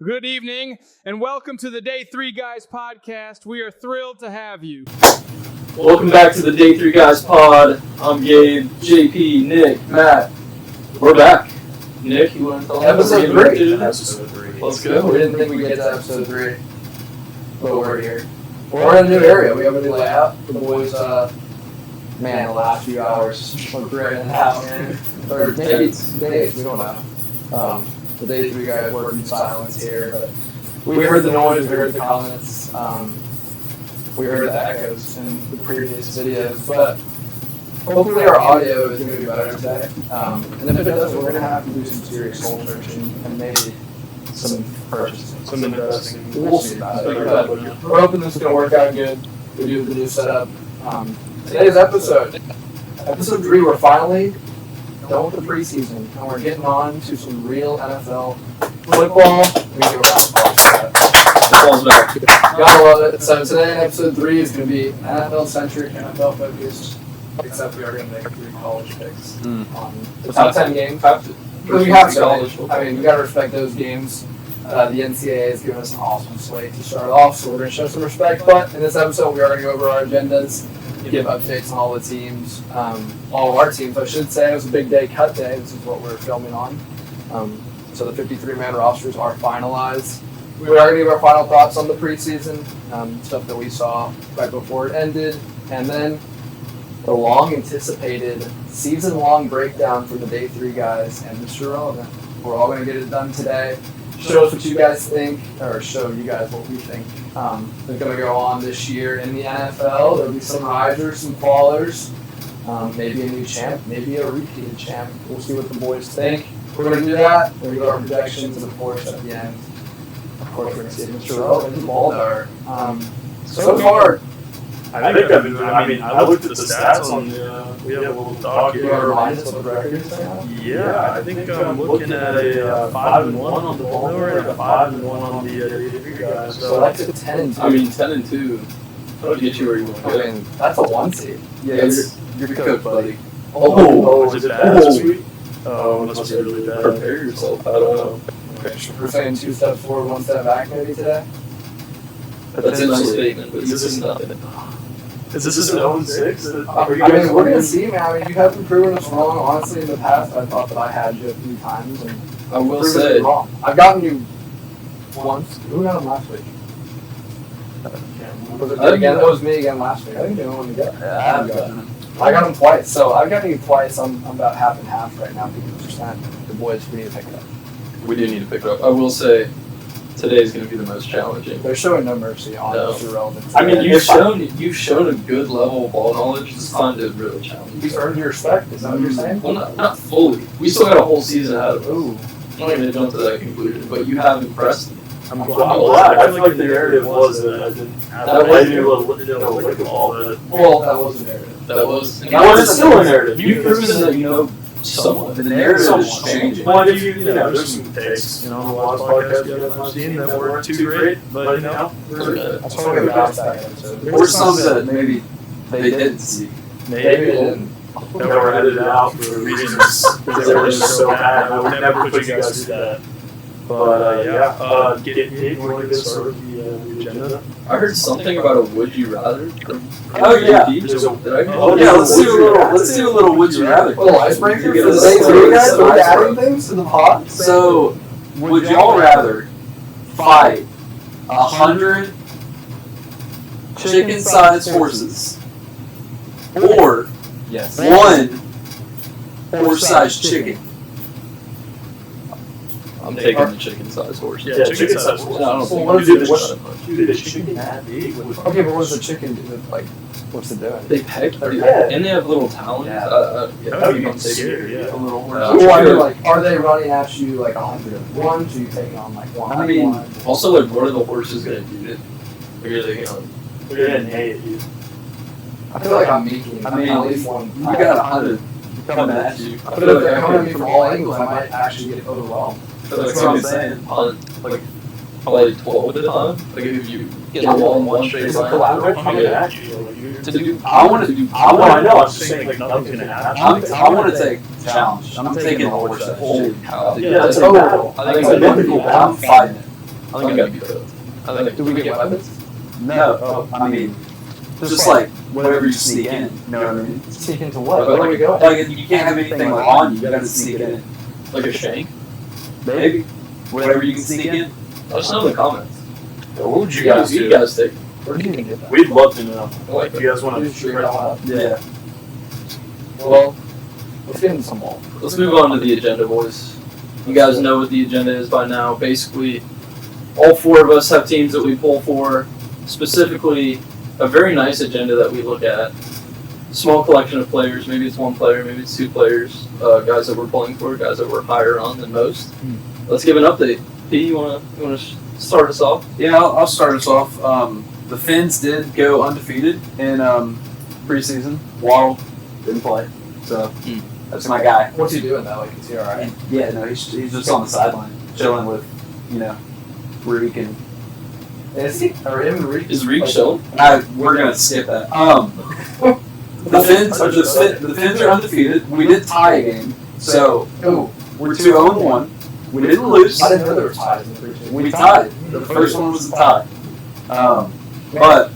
Good evening, and welcome to the Day 3 Guys podcast. We are thrilled to have you. Welcome back to the Day 3 Guys pod. I'm Gabe, JP, Nick, Matt. We're back. Nick, you want to tell them? Episode 3. Let's go. We didn't think we'd get to episode 3, but we're here. We're in a new area. We have a new layout. The boys, the last few hours were great and a half, man. Or maybe it's days, we don't know. The Day 3 Guys work in silence here, but we heard the noise, we heard the comments, we heard the echoes in the previous videos, but hopefully our audio is going to be better today. And if it does, we're going to have to do some serious soul searching and maybe some purchasing. Some investing. We'll see about it. But we're hoping this is going to work out good. We do the new setup. Today's episode 3, we're finally done with the preseason, and we're getting on to some real NFL football. We can give a round of applause for that. Football's back. Gotta love it. So today in episode 3 is going to be NFL-centric, NFL-focused, except we are going to make 3 college picks on the top 10 games. We have to. I mean, we got to respect those games. The NCAA has given us an awesome slate to start off, so we're going to show some respect. But in this episode, we are going to go over our agendas, give updates on all the teams, all of our teams, I should say. It was a big day, cut day. This is what we're filming on. So the 53-man rosters are finalized. We are going to give our final thoughts on the preseason, stuff that we saw right before it ended, and then the long-anticipated season-long breakdown for the Day 3 Guys and Mr. Relevant. We're all going to get it done today. Show us what you guys think, or show you guys what we think is going to go on this year in the NFL. There'll be some risers, some fallers, maybe a new champ, maybe a repeated champ. We'll see what the boys think. We're going to do that. We're going to do our projections, and of course, at the end, of course, we're going to see Mr. Relevant and Baldar. So far, I looked at the stats on the, we have a little doc you want to here. remind us what the record is right now? Yeah, I think I'm looking at a 5-1 on the Baltimore and a 5-1 on the Day 3 Guys. So that's a 10-2. I mean, 10-2. That'll get you where you want to go. I mean, that's a 1 seed. Yeah, you're cooked, buddy. Is it bad this week? Oh, it must be really bad. Prepare yourself. I don't know. Okay, we're saying 2 steps forward, 1 step back maybe today? That's a nice statement, but this is nothing. Is this an 0-6? I mean, we're going to see, man. I mean, you haven't proven us wrong. Honestly, in the past, I thought that I had you a few times, and I will proven say, me wrong. I've gotten you once. Who got him last week? Was it again? It was me again last week. I think the only one to get. yeah, I've gotten him. I got him twice, so I've gotten you twice. I'm about half and half right now, 50%. The boys, we need to pick it up. We do need to pick it up. I will say, today is going to be the most challenging. They're showing no mercy on No. Mr. Relevant. I mean, you've shown a good level of ball knowledge. It's time to really challenge. He's earned your respect. Is that what you're saying? Well, not fully. We still got a whole season ahead of us. Ooh. I'm not going to jump to that conclusion, but you have impressed me. I'm glad. I feel like the narrative was that I didn't have to play a little lick of all that. Well, that was a narrative. That was. It's still a narrative. You've proven that you know somewhat. The narrative is changing. Well, if you know, there's some takes, a lot of podcasts I've seen that weren't too great, but, That's why we bounced that episode. Or some that maybe they didn't see. Maybe they didn't. that were edited out for reasons because they were just so bad. I would never put you guys through that. But Gabe, want to get started with the agenda? I heard something about a would you rather. Oh yeah. Let's do a little would you rather. A little icebreaker for the Day 3 guys. Are we adding things to the pod? So, would y'all rather fight 100 chicken-sized horses or one horse-sized chicken? I'm taking the chicken-sized horse. Yeah, chicken-sized horse. No, I don't think what we do is this it? much. Dude, the chicken that big. Okay, but what does the chicken do? Like, what's it doing? They peck, Yeah. and they have little talons. Yeah. That would be scary, yeah. A little horse. Well, I mean, like, are they running at you like 101? So you taking on like 101? I mean, also, like, what are the horses going to do to it? Like, are they going to... They're gonna hate you. I feel like I'm making. I mean, at least one. You got 100 coming at you. But if they're coming at me from all angles, I might actually get overwhelmed. That's what I'm saying. Like, probably 12 at a time. Like, if you get all in one straight line. Coming at you. I want to do... I know, I'm just saying, like, nothing's gonna happen. I want to take the challenge. I'm taking the horse. Holy cow. Yeah, that's total. I think it's a difficult. I'm fighting it. I think I'd be cooked. Do we get weapons? No. I mean, just like whatever you sneak in. You know what I mean? Sneak into what? Where are we going? Like you can't have anything like on you. You gotta sneak it in. Like a shank? Maybe. Whatever you can sneak in. Let us know in the comments. What would You guys take? Where do you get that? We'd love to know. I like If you guys want to Figure it out. Yeah. Well, let's get into some ball. Let's move on to the agenda, boys. You guys know what the agenda is by now. Basically, all four of us have teams that we pull for. Specifically, a very nice agenda that we look at. Small collection of players. Maybe it's one player, maybe it's two players. Guys that we're pulling for, guys that we're higher on than most. Let's give an update. P, you wanna start us off? Yeah, I'll start us off. The Finns did go undefeated in preseason. Waddle didn't play, so that's my guy. What's he doing though? Like, is he alright? Yeah, no, he's just on the sideline, chilling with, Reek and. Is he? Or him and Reek? Is Reek chilling? We're gonna skip that. The Finns are undefeated. We did tie a game, so we're 2-0-1. We didn't lose. I didn't know there were ties in the preseason. We tied. The first one was a tie. But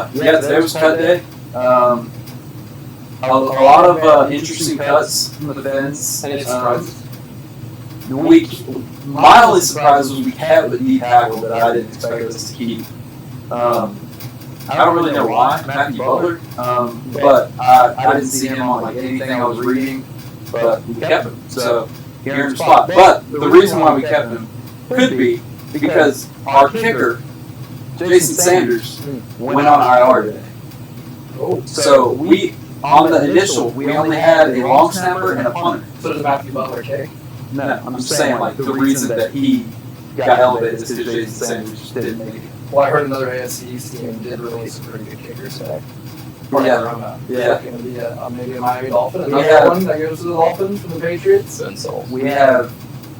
today was cut day. A lot of interesting cuts from the Finns. Any surprises? My only surprise was we kept the D tackle that I didn't expect us to keep. I don't really know why, Matthew Butler, but I didn't see him on like anything I was reading, but we kept him. So here in the spot. But the reason why we kept him could be because our kicker, Jason Sanders, went on IR today. So on the initial, we only had a long snapper and a punter. So does Matthew Butler kick? No, I'm just saying like the reason that he got elevated is because Jason Sanders just didn't make it. Well, I heard another AFC East team did release a pretty good kicker today. Yeah. Is that going to be maybe a Miami Dolphin? We Another have- one that goes to the Dolphins from the Patriots? We have,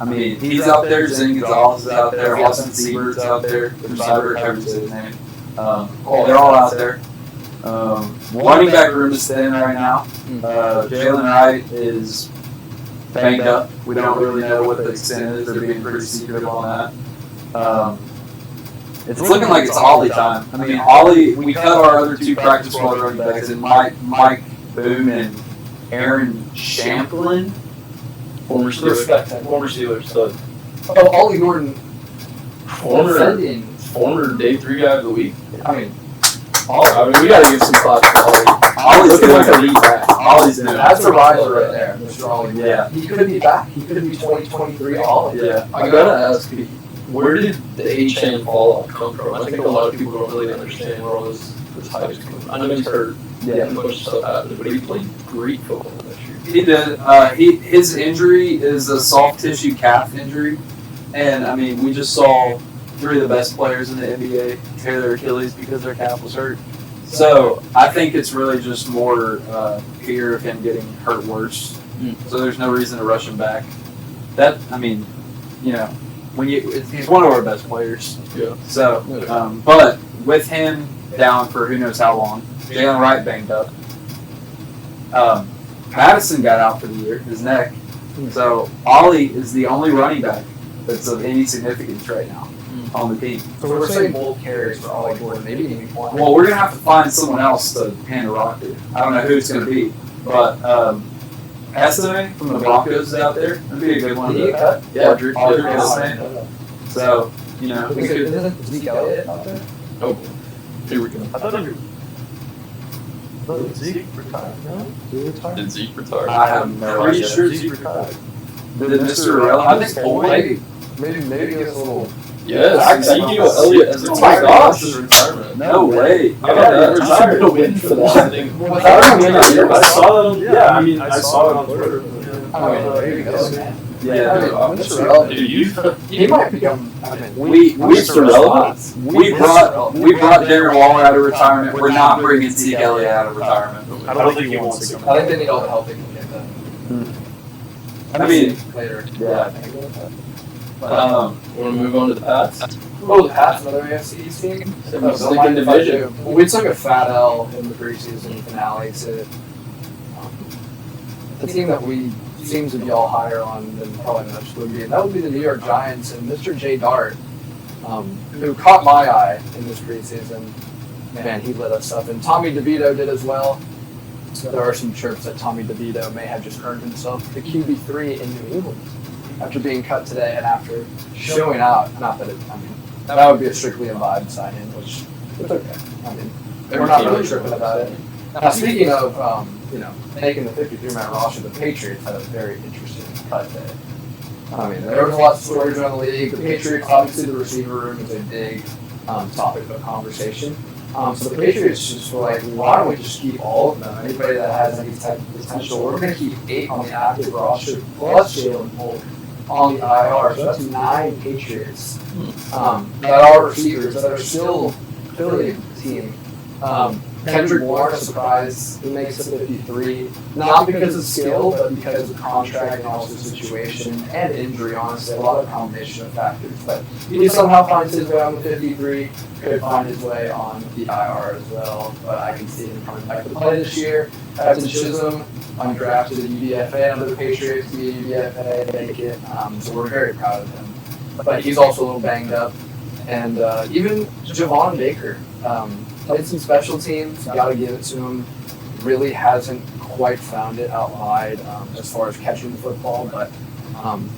he's out there, Zane Gonzalez is out there, Austin Siebert's out there, Seibert, however you say his name. They're all out there. Running back room is thin right now. Jalen Wright is banged up. We don't really know what the extent is. They're being pretty secretive on that. It's looking like it's Ollie time. Ollie, we cut our other two practice squad running backs, and Mike Boone and Aaron Shamplin. Former Steelers, so Oh, Ollie Gordon. former day 3 guy of the week. We gotta give some thought to Ollie. Ollie's looking like a lead back. Ollie's doing That's a riser right there, Mr. Ollie. Yeah. He could be back. He could be 2023 Ollie. Yeah. I gotta ask you, where did the A-chain fall off come from? I think a lot of people don't really understand where all this hype is coming from. I know he's hurt. Yeah. And a bunch of stuff happened, but he played great football this year. He did. His injury is a soft tissue calf injury, and we just saw 3 of the best players in the NBA tear their Achilles because their calf was hurt. So I think it's really just more fear of him getting hurt worse. So there's no reason to rush him back. He's one of our best players. Yeah. So, but with him down for who knows how long, Jalen Wright banged up. Madison got out for the year, his neck. So Ollie is the only running back that's of any significance right now on the team. So we're saying both carries for Ollie Gordon. Maybe even one. Well, we're gonna have to find someone else to hand the rock to. I don't know who it's gonna be, but Estime from the Broncos is out there. That'd be a good one. Did he get cut? Yeah, Audrey Estime. So Isn't Zeke Elliott out there? Oh, here we go. I thought Zeke retired. No? Did Zeke retire? I have no Pretty idea. sure Zeke retired. Did Mr. Rell? I think Maybe it's a little. Yes, Ezekiel Elliott as a Oh my gosh. retirement. No way. I got retired to win for that. I saw them. Yeah, I saw it on Twitter. There you go, man. Yeah. Mr. Rell, Dude, he might become. We brought Darren Waller out of retirement. We're not bringing Zeke Elliott out of retirement. I don't think he wants to come I think they need all the help they can get then. Later. Yeah. want to move on to the Pats? Oh, the Pats, another AFC East team? Second division. Well, we took a fat L in the preseason finale to the team that we seem to be all higher on than probably most would be, and that would be the New York Giants and Mr. J Dart. who caught my eye in this preseason. Man, he lit us up. And Tommy DeVito did as well. So there are some chirps that Tommy DeVito may have just earned himself the QB3 in New England after being cut today and after showing out. Not that that would be strictly a vibe sign-in, which it's okay. We're not really tripping about it. Now, speaking of, making the 53-man roster, the Patriots had a very interesting cut day. There was lots of stories around the league. The Patriots, obviously, the receiver room is a big topic of conversation. So the Patriots just were like, why don't we just keep all of them? Anybody that has any type of potential, we're going to keep 8 on the active roster plus Jalen Polk on the IR. So that's 9 Patriots that are receivers that are still affiliated with the team. Kendrick Bourne, a surprise, he makes the 53, not because of skill, but because of contract and also situation and injury, honestly, a lot of combination of factors. But he somehow finds his way on the 53, could find his way on the IR as well, but I can see him coming back to play this year. Captain Chisholm, undrafted at UDFA, under the Patriots, be UDFA, make it, so we're very proud of him. But he's also a little banged up. And even Javon Baker, played some special teams, got to give it to him. Really hasn't quite found it out wide as far as catching the football, but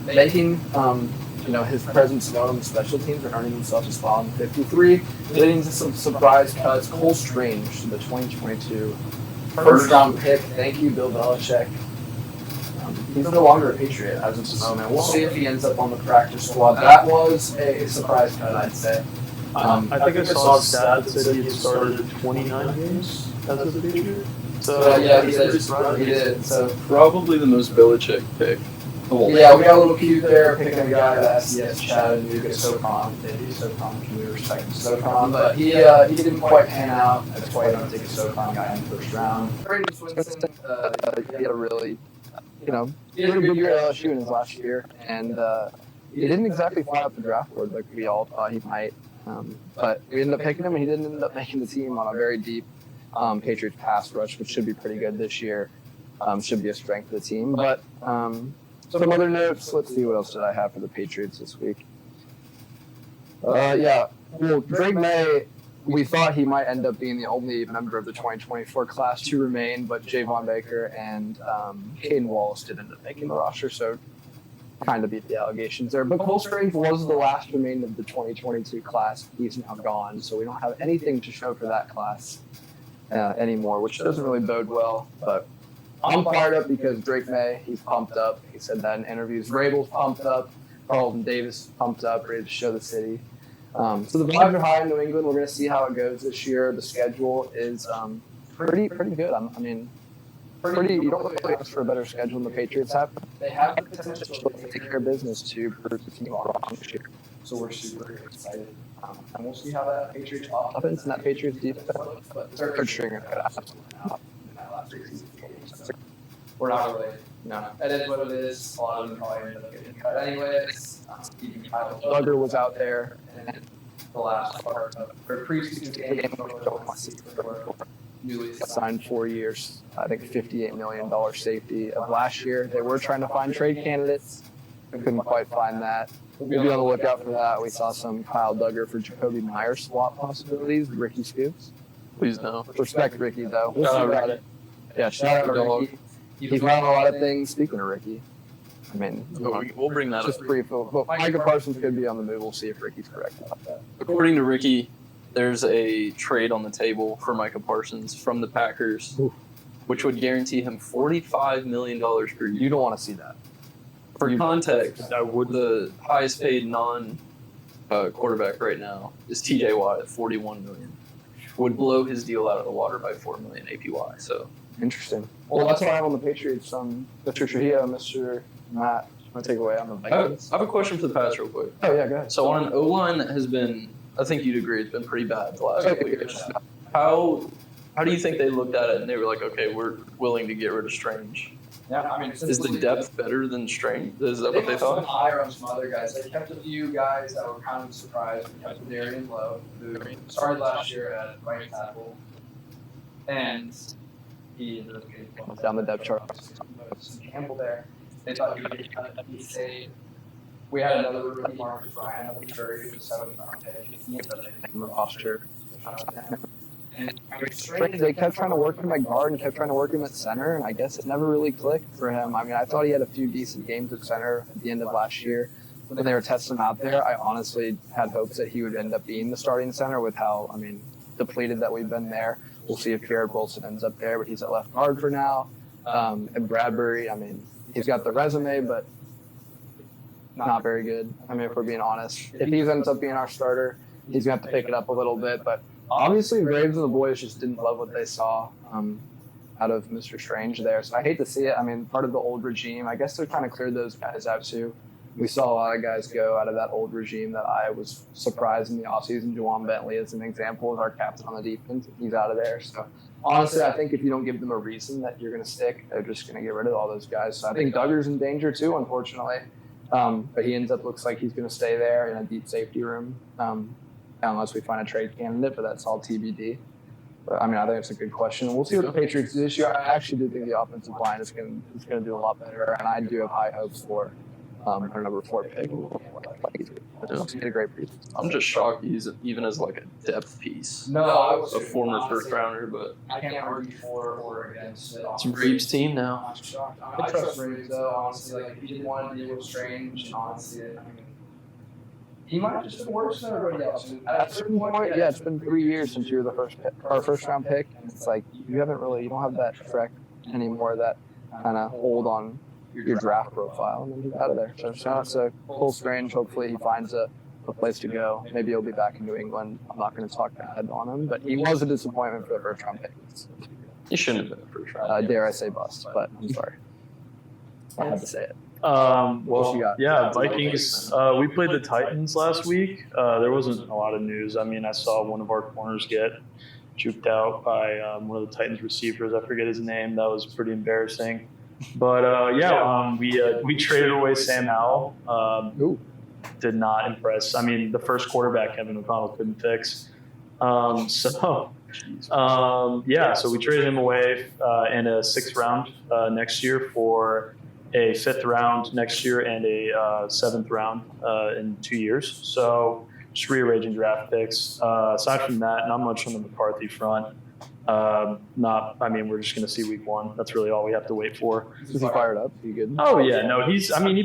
making his presence known on the special teams and earning himself a spot on the 53. Getting into some surprise cuts. Cole Strange, the 2022 first-round pick. Thank you, Bill Belichick. He's no longer a Patriot as of this moment. We'll see if he ends up on the practice squad. That was a surprise cut, I'd say. I think I saw a stat that said he had started 29 games as a Patriot. So yeah, he did. So Probably the most Belichick pick. yeah, we got a little cute there, picking a guy at SCS Chattanooga, SoCon. SoCon, can we respect SoCon? But he didn't quite pan out. That's why you don't take a SoCon guy in the first round. Brandon Swinson, he had a really, he had a good year at LSU in his last year, and he didn't exactly fly up the draft board like we all thought he might. But we ended up picking him, and he didn't end up making the team on a very deep Patriots pass rush, which should be pretty good this year. Should be a strength of the team. But some other notes. Let's see, what else did I have for the Patriots this week? Drake May, we thought he might end up being the only member of the 2024 class to remain, but Javon Baker and Caden Wallace did end up making the roster, so kind of beat the allegations there. But Cole Strange was the last remaining of the 2022 class. He's now gone, so we don't have anything to show for that class anymore, which doesn't really bode well. But I'm fired up because Drake May, he's pumped up. He said that in interviews. Rabel's pumped up. Carlton Davis pumped up, ready to show the city. So the vibes are high in New England. We're going to see how it goes this year. The schedule is pretty good. You don't really ask for a better schedule than the Patriots have. They have the potential to take care of business to prove the team wrong this year. So we're super excited. And we'll see how that Patriots offense and that Patriots defense looks. But third stringer could absolutely not in that last preseason game. We're not really, that is what it is. A lot of them probably ended up getting cut anyways. Even Kyle Duggar was out there and the last part of their preseason game. Newly signed 4 years, I think $58 million safety of last year. They were trying to find trade candidates. We couldn't quite find that. We'll be on the lookout for that. We saw some Kyle Duggar for Jacoby Myers swap possibilities. Ricky Scoops. Please no. Respect Ricky, though. We'll see about it. Yeah, shout out to Ricky. He's running a lot of things. Speaking of Ricky, we'll bring that just up. brief. But Micah Parsons could be on the move. We'll see if Ricky's correct about that. According to Ricky, there's a trade on the table for Micah Parsons from the Packers, which would guarantee him $45 million per year. You don't want to see that. For context, the highest paid non-quarterback right now is TJ Watt at $41 million. Would blow his deal out of the water by $4 million APY. So interesting. Well, that's what I have on the Patriots. Mr. Trujillo, Mr. Matt, want to take away on the Vikings? I have a question for the Pats real quick. Oh, yeah, go ahead. So on an O-line that has been, I think you'd agree, it's been pretty bad the last couple years. How do you think they looked at it and they were like, okay, we're willing to get rid of Strange? Yeah, is the depth better than Strange? Is that what they thought? Higher on some other guys. They kept a few guys that were kind of surprised. We kept Darian Lowe, who started last year at right tackle, and he ended up getting bumped down the depth chart. Some Campbell there. They thought he would get cut. He stayed. We had another rookie, Marcus Ryan, up in Missouri, who was 7th round pick. Roster. And I mean, strange, they kept trying to work him at guard and kept trying to work him at center, and I guess it never really clicked for him. I mean, I thought he had a few decent games at center at the end of last year. When they were testing him out there, I honestly had hopes that he would end up being the starting center with how, I mean, depleted that we've been there. We'll see if Jared Wilson ends up there, but he's at left guard for now. And Bradbury, I mean, he's got the resume, but not very good. I mean, if we're being honest. If he ends up being our starter, he's going to have to pick it up a little bit. But obviously, Graves and the boys just didn't love what they saw out of Mr. Strange there. So I hate to see it. I mean, part of the old regime, I guess they're trying to clear those guys out too. We saw a lot of guys go out of that old regime that I was surprised in the offseason. Juwan Bentley is an example, is our captain on the defense. He's out of there. So honestly, I think if you don't give them a reason that you're going to stick, they're just going to get rid of all those guys. So I think Duggar's in danger too, unfortunately. But he looks like he's going to stay there in a deep safety room unless we find a trade candidate, but that's all TBD. But I mean, I think it's a good question. And we'll see what the Patriots do this year. I actually do think the offensive line is going to do a lot better, and I do have high hopes for our number 4 pick. He had a great preseason. I'm just shocked he's even as like a depth piece. No, I was A former first rounder, but I can't argue for or against it. it's Reeves' team now. I'm shocked. I trust Reeves though, honestly. Like, if he didn't want to deal with Strange, and honestly, I mean, he might have just been worse than everybody else. And at a certain point, yeah, it's been 3 years since you were the first round pick, and it's like you don't have that Shrek anymore, that kind of hold on your draft profile, and then he's out of there. So shout out to Cole Strange. Hopefully he finds a place to go. Maybe he'll be back in New England. I'm not going to talk bad on him, but he was a disappointment for the first round pick. He shouldn't have been a first round. Dare I say bust, but I'm sorry. I had to say it. Well, you got? yeah, Vikings. We played the Titans last week. There wasn't a lot of news. I mean, I saw one of our corners get juked out by one of the Titans receivers. I forget his name. That was pretty embarrassing. But we traded away Sam Howell. Did not impress. I mean, the first quarterback Kevin O'Connell couldn't fix. So we traded him away in a 6th round next year for a 5th round next year and a 7th round in 2 years. So just rearranging draft picks. Aside from that, not much on the McCarthy front. We're just going to see week 1. That's really all we have to wait for. Is he fired up? Are you good? Oh yeah, no, he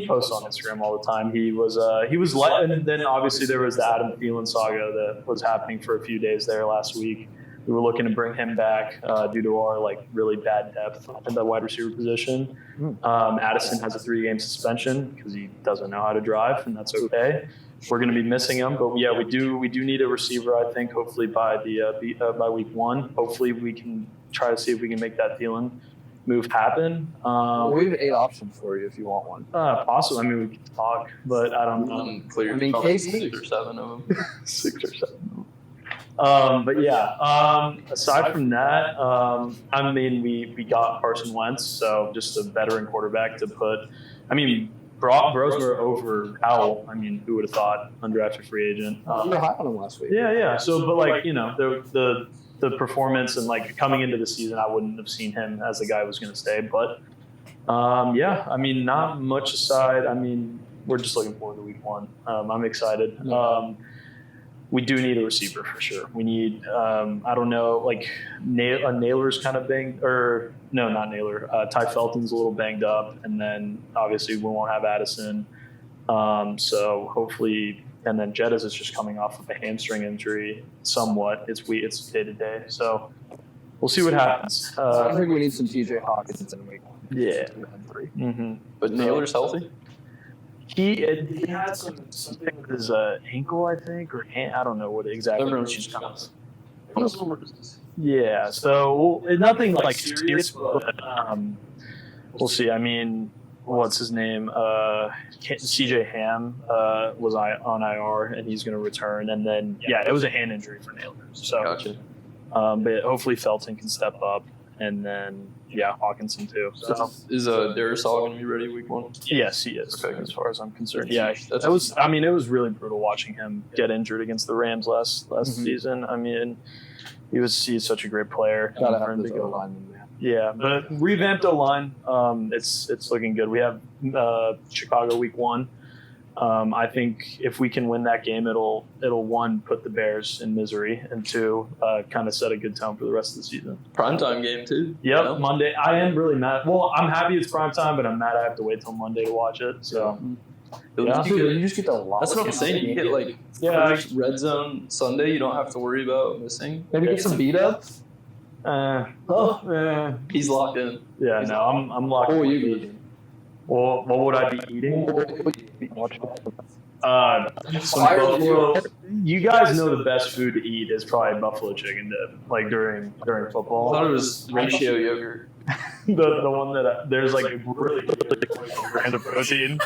posts on Instagram all the time. He was and then obviously there was the Adam Thielen saga that was happening for a few days there last week. We were looking to bring him back due to our really bad depth in the wide receiver position. Addison has a 3-game suspension because he doesn't know how to drive, and that's okay. We're going to be missing him, but yeah, we do need a receiver. I think hopefully by by week 1, hopefully we can try to see if we can make that Thielen move happen. We have 8 options for you if you want one. Possibly. I mean, we can talk, but I don't know. Clear. I mean, KC. 6 or 7 of them. 6 or 7 of them. But yeah, aside from that, we got Carson Wentz, so just a veteran quarterback to put. I mean, Brosmer over Howell. I mean, who would have thought? Undrafted free agent. You were high on him last week. Yeah. So, but the performance and coming into the season, I wouldn't have seen him as the guy who was going to stay. But not much aside. I mean, we're just looking forward to week 1. I'm excited. We do need a receiver for sure. We need, I don't know, Naylor's kind of banged, or no, not Naylor. Ty Felton's a little banged up, and then obviously we won't have Addison. So hopefully, and then Jettas is just coming off of a hamstring injury somewhat. It's day to day. So we'll see what happens. I think we need some TJ Hawkins in week 1. Yeah. Mm-hmm. But Naylor's healthy? He had something with his ankle, I think, or hand, I don't know what exactly. Yeah, so nothing serious, but we'll see. I mean, what's his name? CJ Ham was on IR, and he's going to return. And then, it was a hand injury for Naylor. So, gotcha. But hopefully Felton can step up, and then Hawkinson too. So is Darisaw going to be ready week 1? Yes, he is. Okay. As far as I'm concerned, it was really brutal watching him get injured against the Rams last season. I mean, he's such a great player. Gotta have to go lineman, man. Yeah, but revamped O-line. It's looking good. We have Chicago week 1. I think if we can win that game, it'll one, put the Bears in misery, and two, kind of set a good tone for the rest of the season. Primetime game too. Yep, Yeah. Monday. I am really mad. Well, I'm happy it's prime time, but I'm mad I have to wait till Monday to watch it. So yeah. You just get that's what I'm saying. You get like first red zone Sunday. You don't have to worry about missing. Maybe get some beat ups. He's locked in. Yeah, no, I'm locked. What will you be eating? Well, what would I be eating? Some Fire buffalo. You guys know the best food to eat is probably buffalo chicken dip, like during I thought football. it was ratio yogurt. The one that there's like a really brand of protein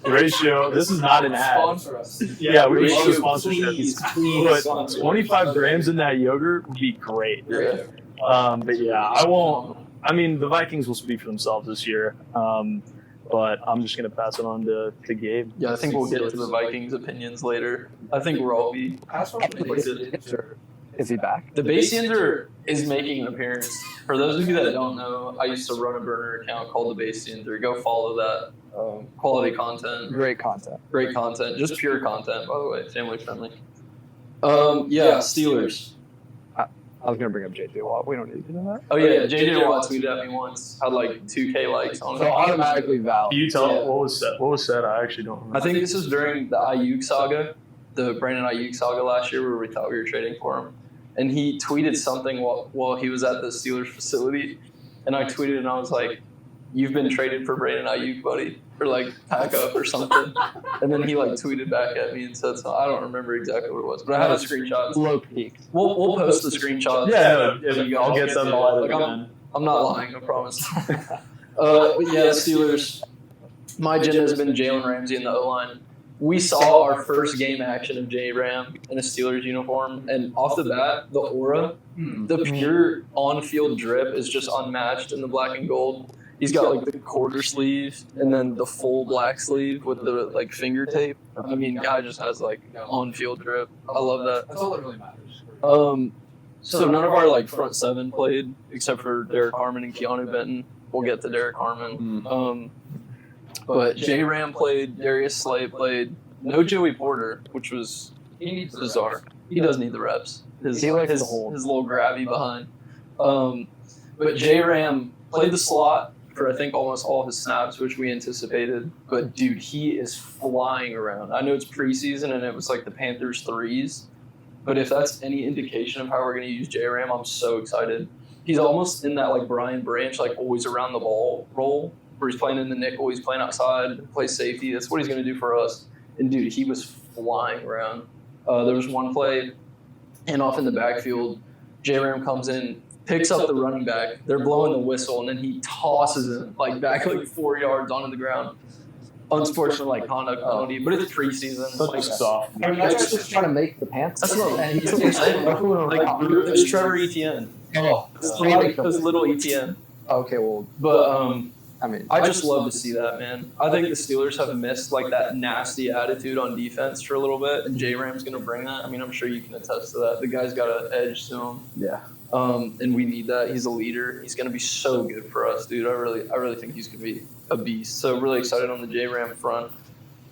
ratio. This is not an ad. Sponsor us. Yeah, we Ratio, should sponsorship. please But sponsor. 25 grams in that yogurt would be great. Yeah. But yeah, I won't. I mean, the Vikings will speak for themselves this year. But I'm just gonna pass it on to Gabe. Yeah, I think we'll get to the Vikings' opinions later. I think we'll all be. Is he back? The Baysiander is making an appearance. For those of you that don't know, I used to run a burner account called the Baysiander. Go follow that. Quality content. Great content. Great content. Just pure content, by the way. Family friendly. Yeah, Steelers. I was gonna bring up JJ Watt. We don't need to know that. Oh yeah, JJ Watt tweeted at me once. Had like 2K likes on So it. automatically valid. Can you tell Yeah. what was said? What was said? I actually don't remember. I think this is during the Ayuk saga, the Brandon Ayuk saga last year, where we thought we were trading for him. And he tweeted something while he was at the Steelers facility, and I tweeted and I was like, "You've been traded for Brandon Ayuk, buddy," or like pack up or something. And then he like tweeted back at me and said, "So I don't remember exactly what it was, but I had a screenshot. Low peak. We'll post the screenshot. Yeah, So you I'll guys get them it. all. Like, I'm not lying, I promise. But yeah, the Steelers. My agenda has been Jalen Ramsey in the O-line. We saw our first game action of J. Ram in a Steelers uniform, and off the bat, the aura, the pure on-field drip is just unmatched in the black and gold. He's got like the quarter sleeve and then the full black sleeve with the like finger tape. I mean, guy just has like on-field drip. I love that. That's all that really matters. So none of our like front seven played except for Derek Harmon and Keanu Benton. We'll get to Derek Harmon. But J. Ram played, Darius Slay played, no Joey Porter, which was bizarre. He does need the reps. His little grabby behind. But J. Ram played the slot for I think almost all his snaps, which we anticipated. But dude, he is flying around. I know it's preseason and it was like the Panthers threes, but if that's any indication of how we're going to use J. Ram, I'm so excited. He's almost in that like Brian Branch, like always around the ball role, where he's playing in the nickel, he's playing outside, plays safety. That's what he's going to do for us. And dude, he was flying around. There was one play, and off in the backfield, J. Ram comes in, picks up the running back. They're blowing the whistle, and then he tosses him like back like 4 yards onto the ground. Unsportsmanlike conduct penalty, but it's preseason. Such soft. I mean, that's just trying to make the Panthers. That's what I'm saying. Like, there's Trevor Etienne. Oh, There's little Etienne. okay, well, But I mean, I just love to see that, man. I think the Steelers have missed like that nasty attitude on defense for a little bit, and J. Ram's going to bring that. I mean, I'm sure you can attest to that. The guy's got an edge to him. yeah. And we need that. He's a leader. He's going to be so good for us, dude. I really think he's going to be a beast. So really excited on the J. Ram front.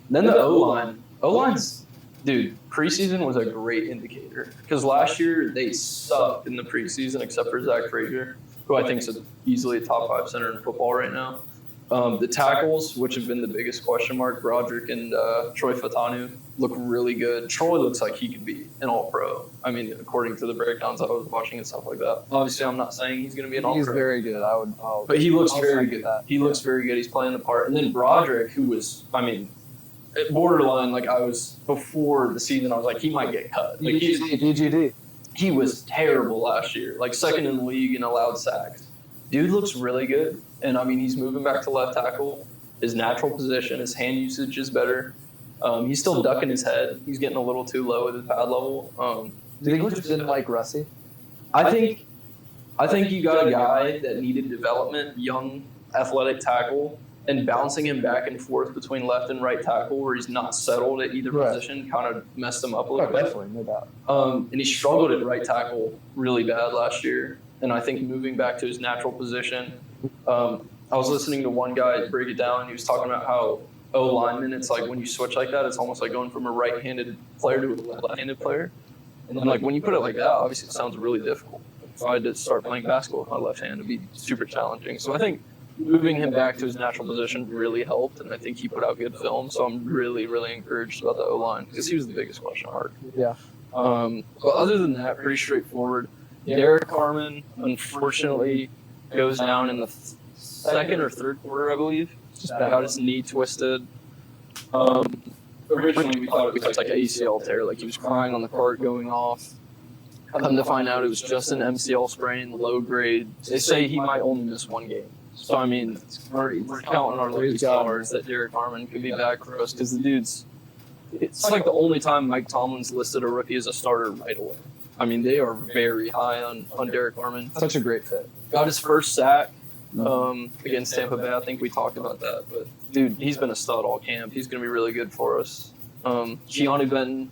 Then the O-line. O-line's, dude, preseason was a great indicator because last year they sucked in the preseason except for Zach Frazier, who I think is easily a top 5 center in football right now. The tackles, which have been the biggest question mark, Broderick and Troy Fatanu, look really good. Troy looks like he could be an all-pro. I mean, according to the breakdowns I was watching and stuff like that. Obviously, I'm not saying he's going to be an all-pro. He's very good. But he looks very second good. that. He looks very good. He's playing the part. And then Broderick, who was, I mean, borderline, like I was, before the season, I was like, he might get cut. Like, DGD. he was terrible last year, like second in the league in allowed sacks. Dude looks really good. And, I mean, he's moving back to left tackle. His natural position, his hand usage is better. He's still ducking his head. He's getting a little too low at his pad level. Do you think he didn't like Russie? I think you got a guy that needed development, young, athletic tackle, and bouncing him back and forth between left and right tackle where he's not settled at either Right. position kind of messed him up a little bit. Definitely, no doubt. And he struggled at right tackle really bad last year. And I think moving back to his natural position, I was listening to one guy break it down. He was talking about how O lineman, it's like when you switch like that, it's almost like going from a right-handed player to a left-handed player. And then like when you put it like that, obviously it sounds really difficult. If I had to start playing basketball with my left hand, it'd be super challenging. So I think moving him back to his natural position really helped, and I think he put out good film. So I'm really, really encouraged about the O line because he was the biggest question mark. Yeah. But other than that, pretty straightforward. Derek Harmon, unfortunately, goes down in the second or third quarter, I believe. Just got his knee twisted. Originally, we thought it was like an ACL tear, like he was crying on the court going off. Come to find out, it was just an MCL sprain, low grade. They say he might only miss one game. So, I mean, we're counting our lucky stars that Derek Harmon could be back for us because the dude's. It's like the only time Mike Tomlin's listed a rookie as a starter right away. I mean, they are very high on Derek Harmon. Such a great fit. Got his first sack against Tampa Bay. I think we talked about that. But, dude, he's been a stud all camp. He's going to be really good for us. Keanu Benton,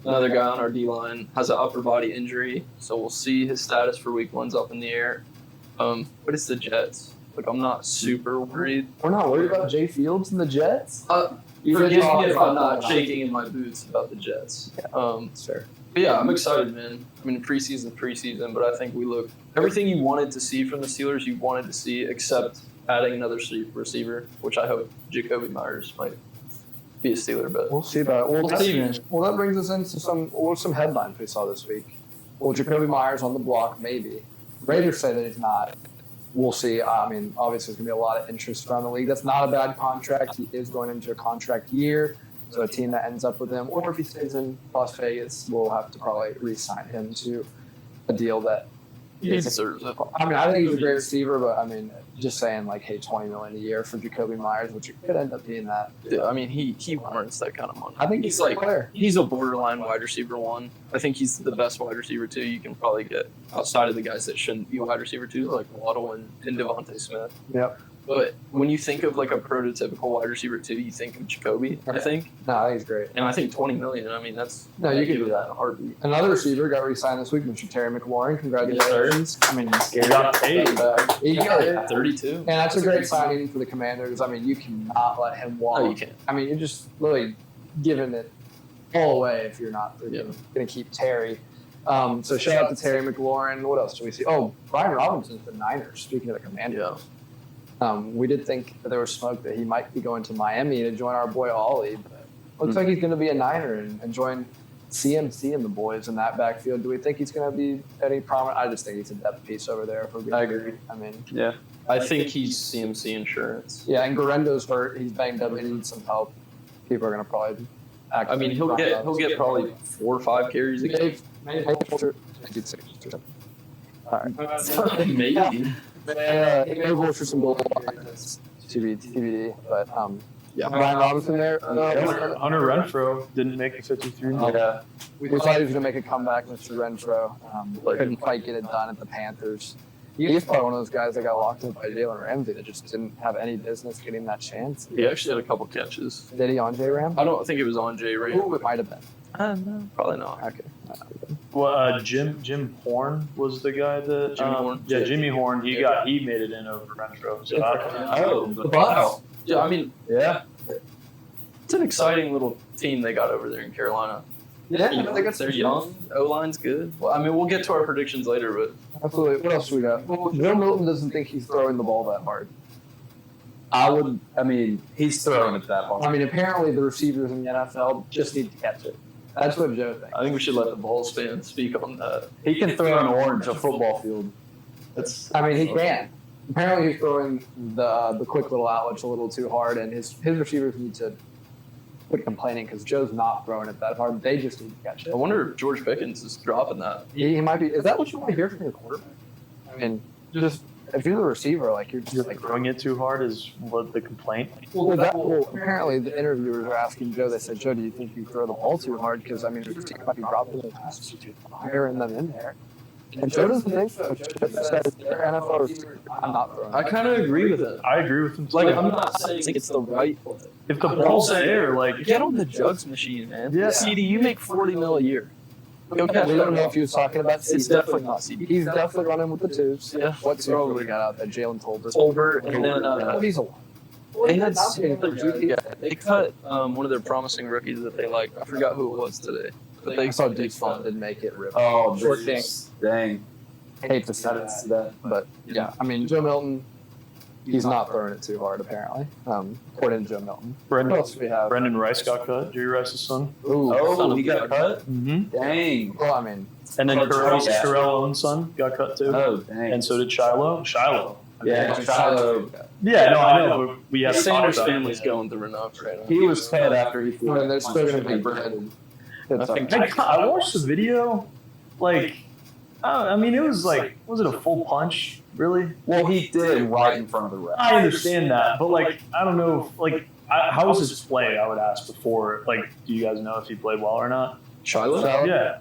another guy on our D-line, has an upper body injury. So we'll see his status for week 1's up in the air. But it's the Jets. Like, I'm not super worried. We're not worried about Jay Fields and the Jets? Forgive me if I'm not shaking in my boots about the Jets. Sure. But yeah, I'm excited, man. I mean, preseason, but I think we look everything you wanted to see from the Steelers, you wanted to see, except adding another receiver, which I hope Jacoby Myers might be a Steeler. But We'll see about it. we'll see, man. Well, that brings us into some headlines we saw this week. Well, Jacoby Myers on the block, maybe. Raiders say that he's not. We'll see. I mean, obviously, there's going to be a lot of interest around the league. That's not a bad contract. He is going into a contract year. So a team that ends up with him, or if he stays in Las Vegas, we'll have to probably re-sign him to a deal that he deserves it. I mean, I think he's a great receiver, but I mean, just saying like, hey, $20 million a year for Jacoby Myers, which could end up being that. Yeah, I mean, he warrants that kind of money. I think he's like he's a borderline wide receiver 1. I think he's the best wide receiver 2 you can probably get outside of the guys that shouldn't be wide receiver 2, like Waddle and Devontae Smith. Yep. But when you think of like a prototypical wide receiver 2, you think of Jacoby, I think. No, I think he's great. And I think $20 million, I mean, that's... No, you can do that in a heartbeat. Another receiver got re-signed this week, Mr. Terry McLaurin. Congratulations. I mean, he's scary. Got paid. He got it. 32. And that's a great signing for the Commanders. I mean, you cannot let him walk. No, you can't. I mean, you're just literally giving it all away if you're not going to keep Terry. So shout out to Terry McLaurin. What else do we see? Oh, Brian Robinson's the Niners, speaking of the Commanders. We did think that there was smoke that he might be going to Miami to join our boy Ollie, but looks like he's going to be a Niner and join CMC and the boys in that backfield. Do we think he's going to be any prominent? I just think he's a depth piece over there. I agree. I mean, yeah. I think he's CMC insurance. Yeah, and Garendo's hurt. He's banged up. He needs some help. People are going to probably act. I mean, he'll get probably 4 or 5 carries a game. Maybe. All right. Maybe. Maybe we'll for some goal lines. TBD. But yeah. Brian Robinson there. Hunter Renfrow didn't make the 53. Yeah. We thought he was going to make a comeback, Mr. Renfrow. Couldn't quite get it done at the Panthers. He's probably one of those guys that got locked up by Jalen Ramsey that just didn't have any business getting that chance. He actually had a couple catches. Did he on J-Ram? I don't think it was on J-Ram. Ooh, it might have been. No, probably not. Okay. Well, Jim Horn was the guy that. Jimmy Horn? Yeah, Jimmy Horn. He made it in over Renfrow. So Wow. Yeah, I mean, Yeah. it's an exciting little team they got over there in Carolina. Yeah, I think They're young. O-line's good. Well, I mean, we'll get to our predictions later, but Absolutely. What else do we got? Well, Joe Milton doesn't think he's throwing the ball that hard. He's throwing it that hard. I mean, apparently the receivers in the NFL just need to catch it. That's what Joe thinks. I think we should let the Bulls fans speak on that. He can throw an orange a football field. I mean, he can. Apparently, he's throwing the quick little outlets a little too hard, and his receivers need to quit complaining because Joe's not throwing it that hard. They just need to catch I it. wonder if George Pickens is dropping that. He might be. Is that what you want to hear from your quarterback? I mean, just if you're the receiver, like you're just like throwing it too hard is what the complaint. Well, apparently the interviewers are asking Joe. They said, Joe, do you think you throw the ball too hard? Because I mean, your team might be dropping the passes too firing them in there. And Joe doesn't think so. Joe says they're NFL receivers. I'm not throwing. I kind of agree with it. I agree with him. Like, I'm not saying it's the right play. If the ball's there, like Get on the jugs machine, man. Yeah. CD, you make $40 million a year. Go catch We that don't know ball. if he was talking about CD. It's definitely not CD. He's definitely running with the twos. Yeah. What's the role we got out that Jalen told us? Tolbert and then He's a one. They had they cut one of their promising rookies that they liked. I forgot who it was today, but I they saw Duke's phone didn't make it rip. Oh, Short dang. Dang. Hate to say that, but yeah, I mean Joe Milton, he's not throwing it too hard apparently. According to Joe Milton. Who else do we have? Brendan Rice got cut. Jerry Rice's son. Ooh, Oh, he got cut? Mm-hmm. Dang. well, I mean, And then Carter's dad. Terrell Owens' son got cut too. Oh, dang. And so did Shiloh. Yeah, Shiloh. Yeah, no, I know, but we have Sanders to talk about family's it. going through enough right now. He was cut after he I mean, they're still going to be branded. I think I watched the video. Like, I mean, it was like, was it a full punch? Really? Well, he did right in front of the ref. I understand that, but like, I don't know. If, like, how was his play? I would ask before. Like, do you guys know if he played well or not? Shiloh? Yeah.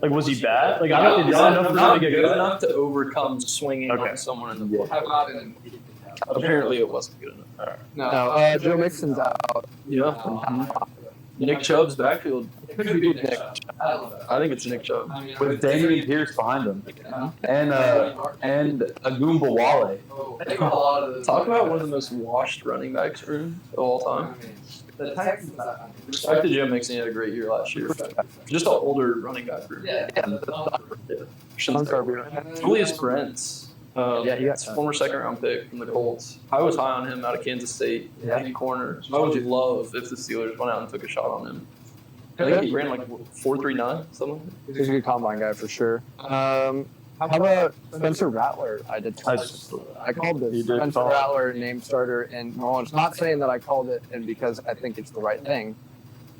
Like, was he bad? Like, I don't know if Not to get good cut. enough to overcome swinging Okay. on someone in the foot. Have not been. Apparently, it wasn't good enough. No, Joe Mixon's out. Yeah. Nick Chubb's backfield. Could be Nick. I think it's Nick Chubb. With Damian Pierce behind him. And Agumba Wale. Talk about one of the most washed running backs room of all time. The Texans. Respect to Joe Mixon, he had a great year last year. Just an older running back room. Julius Brents. Yeah, he got former second-round pick from the Colts. I was high on him out of Kansas State, in corner. I would love if the Steelers went out and took a shot on him. I think he ran like 4.39, something. He's a good combine guy for sure. How about Spencer Rattler? I called You this did Spencer call it. Rattler name starter in New Orleans. Not saying that I called it and because I think it's the right thing,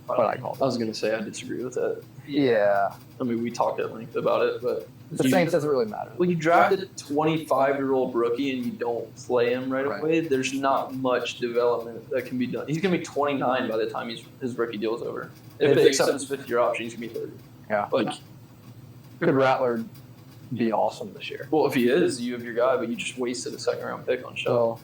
but I called I was going to say I disagree with that. it. Yeah. I mean, we talked at length about it, but The Saints doesn't really matter. when you draft a 25-year-old rookie and you don't play him right Right. away, there's not much development that can be done. He's going to be 29 by the time his rookie deal's over. If they accept his fifth-year option, he's going to be 30. Yeah. Like, Could Rattler be awesome this year? well, if he is, you have your guy, but you just wasted a second-round pick on Shell.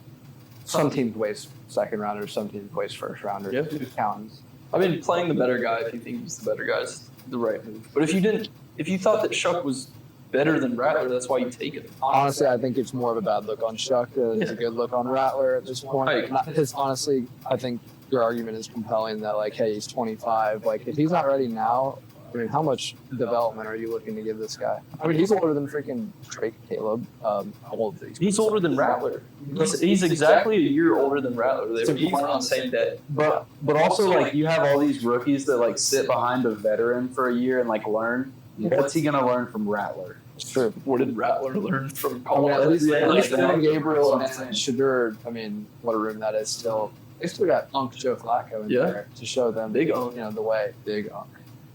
So some teams waste second rounders, some teams waste first rounders. Yeah. Who's counting? I mean, playing the better guy, if you think he's the better guy, is the right move. But if you thought that Shuck was better than Rattler, that's why you take him. Honestly, I think it's more of a bad look on Shuck than it's a good look on Rattler at this point. Right. Because honestly, I think your argument is compelling that like, hey, he's 25. Like, if he's not ready now, I mean, how much development are you looking to give this guy? I mean, he's older than freaking Drake Caleb. How old is he? He's older than Rattler. He's exactly a year older than Rattler. They were born on the same day. But also, like, you have all these rookies that, like, sit behind a veteran for a year and, like, learn. What's he going to learn from Rattler? True. What did Rattler learn from I mean, college? at least Yeah. Gabriel and That's what I'm Shadur, I mean, what a room that is still. They still got Unc Joe Flacco in Yeah. there to show them, Big Unc. you know, the way. Big Unc.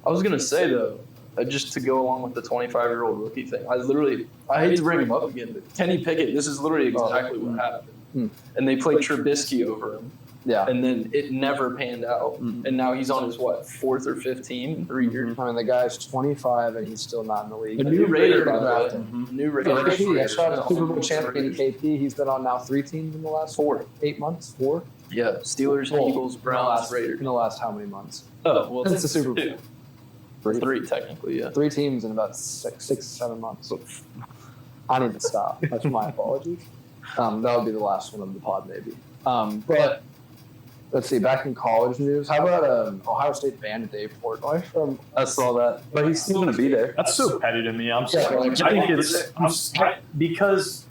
I was gonna say though, just to go along with the 25-year-old rookie thing, I hate to bring him up again, but Kenny Pickett, this is literally exactly what happened. Hmm. And they played Trubisky over him, Yeah. and then it never panned out. And now he's on his fourth or fifth team in 3 years. I mean, the guy's 25 and he's still not in the league. A new Raider, by the way. Drafted. New Raider. KP, I saw Super Bowl champion KP. He's been on now 3 teams in the last 8 months. 4? Yeah, Steelers, Eagles, Browns, Raiders. In the last how many months? Oh, well, Since the Super Bowl. 3 technically, yeah. 3 teams in about 6-7 months. I need to stop. That's my apologies. That would be the last one of the pod, maybe. But let's see. Back in college news, how about Ohio State banned Dave Portnoy from? I saw that. But he's still going to be there. That's so petty to me. I'm Yeah, sorry. like, I think it's because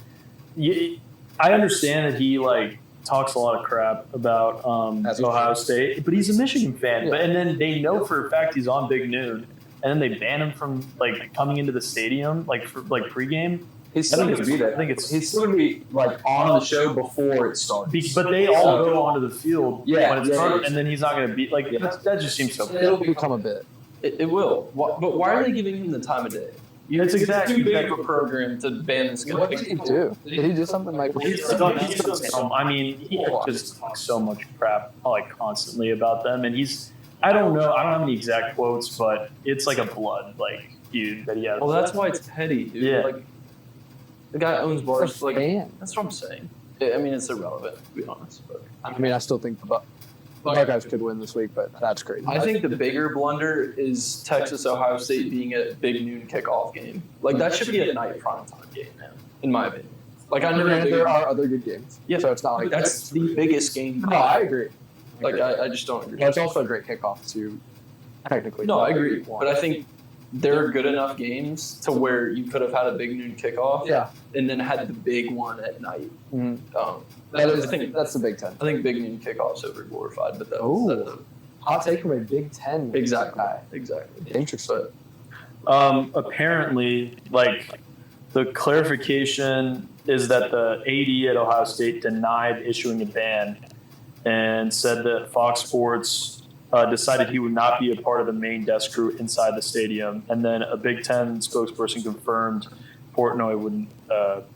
I understand that he like talks a lot of crap about As he Ohio should. State, but he's a Michigan fan. Yeah. But and then they know for a fact he's on Big Noon, and then they ban him from like coming into the stadium like for like pregame. He's still going to be there. I think it's He's still going to be, like, on the show before it starts. but they all go onto the field Yeah, when it's yeah, started, yeah. and then he's not going to be like that. Just seems so. It'll become a bit. It will. But why are they giving him the time of day? It's exactly Too big of a program to ban this guy. What did he do? Did he do something like? I mean, he just talks so much crap like constantly about them, and I don't know. I don't have any exact quotes, but it's like a blood like feud that he has. Well, that's why it's petty, dude. Yeah. Like, the guy owns bars. Like, ban. that's what I'm saying. I mean, it's irrelevant, to be honest. But I mean, I still think the Buckeyes could win this week, but that's crazy. I think the bigger blunder is Texas Ohio State being a big noon kickoff game. Like, that should be a night primetime game, man, in my opinion. Like, I never There are other good games. Yeah, So it's not like that's the biggest game. No, I agree. Like, I just don't agree. But it's also a great kickoff to technically. No, I agree. But I think there are good enough games to where you could have had a big noon kickoff Yeah. and then had the big one at night. Mhm. I think That's the Big Ten. I think big noon kickoffs over glorified, but Ooh. Hot take from a Big Ten exactly guy. exactly. Interesting. Apparently, like, the clarification is that the AD at Ohio State denied issuing a ban and said that Fox Sports decided he would not be a part of the main desk crew inside the stadium. And then a Big Ten spokesperson confirmed Portnoy wouldn't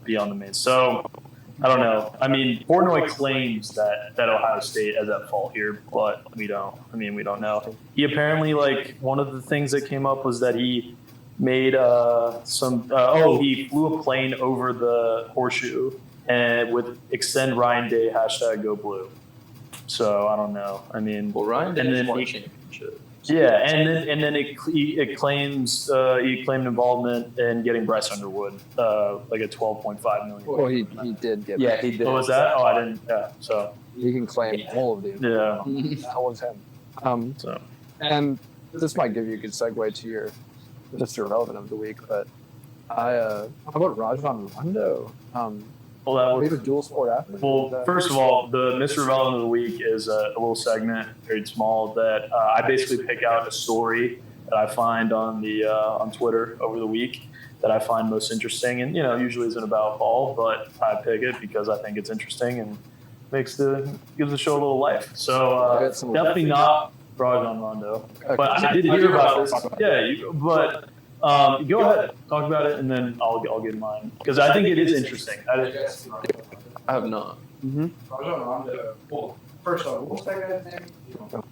be on the main. So I don't know. I mean, Portnoy claims that Ohio State has at fault here, but we don't. I mean, we don't know. He apparently, like, one of the things that came up was that he made he flew a plane over the horseshoe and with extend Ryan Day #GoBlue. So I don't know. I mean, Well, Ryan and did then won a he- championship. yeah, and then it claims he claimed involvement in getting Bryce Underwood like a $12.5 million. Well, he did get. Yeah, he did. Oh, was that? Oh, I didn't. Yeah. So He can claim all of these. yeah. That was him. So And this might give you a good segue to your Mr. Relevant of the week, but how about Rajon Rondo? well, that He's was. a dual sport athlete. Well, first of all, the Mr. Relevant of the Week is a little segment, very small, that I basically pick out a story that I find on Twitter over the week that I find most interesting, and usually isn't about ball, but I pick it because I think it's interesting and gives the show a little life. So definitely not Rajon Rondo, but I did hear about this. Yeah, but. Go ahead, talk about it, and then I'll get mine because I think it is interesting. I have not. Mm-hmm. Rajon Rondo. Well, first off, what was that guy's name?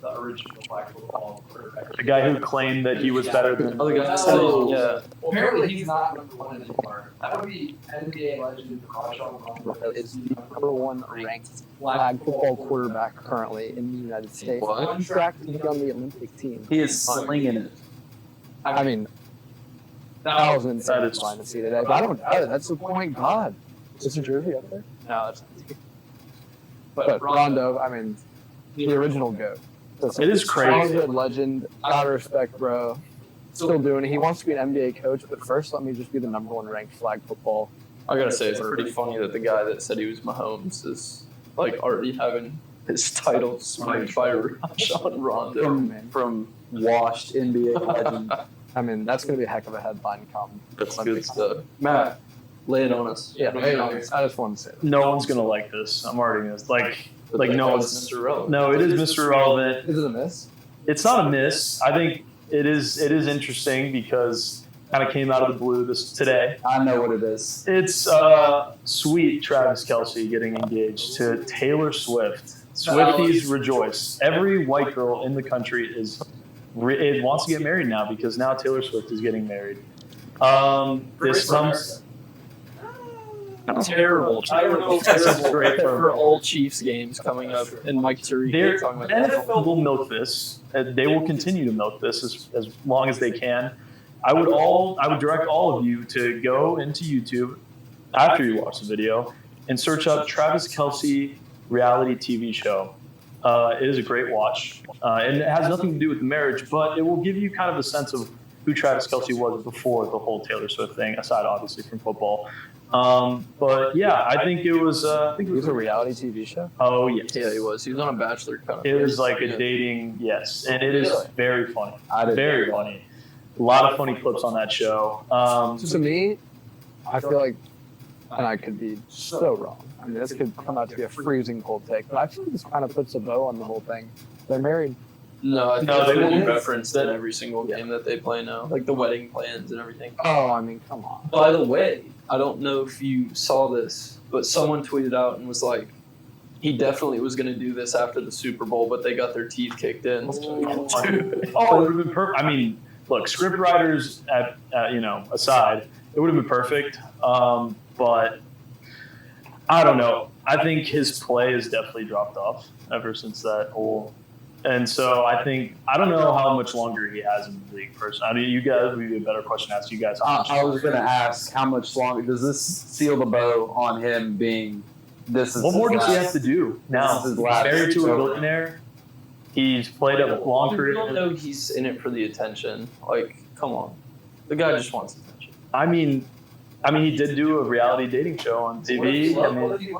The original black football quarterback. The guy who claimed that he was better than Other guys, Oh. yeah. Well, apparently he's not number one anymore. That would be NBA legend Rajon Rondo. Is the number one ranked flag football quarterback currently in the United States. What? On track to be on the Olympic team. He is slinging it. I mean, that was insane to see today. But I don't doubt it. That's the point. God, is there Jersey up there? No, that's not. But Rondo, I mean, the original GOAT. It is crazy. Childhood legend. Out of respect, bro. Still doing it. He wants to be an NBA coach, but first, let me just be the number one ranked flag football. I gotta say, it's pretty funny that the guy that said he was Mahomes is like already having his title swiped by Rajon Rondo. From washed NBA legend. I mean, that's going to be a heck of a headline come. That's good stuff. Matt, lay it on us. Yeah, I just want to say that. No one's gonna like this. I'm already gonna like no one's. Mr. Relevant. No, it is Mr. Relevant. Is it a miss? It's not a miss. I think it is interesting because kind of came out of the blue today. I know what it is. It's sweet Travis Kelce getting engaged to Taylor Swift. Swifties rejoice. Every white girl in the country wants to get married now because now Taylor Swift is getting married. This comes. Terrible. Great For all Chiefs games coming up, and Mike Tirico talking about NFL will milk this. They will continue to milk this as long as they can. I would direct all of you to go into YouTube after you watch the video and search up Travis Kelce reality TV show. It is a great watch, and it has nothing to do with the marriage, but it will give you kind of a sense of who Travis Kelce was before the whole Taylor Swift thing, aside obviously from football. But yeah, I think it was. It was a reality TV show. Oh yes. Yeah, he was. He was on a Bachelor kind of. It was like a dating, yes, and it is very funny. I did. Very funny. A lot of funny clips on that show. To me, I feel like, and I could be so wrong. I mean, this could come out to be a freezing cold take, but I feel like this kind of puts a bow on the whole thing. They're married. No, I think No, they they will be won't. referenced in every single game that they play now, like the wedding plans and everything. Oh, I mean, come on. By the way, I don't know if you saw this, but someone tweeted out and was like, he definitely was going to do this after the Super Bowl, but they got their teeth kicked in. Oh, it would have been perfect. I mean, look, script writers aside, it would have been perfect. But I don't know. I think his play has definitely dropped off ever since that whole And so I don't know how much longer he has in the league personally. I mean, you guys would be a better question to ask you guys. I was going to ask how much longer does this seal the bow on him being this is what more his does he last- have to do now? This is his He's last. married to a billionaire. He's played a long We career. don't know he's in it for the attention. Like, come on. The guy just wants attention. I mean, he did do a reality dating show on TV. I mean,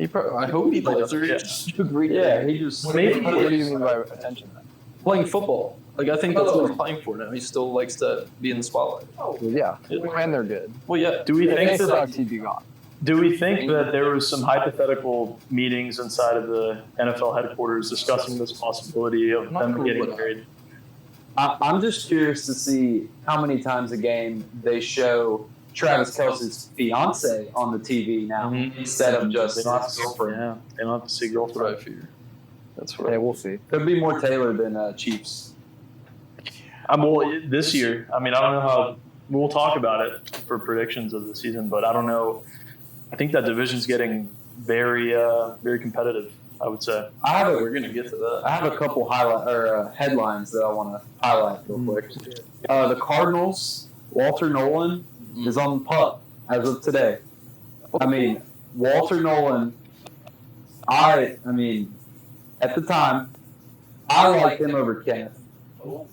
I hope he plays. Or Yeah. just agreed. Yeah, he just maybe What do you mean by attention? Playing football. Like, I think that's what he's playing for now. He still likes to be in the spotlight. Yeah, and they're good. Well, yeah. do we If they think suck, he'd be gone. that there was some hypothetical meetings inside of the NFL headquarters discussing this possibility of them getting married? I'm just curious to see how many times a game they show Travis Kelce's fiance on the TV now instead of just They don't have his to, girlfriend. yeah, they don't have to see That's what I girlfriend. figure. That's what Hey, we'll see. Could be more tailored than Chiefs. Well, this year, I mean, I don't know how. We'll talk about it for predictions of the season, but I don't know. I think that division's getting very, very competitive, I would say. we're going to get to that. I have a couple headlines that I want to highlight real quick. The Cardinals, Walter Nolan is on the pup as of today. I mean, Walter Nolan. I mean, at the time, I liked him over Kenneth.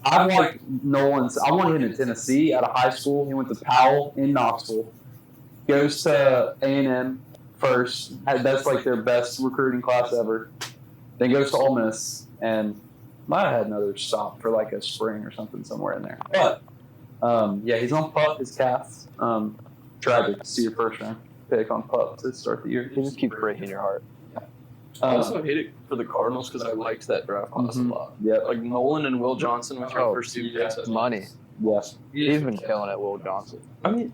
I want Nolan's. I want him in Tennessee out of high school. He went to Powell in Knoxville. Goes to A&M first. That's like their best recruiting class ever. Then goes to Ole Miss and might have had another stop for like a spring or something somewhere in there. But yeah, he's on pup. His calf. Tragic to see your first round pick on pup to start the year. You just keep breaking your heart. I also hate it for the Cardinals because I liked that draft class a lot. Yeah. Like Nolan and Will Johnson with your first two picks. Money. Yes. He's been killing it, Will Johnson. I mean,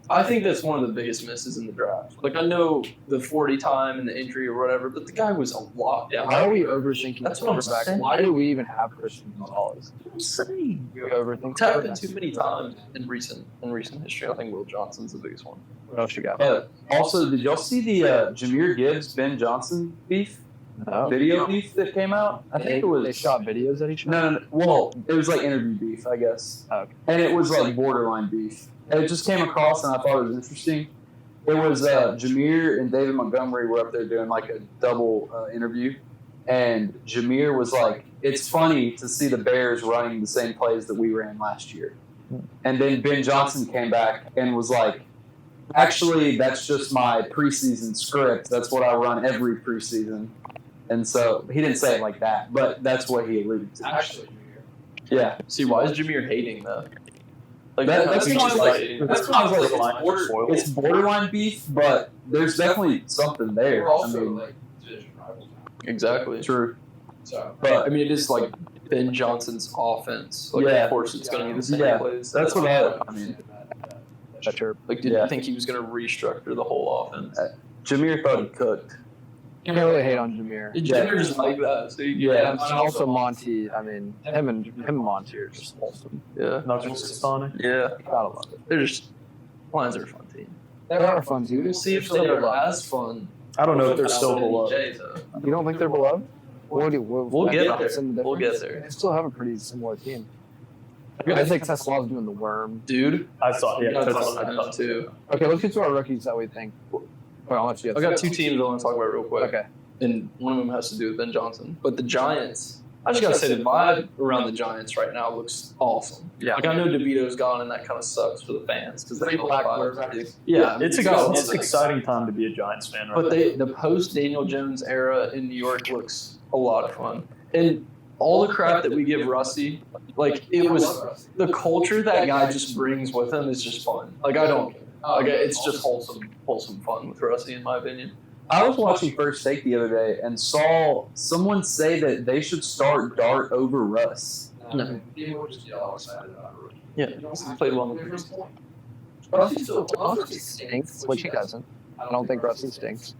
I think that's one of the biggest misses in the draft. Like, I know the 40 time and the injury or whatever, but the guy was a lockdown. Why are we overthinking That's what I'm quarterback? saying. Why do we even have Christian Gonzalez? I'm saying. We overthink It's happened quarterbacks. too many times in recent history. I think Will Johnson's the biggest one. What else you got? Also, did y'all see the Jameer Gibbs Ben Johnson beef No. video beef that came out? I think it was. They shot videos at each other. No. Well, it was like interview beef, I guess. Oh, okay. And it was like borderline beef. And it just came across, and I thought it was interesting. It was Jameer and David Montgomery were up there doing like a double interview, and Jameer was like, "It's funny to see the Bears running the same plays that we ran last year." And then Ben Johnson came back and was like, "Actually, that's just my preseason script. That's what I run every preseason." And so he didn't say it like that, but that's what he alluded to. Actually, Yeah. See, why is Jameer hating that? Like, That's he's why I just was like, hating. that's why I was like, Spoiled. it's borderline beef, but there's definitely something there. we're also I mean, like division rivals now. Exactly. true. So But I mean, it is like Ben Johnson's offense. Like, Yeah. of course, it's going to be the same Yeah. plays. that's what I mean. That's true. Like, did Yeah. you think he was going to restructure the whole offense? Jameer thought he cooked. You can't really hate on Jameer. Jameer's like that. So Yeah. And also Monty. I mean, him and Monty are just awesome. yeah. Knuckles Sistani. Yeah. Gotta love it. They're just, Lions are a fun team. They are fun too. We'll see if they are as fun. I don't know if they're still without below. EJ, though. You don't think they're beloved? We'll get there. the We'll get difference. there. They still have a pretty similar team. I think Tesla's doing the worm. Dude, I saw. Yeah, that's that's what I thought too. Okay, let's get to our rookies that we think. Well, I'll let you I got two teams I want to talk about real quick. Okay. And one of them has to do with Ben Johnson. But the Giants, I just got to say, the vibe around the Giants right now looks awesome. Yeah. Like, I know DeVito's gone, and that kind of sucks for the fans. Because they Black vibe. quarterback. Yeah, It's got- an exciting time to be a Giants fan, right? But the post Daniel Jones era in New York looks a lot of fun. And all the crap that we give Rusty, like, it was the culture that guy just brings with him is just fun. Like, I don't care. Like, it's just wholesome fun with Rusty, in my opinion. I was watching First Take the other day and saw someone say that they should start Dart over Russ. No. People just get all excited about it. Yeah, he played well in the first. Rusty stinks, which he doesn't. I don't think Rusty stinks.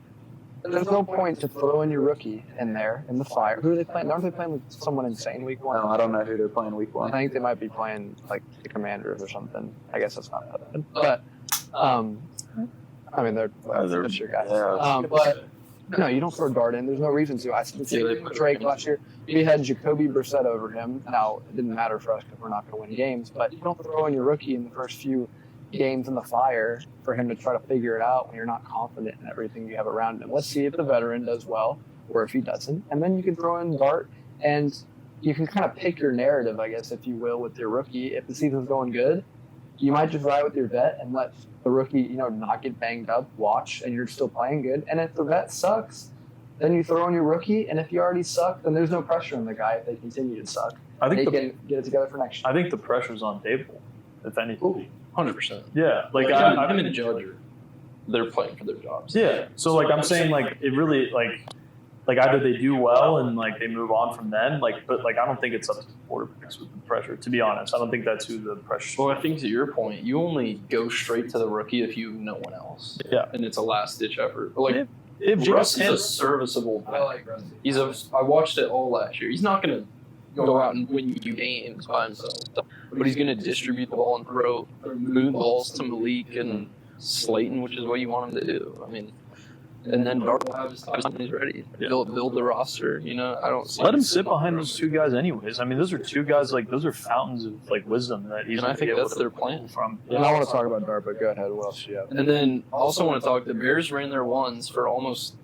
There's no point to throwing your rookie in there in the fire. Who are they playing? Aren't they playing with someone insane week one? No, I don't know who they're playing week I one. think they might be playing like the Commanders or something. I guess that's not bad. But I mean they're just your guys. Yeah. But no, you don't throw Dart in. There's no reason to. I said the same thing with Drake last year. We had Jacoby Brissett over him. Now, it didn't matter for us because we're not going to win games, but you don't throw in your rookie in the first few games in the fire for him to try to figure it out when you're not confident in everything you have around him. Let's see if the veteran does well or if he doesn't. And then you can throw in Dart and you can kind of pick your narrative, I guess, if you will, with your rookie. If the season's going good, you might just ride with your vet and let the rookie, not get banged up, watch, and you're still playing good. And if the vet sucks, then you throw in your rookie, and if you already suck, then there's no pressure on the guy if they continue to suck. I think they can get it together for next year. I think the pressure's on Dable, if anything. 100%. Yeah, like him and Judge they're playing for their jobs. Yeah, so like I'm saying, like it really like either they do well and like they move on from then, but I don't think it's up to the quarterbacks with the pressure. To be honest, I don't think that's who the pressure. Well, I think to your point, you only go straight to the rookie if you have no one else. Yeah, and it's a last ditch effort. But like if Russ is a serviceable. I like Rusty. I watched it all last year. He's not gonna go out and win you games by himself, but he's gonna distribute the ball and throw moon balls to Malik and Slayton, which is what you want him to do. I mean. And then Dart will have his time when he's ready. Build the roster. I don't see. Let him sit behind those two guys, anyways. I mean, those are two guys those are fountains of wisdom that he's. And I think that's their plan. From. Yeah. And I want to talk about Dart, but go ahead. What else do you have? And then also want to talk. The Bears ran their ones for almost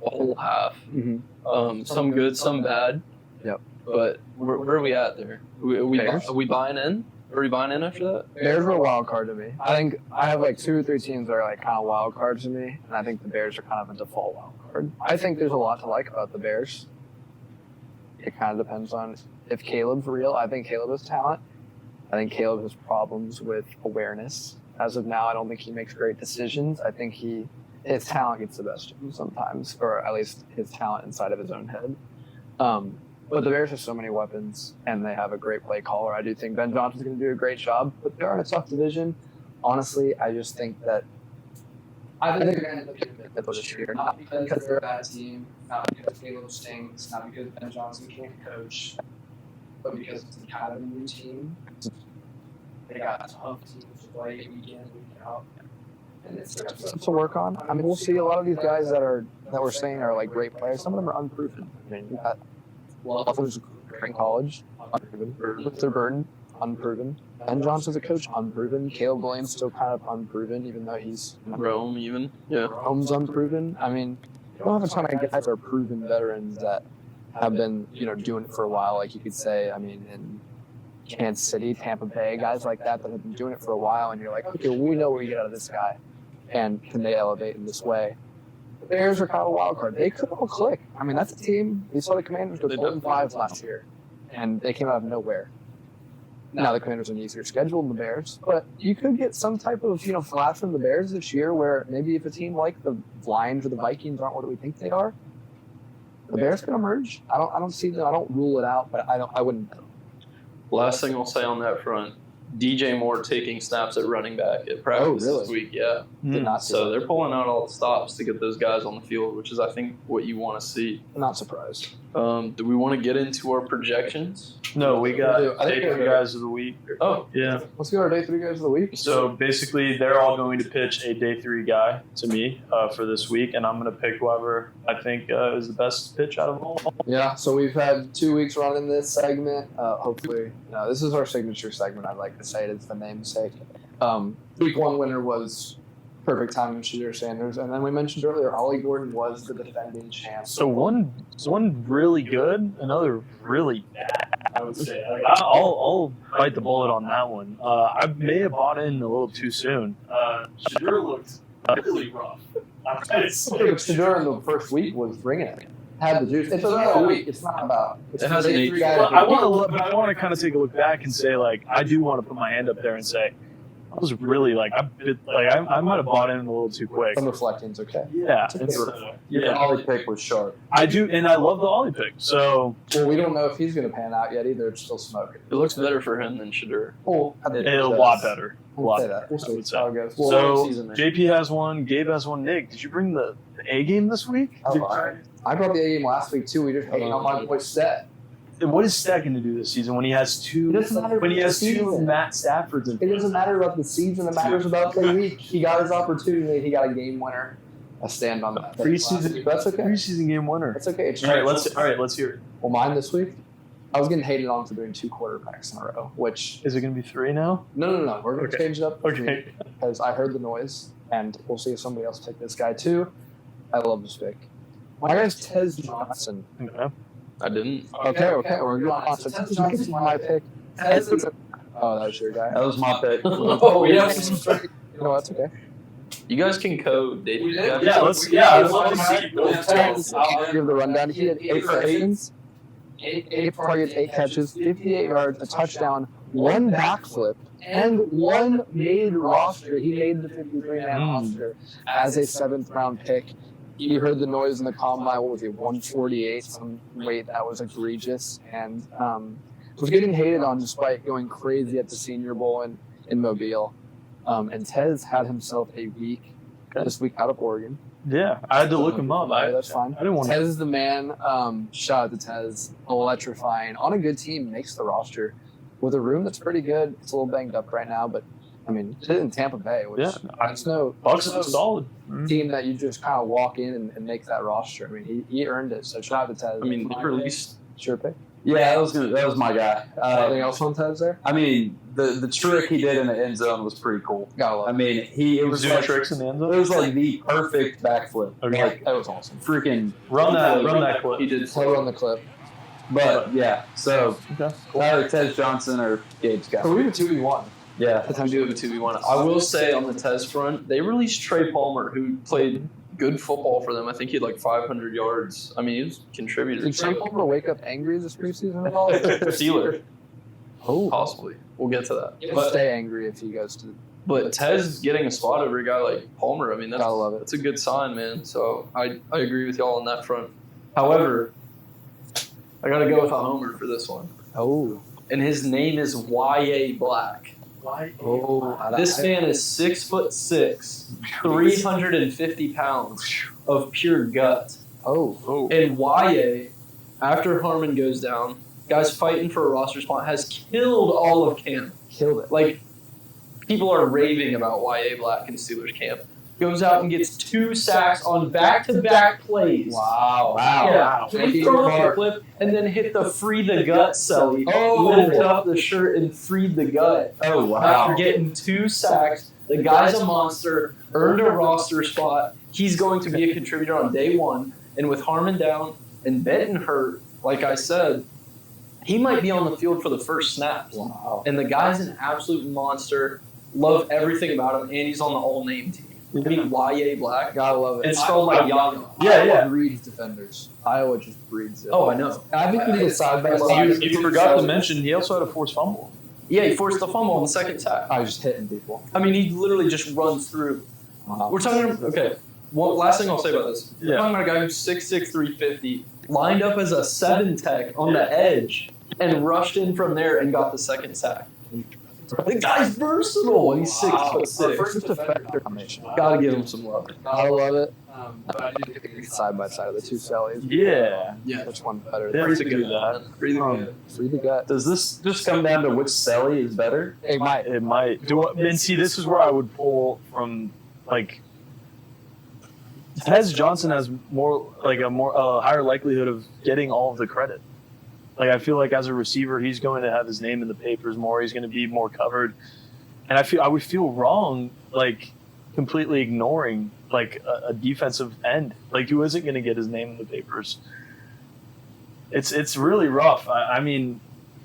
a whole half. Mm-hmm. Some good, some bad. Yep. But where are we at there? Are we buying in? Are we buying in after that? Bears were a wild card to me. I think I have 2 or 3 teams that are kind of wild cards to me, and I think the Bears are kind of a default wild card. I think there's a lot to like about the Bears. It kind of depends on if Caleb's real. I think Caleb has talent. I think Caleb has problems with awareness. As of now, I don't think he makes great decisions. I think his talent gets the best of him sometimes, or at least his talent inside of his own head. But the Bears have so many weapons, and they have a great play caller. I do think Ben Johnson's going to do a great job, but they're in a tough division. Honestly, I just think that I think they're going to end up getting a bit this year. Not because they're a bad team, not because Caleb stinks, not because Ben Johnson can't coach, but because it's kind of a new team. They got tough teams to play week in, week out. And it's to work on. I mean, we'll see a lot of these guys that we're saying are great players. Some of them are unproven. I mean, you got Waffles in college, unproven. Luther Burton, unproven. Ben Johnson's a coach, unproven. Caleb Williams still kind of unproven, even though he's Rome even. Yeah. Rome's unproven. I mean, you don't have a ton of guys that are proven veterans that have been, doing it for a while. Like you could say, I mean, in Kansas City, Tampa Bay, guys like that have been doing it for a while, and you're like, okay, well, we know what we get out of this guy, and can they elevate in this way? The Bears are kind of a wild card. They could all click. I mean, that's a team. We saw the Commanders go 12-5 last year, and they came out of nowhere. Now the Commanders are an easier schedule than the Bears, but you could get some type of flash from the Bears this year, where maybe if a team like the Lions or the Vikings aren't what we think they are, the Bears can emerge. I don't see them. I don't rule it out, but I wouldn't. Last thing I'll say on that front. DJ Moore taking snaps at running back at practice this week, yeah. Did not see so that. they're pulling out all the stops to get those guys on the field, which is, I think, what you want to see. Not surprised. Do we want to get into our projections? No, we got day 3 guys of the week. Oh, yeah. Let's go to our day 3 guys of the week. So basically, they're all going to pitch a day 3 guy to me for this week, and I'm going to pick whoever I think is the best pitch out of all. Yeah, so we've had 2 weeks running this segment. Hopefully, this is our signature segment. I'd like to say it. It's the namesake. Week 1 winner was perfect timing, Shadir Sanders, and then we mentioned earlier, Ollie Gordon was the defending champ. So one really good, another really bad, I would say. I'll bite the bullet on that one. I may have bought in a little too soon. Shadir looked really rough. Shadir in the first week was bringing it. Had the juice. It's another week. It's not about. It has an age. Well, I want to kind of take a look back and say, I do want to put my hand up there and say, I was really I might have bought in a little too quick. I'm reflecting. It's okay. Yeah, The Ollie pick was sharp. I do, and I love the Ollie pick. So, well, we don't know if he's going to pan out yet either. It's still smoking. It looks better for him than Shadir. Well, a lot better. We'll say that. We'll see how it goes. So, JP has one. Gabe has one. Nick, did you bring the A game this week? I brought the A game last week too. We just hating on my boy Stet. What is Stet going to do this season when he has two? When he has two Matt Staffords. It doesn't matter about the season. It matters about the week. He got his opportunity. He got a game winner. I stand on that. Preseason. That's okay. Preseason game winner. That's okay. It's All right, let's hear it. Well, mine this week, I was getting hated on for doing 2 quarterbacks in a row, which Is it going to be 3 now? no. We're going to Okay. change it up. Okay. Because I heard the noise, and we'll see if somebody else picked this guy too. I love this pick. My guy's Tez Johnson. Okay. I didn't. Okay, we're going on. So Tez Johnson's my pick. Oh, that was your guy. That was my pick. Oh, yeah. You know what? That's okay. You guys can code. Did you? Yeah, let's see. I'll give the rundown. He had 8 receptions, 8 targets, 8 catches, 58 yards, a touchdown, 1 backflip, and 1 made roster. He made the 53-man roster as a 7th-round pick. He heard the noise in the combine. What was it? 148. Some weight that was egregious, and was getting hated on despite going crazy at the Senior Bowl in Mobile. And Tez had himself a week this week out of Oregon. Yeah, I had to look him up. That's fine. I didn't want Tez is the man. Shout out to Tez. Electrifying. On a good team, makes the roster. With a room that's pretty good. It's a little banged up right now, but I mean, did it in Tampa Bay, which it's no Bucks is solid. team that you just kind of walk in and make that roster. I mean, he earned it. So shout out to Tez. I mean, they released. Sure pick. Yeah, that was my guy. Anything else on Tez there? I mean, the trick he did in the end zone was pretty cool. Gotta love I it. mean, it was doing like, tricks in the end it zone. was like the perfect backflip. Okay. Like, That was awesome. freaking. Run that clip. He did. Slow on the clip. But yeah, so Okay. either Tez Johnson or Gabe Scott. So we have a 2v1. Yeah. I do have a 2v1. I will say on the Tez front, they released Trey Palmer, who played good football for them. I think he had like 500 yards. I mean, he was a contributor. Did Trey Palmer wake up angry this preseason at all? Steeler, Oh. possibly. We'll get to that. He'll But stay angry if he goes to. But Tez getting a spot over a guy like Palmer, I mean, Gotta love it. that's a good sign, man. So I agree with y'all on that front. However, I got to go with a homer for this one. Oh. And his name is Y.A. Black. Oh. This man is 6'6", 350 pounds of pure gut. Oh. And YA, after Harmon goes down, guys fighting for a roster spot, has killed all of camp. Killed it. Like, people are raving about YA Black in Steelers camp. Goes out and gets 2 sacks on back-to-back plays. Wow. Yeah. Can we throw up the clip and then hit the free the gut celly? Lift up the shirt and freed the gut. Oh, wow. After getting 2 sacks, the guy's a monster, earned a roster spot. He's going to be a contributor on day 1. And with Harmon down and Benton hurt, like I said, he might be on the field for the first snaps. Wow. And the guy's an absolute monster. Love everything about him, and he's on the all-name team. I mean, Y.A. Black. Gotta love it. And it's spelled like Yaga. Iowa breeds defenders. Iowa just breeds it. Oh, I know. I think we did side by side. You forgot to mention he also had a forced fumble. Yeah, he forced the fumble on the second sack. I was just hitting people. I mean, he literally just runs through. Wow. We're talking, okay, one last thing I'll say about this. We're Yeah. talking about a guy who's 6'6", 350, lined up as a 7-tech on the edge, and rushed in from there and got the second sack. The guy's versatile. He's 6'6". First defender combination. Gotta give him some love. Gotta love it. But I do think side by side of the 2 Sallys. Yeah. Yeah. Which one better? Yeah, Pretty we could do good. that. Pretty Um, good. Free the gut. Does this just come down to which Selly is better? It might. It might. And see, this is where I would pull from, like, Tez Johnson has a higher likelihood of getting all of the credit. Like, I feel like as a receiver, he's going to have his name in the papers more. He's going to be more covered. And I would feel wrong, like, completely ignoring, like, a defensive end. Like, who isn't going to get his name in the papers? It's really rough. I mean,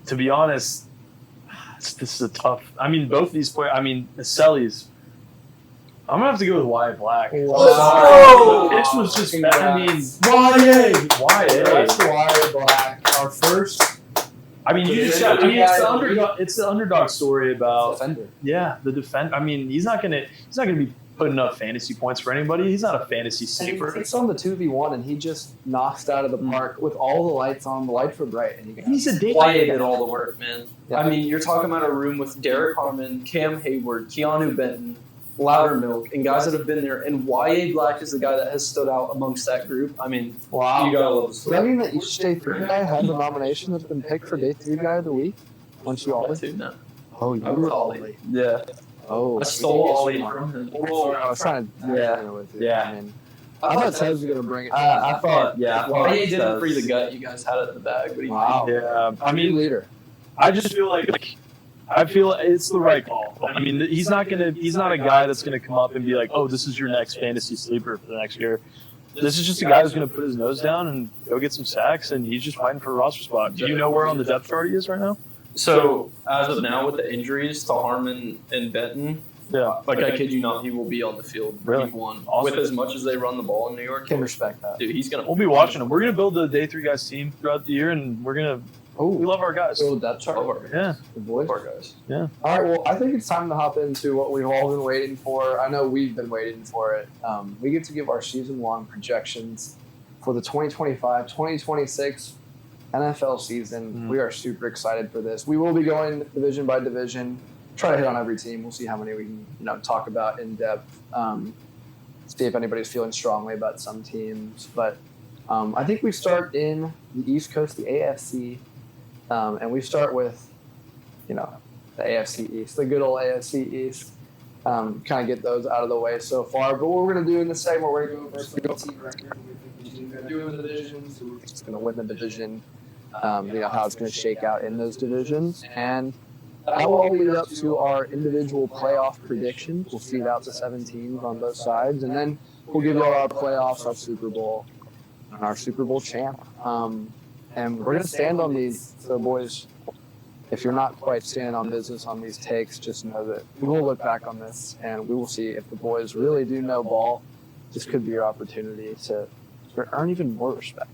to be honest, this is a tough. I mean, both these players. I mean, the Sellies. I'm gonna have to go with Wyatt Black. Whoa! This was just. I mean, That's Wyatt. Wyatt Black. Our first I mean, you just got. I mean, it's the underdog. It's the underdog story about. defender. Yeah, the defense. I mean, he's not gonna be putting up fantasy points for anybody. He's not a fantasy saver. It's on the 2v1, and he just knocks it out of the park with all the lights on. The lights were bright, and he got He's a dick. YA did all the work, man. Yeah. I mean, you're talking about a room with Derek Harmon, Cam Hayward, Keanu Benton, Loudermilk, and guys that have been there. And YA Black is the guy that has stood out amongst that group. I mean, Wow. you gotta love Does that mean that each day 3 guy has a nomination that's been picked for day 3 guy of the week? Once you all it. No. Oh, you I were was all Ollie. Yeah. Oh, I stole Ollie from him. I was trying to Yeah. with you. Yeah. I mean, I thought Tez was gonna bring it. I thought, yeah. He didn't free the gut you guys had it in the bag, but he Wow. Yeah, I mean, leader. I just feel like it's the right call. I mean, he's not a guy that's gonna come up and be like, oh, this is your next fantasy sleeper for the next year. This is just a guy who's gonna put his nose down and go get some sacks, and he's just fighting for a roster spot. Do you know where on the depth chart he is right now? So as of now, with the injuries to Harmon and Benton, Yeah, like I kid you not, he will be on the field Really? week 1. Awesome. With as much as they run the ball in New York, Can respect that. dude, he's gonna. we'll be watching him. We're gonna build the day 3 guys team throughout the year, and we Oh, love our guys. so that chart. Yeah, The boys. Poor guys. All right, well, I think it's time to hop into what we've all been waiting for. I know we've been waiting for it. We get to give our season-long projections for the 2025-2026 NFL season. We are super excited for this. We will be going division by division, try to hit on every team. We'll see how many we can talk about in depth, see if anybody's feeling strongly about some teams. But I think we start in the East Coast, the AFC, and we start with, the AFC East, the good old AFC East. Kind of get those out of the way so far. But what we're going to do in this segment, we're going to go over single team record. What we think the team's going to do in the divisions, who we think is going to win the division, how it's going to shake out in those divisions. And that will all lead up to our individual playoff predictions. We'll seed out the 7 teams on both sides. And then we'll give you all our playoffs, our Super Bowl, and our Super Bowl champ. And we're going to stand on these. So, boys, if you're not quite standing on business on these takes, just know that we will look back on this and we will see if the boys really do know ball. This could be your opportunity to earn even more respect.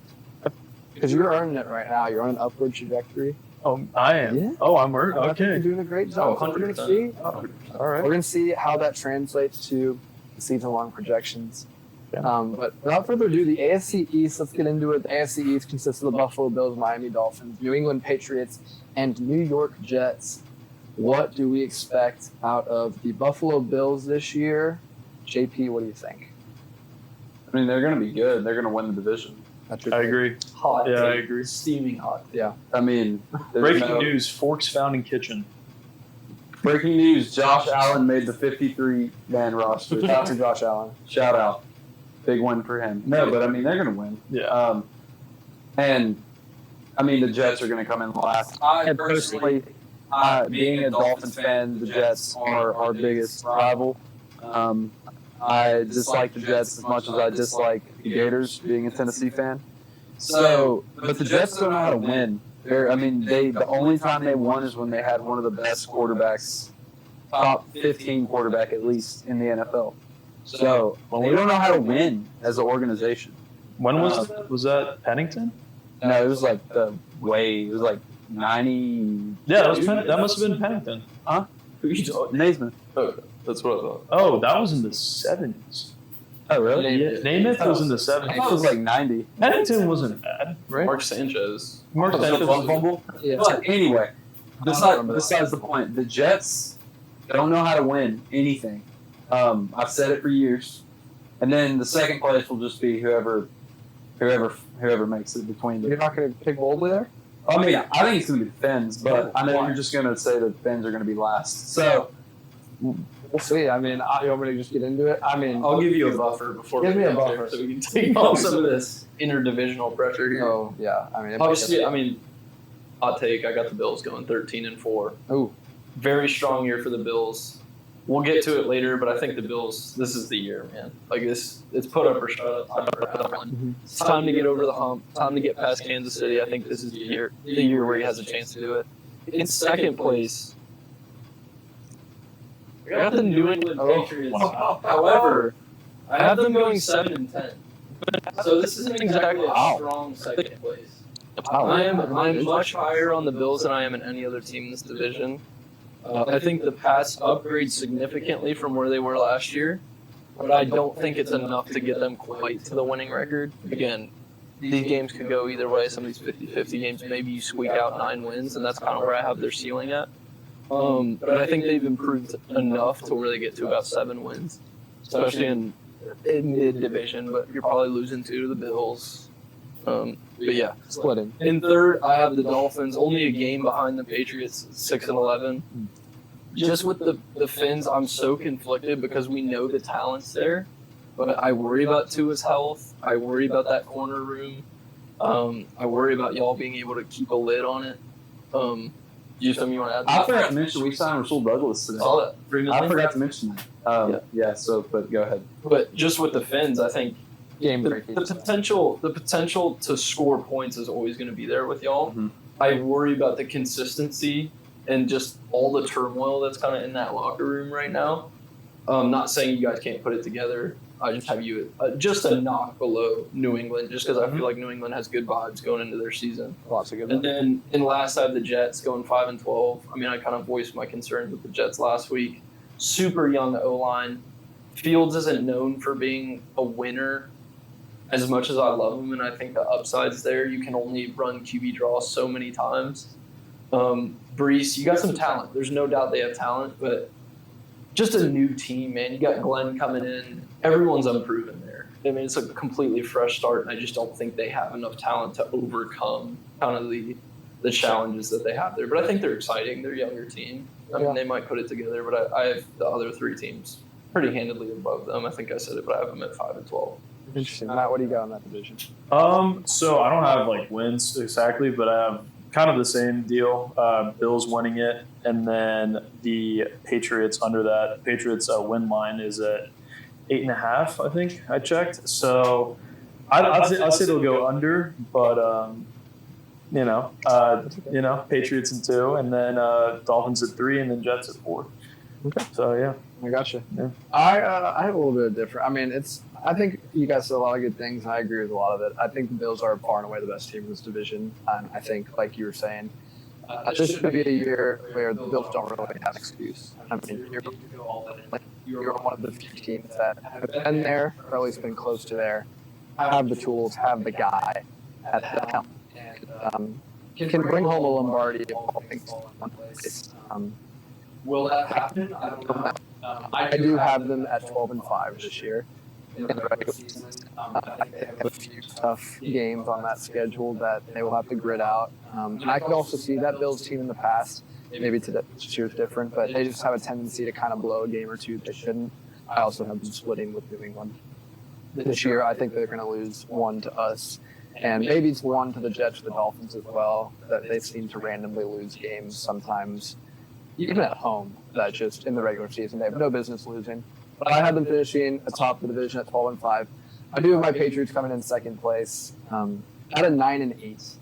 Because you're earning it right now. You're on an upward trajectory. oh, I am. Yeah. Oh, I'm hurt. I think you're Okay. doing a great job. Oh, We're going to 100%. see. All We're right. going to see how that translates to the season-long projections. Yeah. But without further ado, the AFC East, let's get into it. The AFC East consists of the Buffalo Bills, Miami Dolphins, New England Patriots, and New York Jets. What do we expect out of the Buffalo Bills this year? JP, what do you think? I mean, they're going to be good. They're going to win the division. That's I agree. Hot. Yeah, I take. agree. Steaming hot. I mean, there's Breaking no- news: Forks found in kitchen. Breaking news: Josh Allen made the 53-man roster. Shout out to Josh Allen. Shout out. Big win for him. No, but I mean, they're going to win. Yeah. And I mean, the Jets are going to come in last. I personally, being a Dolphins fan, the Jets are our biggest rival. I dislike the Jets as much as I dislike the Gators, being a Tennessee fan. So, but the Jets don't know how to win. The only time they won is when they had one of the best quarterbacks, top 15 quarterback at least in the NFL. So, they don't know how to win as an organization. When was that Pennington? No, it was like it was like 90. Yeah, that must have been Pennington. Who you talking? Naismith. That's what I thought. Oh, that was in the 70s. Oh, really? Yeah, Namath was in the I 70s. thought it was like 90. Pennington wasn't bad, right? Mark Sanchez. Mark Was it Sanchez a was fumble? Yeah. But anyway, remember that. besides the point, the Jets don't know how to win anything. I've said it for years. And then the second place will just be whoever makes it between You're them. not going to pick boldly there? I mean, I think it's going to be the Fins, but I know you're just going to say that the Fins are going to be last. So, We'll see. I mean, you want me to just get into it? I mean, I'll give you a buffer before Give we me a get there, buffer. so we can take off some of this interdivisional pressure here. oh, yeah. I mean, Obviously, hot take. I got the Bills going 13-4. Ooh. Very strong year for the Bills. We'll get to it later, but I think the Bills. This is the year, man. Like this, it's put up or shut up. It's time to get over the hump. Time to get past Kansas City. I think this is the year where he has a chance to do it. In second place, I got the New England Patriots. However, I have them going 7-10. So this isn't exactly a strong second place. I'm much higher on the Bills than I am in any other team in this division. I think the pass upgrades significantly from where they were last year, but I don't think it's enough to get them quite to the winning record. Again, these games could go either way. Some of these 50-50 games, maybe you squeak out 9 wins, and that's kind of where I have their ceiling at. But I think they've improved enough to where they get to about 7 wins, especially in mid-division, but you're probably losing 2 to the Bills. But yeah, splitting. in third, I have the Dolphins, only a game behind the Patriots, 6-11. Just with the Fins, I'm so conflicted because we know the talent's there, but I worry about Tua's health. I worry about that corner room. I worry about y'all being able to keep a lid on it. You something you want to add? I forgot to mention we signed Rasul Douglas today. Saw that. I forgot to mention that. But go ahead. But just with the Finns, I think Game the breaking. potential to score points is always going to be there with y'all. Mhm. I worry about the consistency and just all the turmoil that's kind of in that locker room right now. Not saying you guys can't put it together. I just have you just a knock below New England, just because I feel like New England has good vibes going into their season. Lots of good And ones. then in last, I have the Jets going 5-12. I mean, I kind of voiced my concerns with the Jets last week. Super young O-line. Fields isn't known for being a winner as much as I love him, and I think the upside's there. You can only run QB draw so many times. Brees, you got some talent. There's no doubt they have talent, but just a new team, man. You got Glenn coming in. Everyone's unproven there. I mean, it's a completely fresh start, and I just don't think they have enough talent to overcome kind of the challenges that they have there. But I think they're exciting. They're a younger team. I mean, they might put it together, but I have the other three teams pretty handedly above them. I think I said it, but I have them at 5-12. Interesting. Matt, what do you got on that division? So I don't have like wins exactly, but I have kind of the same deal. Bills winning it, and then the Patriots under that. Patriots win line is at 8.5. I think I checked. So I'd say they'll go under, but Patriots in 2, and then Dolphins at 3, and then Jets at 4. Okay. So yeah. I gotcha. Yeah. I have a little bit of different. I mean, I think you guys said a lot of good things, and I agree with a lot of it. I think the Bills are far and away the best team in this division, and I think, like you were saying, this should be a year where the Bills don't really have an excuse. I mean, you're one of the few teams that have been there, or at least been close to there, have the tools, have the guy at the helm, and can bring home a Lombardi if all things fall in one place. Will that happen? I don't know. I do have them at 12-5 this year in the regular season. I think they have a few tough games on that schedule that they will have to grit out. And I could also see that Bills team in the past. Maybe this year's different, but they just have a tendency to kind of blow a game or two they shouldn't. I also have them splitting with New England. This year, I think they're going to lose 1 to us. And maybe it's 1 to the Jets or the Dolphins as well, that they seem to randomly lose games sometimes, even at home, that just in the regular season they have no business losing. But I have them finishing atop the division at 12-5. I do have my Patriots coming in second place at a 9-8.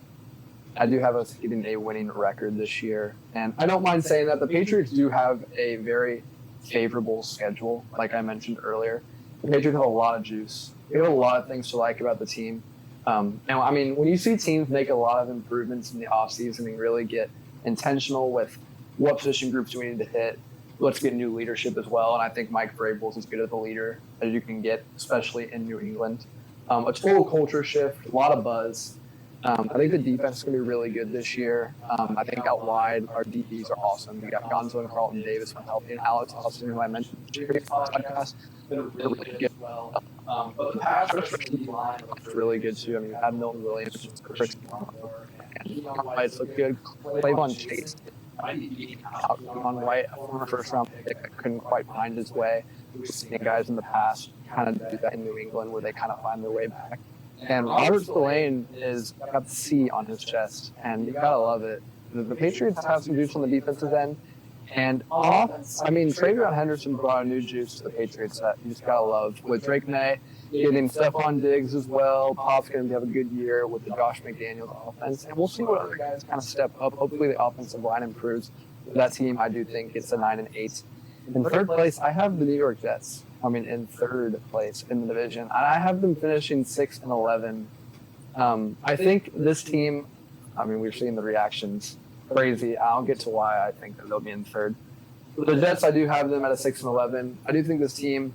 I do have us getting a winning record this year, and I don't mind saying that the Patriots do have a very favorable schedule. Like I mentioned earlier, the Patriots have a lot of juice. They have a lot of things to like about the team. And I mean, when you see teams make a lot of improvements in the offseason and really get intentional with what position groups do we need to hit, let's get new leadership as well. And I think Mike Vrabel's as good of a leader as you can get, especially in New England. A total culture shift, a lot of buzz. I think the defense is going to be really good this year. I think out wide, our DBs are awesome. We got Gonzo and Carlton Davis from helping, and Alex Austin, who I mentioned in the podcast, been really good as well. But the pass rush line looks really good too. I mean, we had Milton Williams, Chris and Keon White's look good. Clavon Chase on White, a former first-round pick that couldn't quite find his way. We've seen guys in the past kind of do that in New England where they kind of find their way back. And Robert Spillane is got the C on his chest, and you gotta love it. The Patriots have some juice on the defensive end, and offense. I mean, Travion Henderson brought a new juice to the Patriots that you just gotta love. With Drake May getting Stephon Diggs as well, Pop's gonna have a good year with the Josh McDaniels offense, and we'll see what other guys kind of step up. Hopefully, the offensive line improves. That team, I do think, gets a 9-8. In third place, I have the New York Jets. I mean, in third place in the division. And I have them finishing 6-11. I think this team, I mean, we've seen the reactions. Crazy. I'll get to why I think that they'll be in third. The Jets, I do have them at a 6-11. I do think this team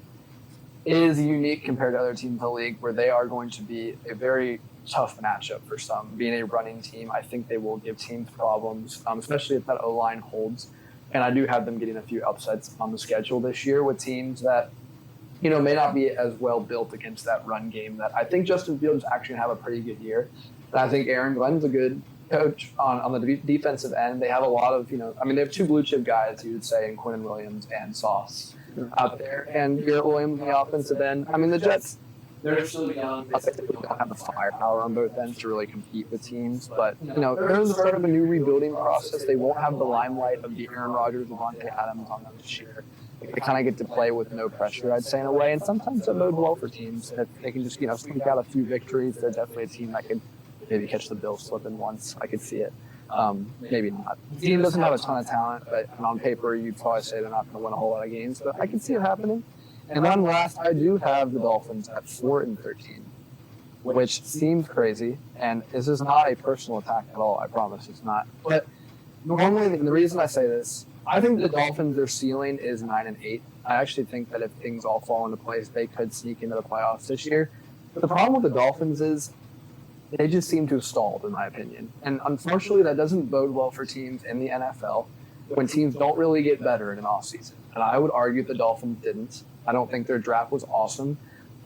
is unique compared to other teams in the league where they are going to be a very tough matchup for some. Being a running team, I think they will give teams problems, especially if that O-line holds. And I do have them getting a few upsets on the schedule this year with teams that, you know, may not be as well built against that run game that I think Justin Fields actually have a pretty good year. And I think Aaron Glenn's a good coach on the defensive end. They have a lot of, they have two blue chip guys, you would say, in Quinnen Williams and Sauce out there. And Garrett Williams on the offensive end. I mean, the Jets, they're still young. They don't have the firepower on both ends to really compete with teams. But, they're in the start of a new rebuilding process. They won't have the limelight of the Aaron Rodgers, Devontae Adams on them this year. They kind of get to play with no pressure, I'd say, in a way. And sometimes that bodes well for teams. If they can just, sneak out a few victories, they're definitely a team that could maybe catch the Bills slipping once. I could see it. Maybe not. The team doesn't have a ton of talent, but on paper, you'd probably say they're not going to win a whole lot of games. But I can see it happening. And then last, I do have the Dolphins at 4-13, which seems crazy. And this is not a personal attack at all. I promise it's not. But normally, and the reason I say this, I think the Dolphins, their ceiling is 9-8. I actually think that if things all fall into place, they could sneak into the playoffs this year. But the problem with the Dolphins is they just seem to have stalled, in my opinion. And unfortunately, that doesn't bode well for teams in the NFL when teams don't really get better in an offseason. And I would argue the Dolphins didn't. I don't think their draft was awesome.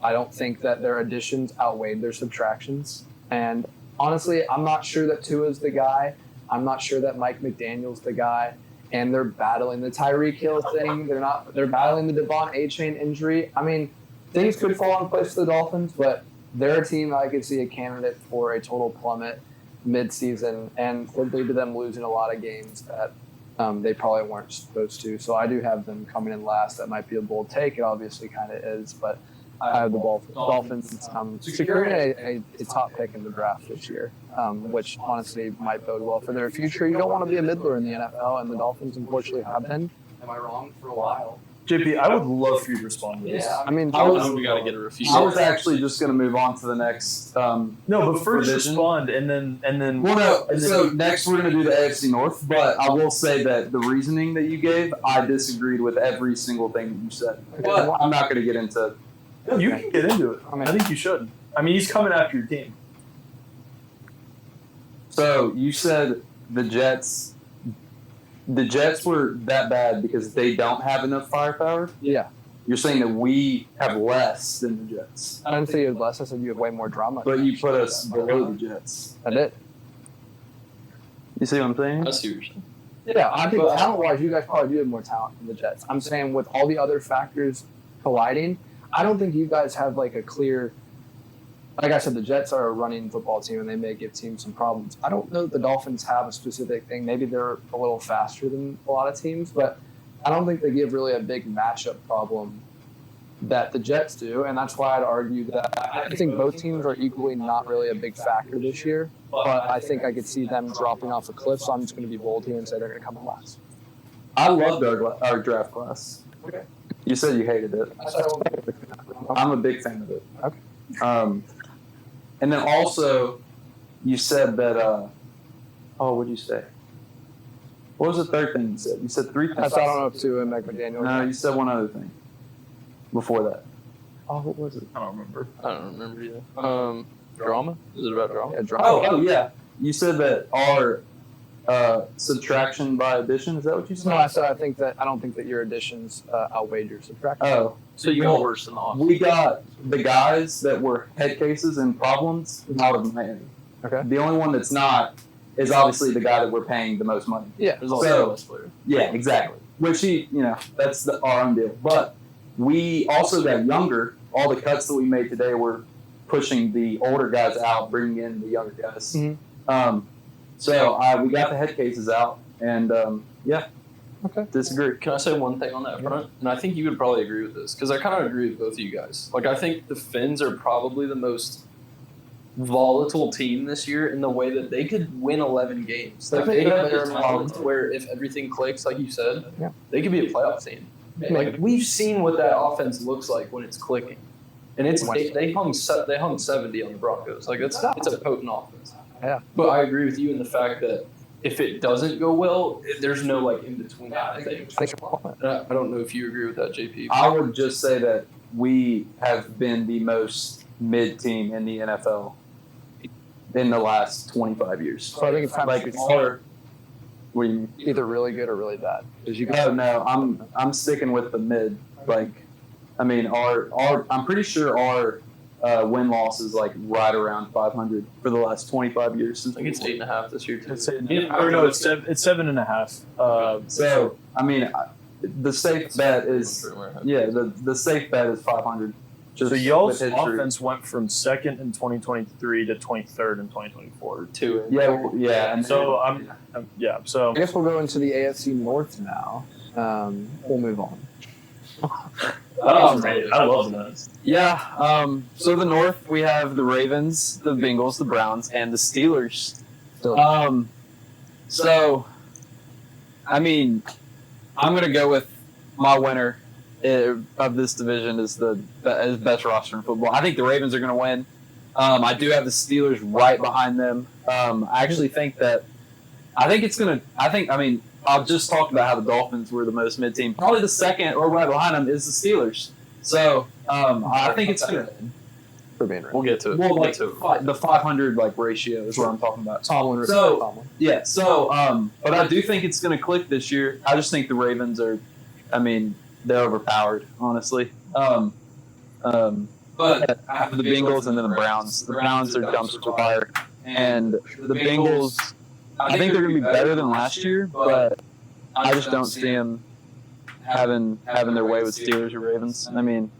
I don't think that their additions outweighed their subtractions. And honestly, I'm not sure that Tua's the guy. I'm not sure that Mike McDaniel's the guy. And they're battling the Tyreek Hill thing. They're battling the Devon A-Chain injury. I mean, things could fall in place for the Dolphins, but they're a team that I could see a candidate for a total plummet mid-season, and could lead to them losing a lot of games that they probably weren't supposed to. So I do have them coming in last. That might be a bold take. It obviously kind of is, but I have the Dolphins securing a top pick in the draft this year, which honestly might bode well for their future. You don't want to be a middler in the NFL, and the Dolphins unfortunately have been. Am I wrong? For a while. JP, I would love for you to respond to this. Yeah, I mean, we got to get a refusal. I was actually just going to move on to the next. No, but first respond, and then. Well, no. So next we're going to do the AFC North, but I will say that the reasoning that you gave, I disagreed with every single thing that you said. But I'm not going to get into. No, you can get into it. I think you should. I mean, he's coming after your team. So you said the Jets were that bad because they don't have enough firepower? Yeah. You're saying that we have less than the Jets. I didn't say you had less. I said you have way more drama. But you put us below the Jets. I did. You see what I'm saying? I see what you're saying. Yeah, I think talent-wise, you guys probably do have more talent than the Jets. I'm saying with all the other factors colliding, I don't think you guys have like a clear. Like I said, the Jets are a running football team, and they may give teams some problems. I don't know that the Dolphins have a specific thing. Maybe they're a little faster than a lot of teams, but I don't think they give really a big matchup problem that the Jets do, and that's why I'd argue that I think both teams are equally not really a big factor this year, but I think I could see them dropping off a cliff, so I'm just going to be bold here and say they're going to come in last. I loved our draft class. Okay. You said you hated it. I'm a big fan of it. Okay. And then also, you said that, what'd you say? What was the third thing you said? You said three things. I don't know if Tua and Mike McDaniel. No, you said one other thing before that. Oh, what was it? I don't remember. I don't remember either. Drama? Is it about drama? Yeah, drama. Oh, yeah. You said that our subtraction by addition. Is that what you said? No, I said I don't think that your additions outweighed your subtractions. Oh. So you got worse than the offense. We got the guys that were head cases and problems out of Miami. Okay. The only one that's not is obviously the guy that we're paying the most money. Yeah. There's also a West player. Yeah, exactly. Which that's our own deal. But we also got younger. All the cuts that we made today were pushing the older guys out, bringing in the younger guys. Mm-hmm. So we got the head cases out, and Okay. disagree. Can I say one thing on that front? And I think you would probably agree with this, because I kind of agree with both of you guys. Like, I think the Finns are probably the most volatile team this year in the way that they could win 11 games. Like, they have their talent where if everything clicks, like you said, they could be a playoff team. Like, we've seen what that offense looks like when it's clicking. And they hung 70 on the Broncos. Like, it's a potent offense. Yeah. But I agree with you in the fact that if it doesn't go well, there's no like in between. I think. I don't know if you agree with that, JP. I would just say that we have been the most mid team in the NFL in the last 25 years. So I think it's time Like to our, what do you mean? either really good or really bad. No, I'm sticking with the mid. Like, I mean, I'm pretty sure our win-loss is like right around 500 for the last 25 years. I think it's 8.5 this year too. Or no, it's 7.5. So I mean, the safe bet is the safe bet is 500. Just So y'all's with history. offense went from second in 2023 to 23rd in 2024. Yeah, and So So I guess we'll go into the AFC North now. We'll move on. I love that. Yeah. So the North, we have the Ravens, the Bengals, the Browns, and the Steelers. So, I mean, I'm gonna go with my winner of this division is the best roster in football. I think the Ravens are gonna win. I do have the Steelers right behind them. I actually think that. I mean, I'll just talk about how the Dolphins were the most mid-team. Probably the second or right behind them is the Steelers. So I think it's gonna. For being right. We'll get to it. Well, We'll like get to it. the 500 like ratio is what I'm talking about. Tomlin, respect So- Tomlin. Yeah. So, but I do think it's going to click this year. I just think the Ravens are. I mean, they're overpowered, honestly. But I have the Bengals and then the Browns. The Browns are dumpster fire, and the Bengals. I think they're going to be better than last year, but I just don't see them having their way with Steelers or Ravens. I mean,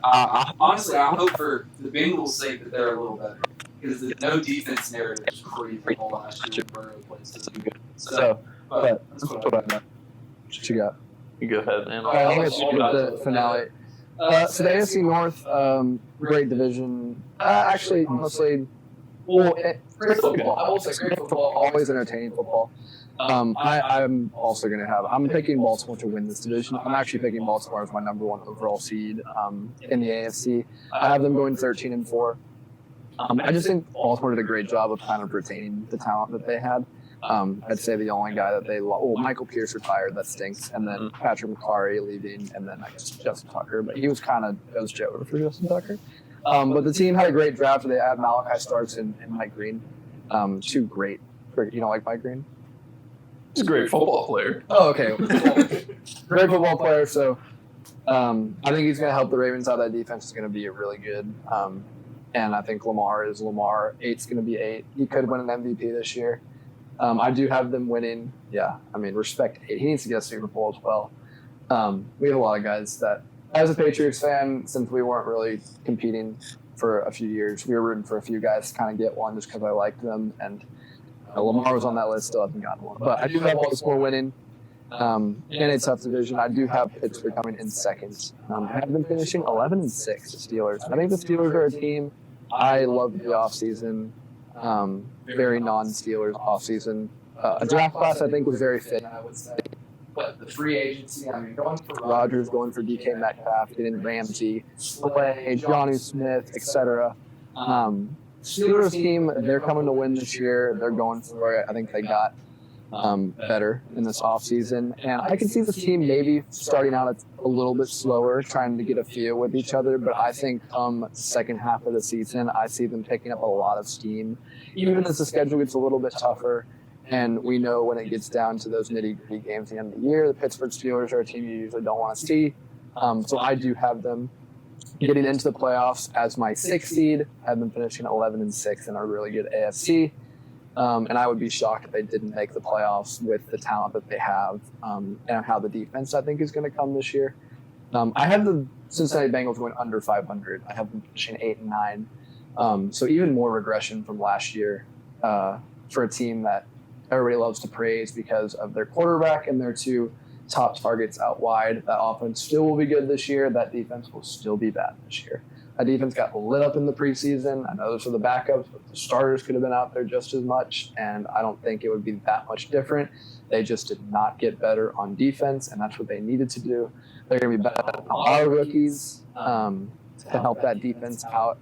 Honestly, I hope for the Bengals' sake that they're a little better because the no defense narrative is crazy all last year. so but that's what I got. What you got? You go ahead, man. All right, let's get the finale. So the AFC North, great division. Actually, mostly, great football. I will say great football, always entertaining football. I'm also going to I'm picking Baltimore to win this division. I'm actually picking Baltimore as my number one overall seed in the AFC. I have them going 13-4. I just think Baltimore did a great job of kind of retaining the talent that they had. I'd say the only guy that they Michael Pierce retired, that stinks, and then Patrick McCarry leaving, and then I guess Justin Tucker, but he was kind of goes over for Justin Tucker. But the team had a great draft. They had Malachi Starks and Mike Green, two great. You don't like Mike Green? He's a great football player. Oh, okay. Great football player. So I think he's going to help the Ravens out. That defense is going to be really good. And I think Lamar is Lamar. 8's going to be 8. He could win an MVP this year. I do have them winning. Yeah, I mean, respect 8. He needs to get a Super Bowl as well. We have a lot of guys that, as a Patriots fan, since we weren't really competing for a few years, we were rooting for a few guys to kind of get one just because I liked them. And Lamar was on that list, still hasn't gotten one. But I do have Baltimore winning in a tough division. I do have Pittsburgh coming in second. I have them finishing 11-6, the Steelers. I think the Steelers are a team. I love the offseason. Very non-Steelers offseason. A draft class I think was very fit. I would say. But the free agency, I mean, going for Rodgers going for DK Metcalf, getting Ramsey, Slay, Johnny Smith, etc. Steelers team, they're coming to win this year. They're going for it. I think they got better in this offseason. And I can see this team maybe starting out a little bit slower, trying to get a feel with each other. But I think second half of the season, I see them picking up a lot of steam, even as the schedule gets a little bit tougher. And we know when it gets down to those nitty-gritty games at the end of the year, the Pittsburgh Steelers are a team you usually don't want to see. So I do have them getting into the playoffs as my 6th seed. I have them finishing 11-6 in a really good AFC. And I would be shocked if they didn't make the playoffs with the talent that they have and how the defense, I think, is going to come this year. I have the Cincinnati Bengals going under 500. I have them finishing 8-9. So even more regression from last year for a team that everybody loves to praise because of their quarterback and their two top targets out wide. That offense still will be good this year. That defense will still be bad this year. That defense got lit up in the preseason. I know those are the backups, but the starters could have been out there just as much, and I don't think it would be that much different. They just did not get better on defense, and that's what they needed to do. They're going to be better than a lot of rookies to help that defense out,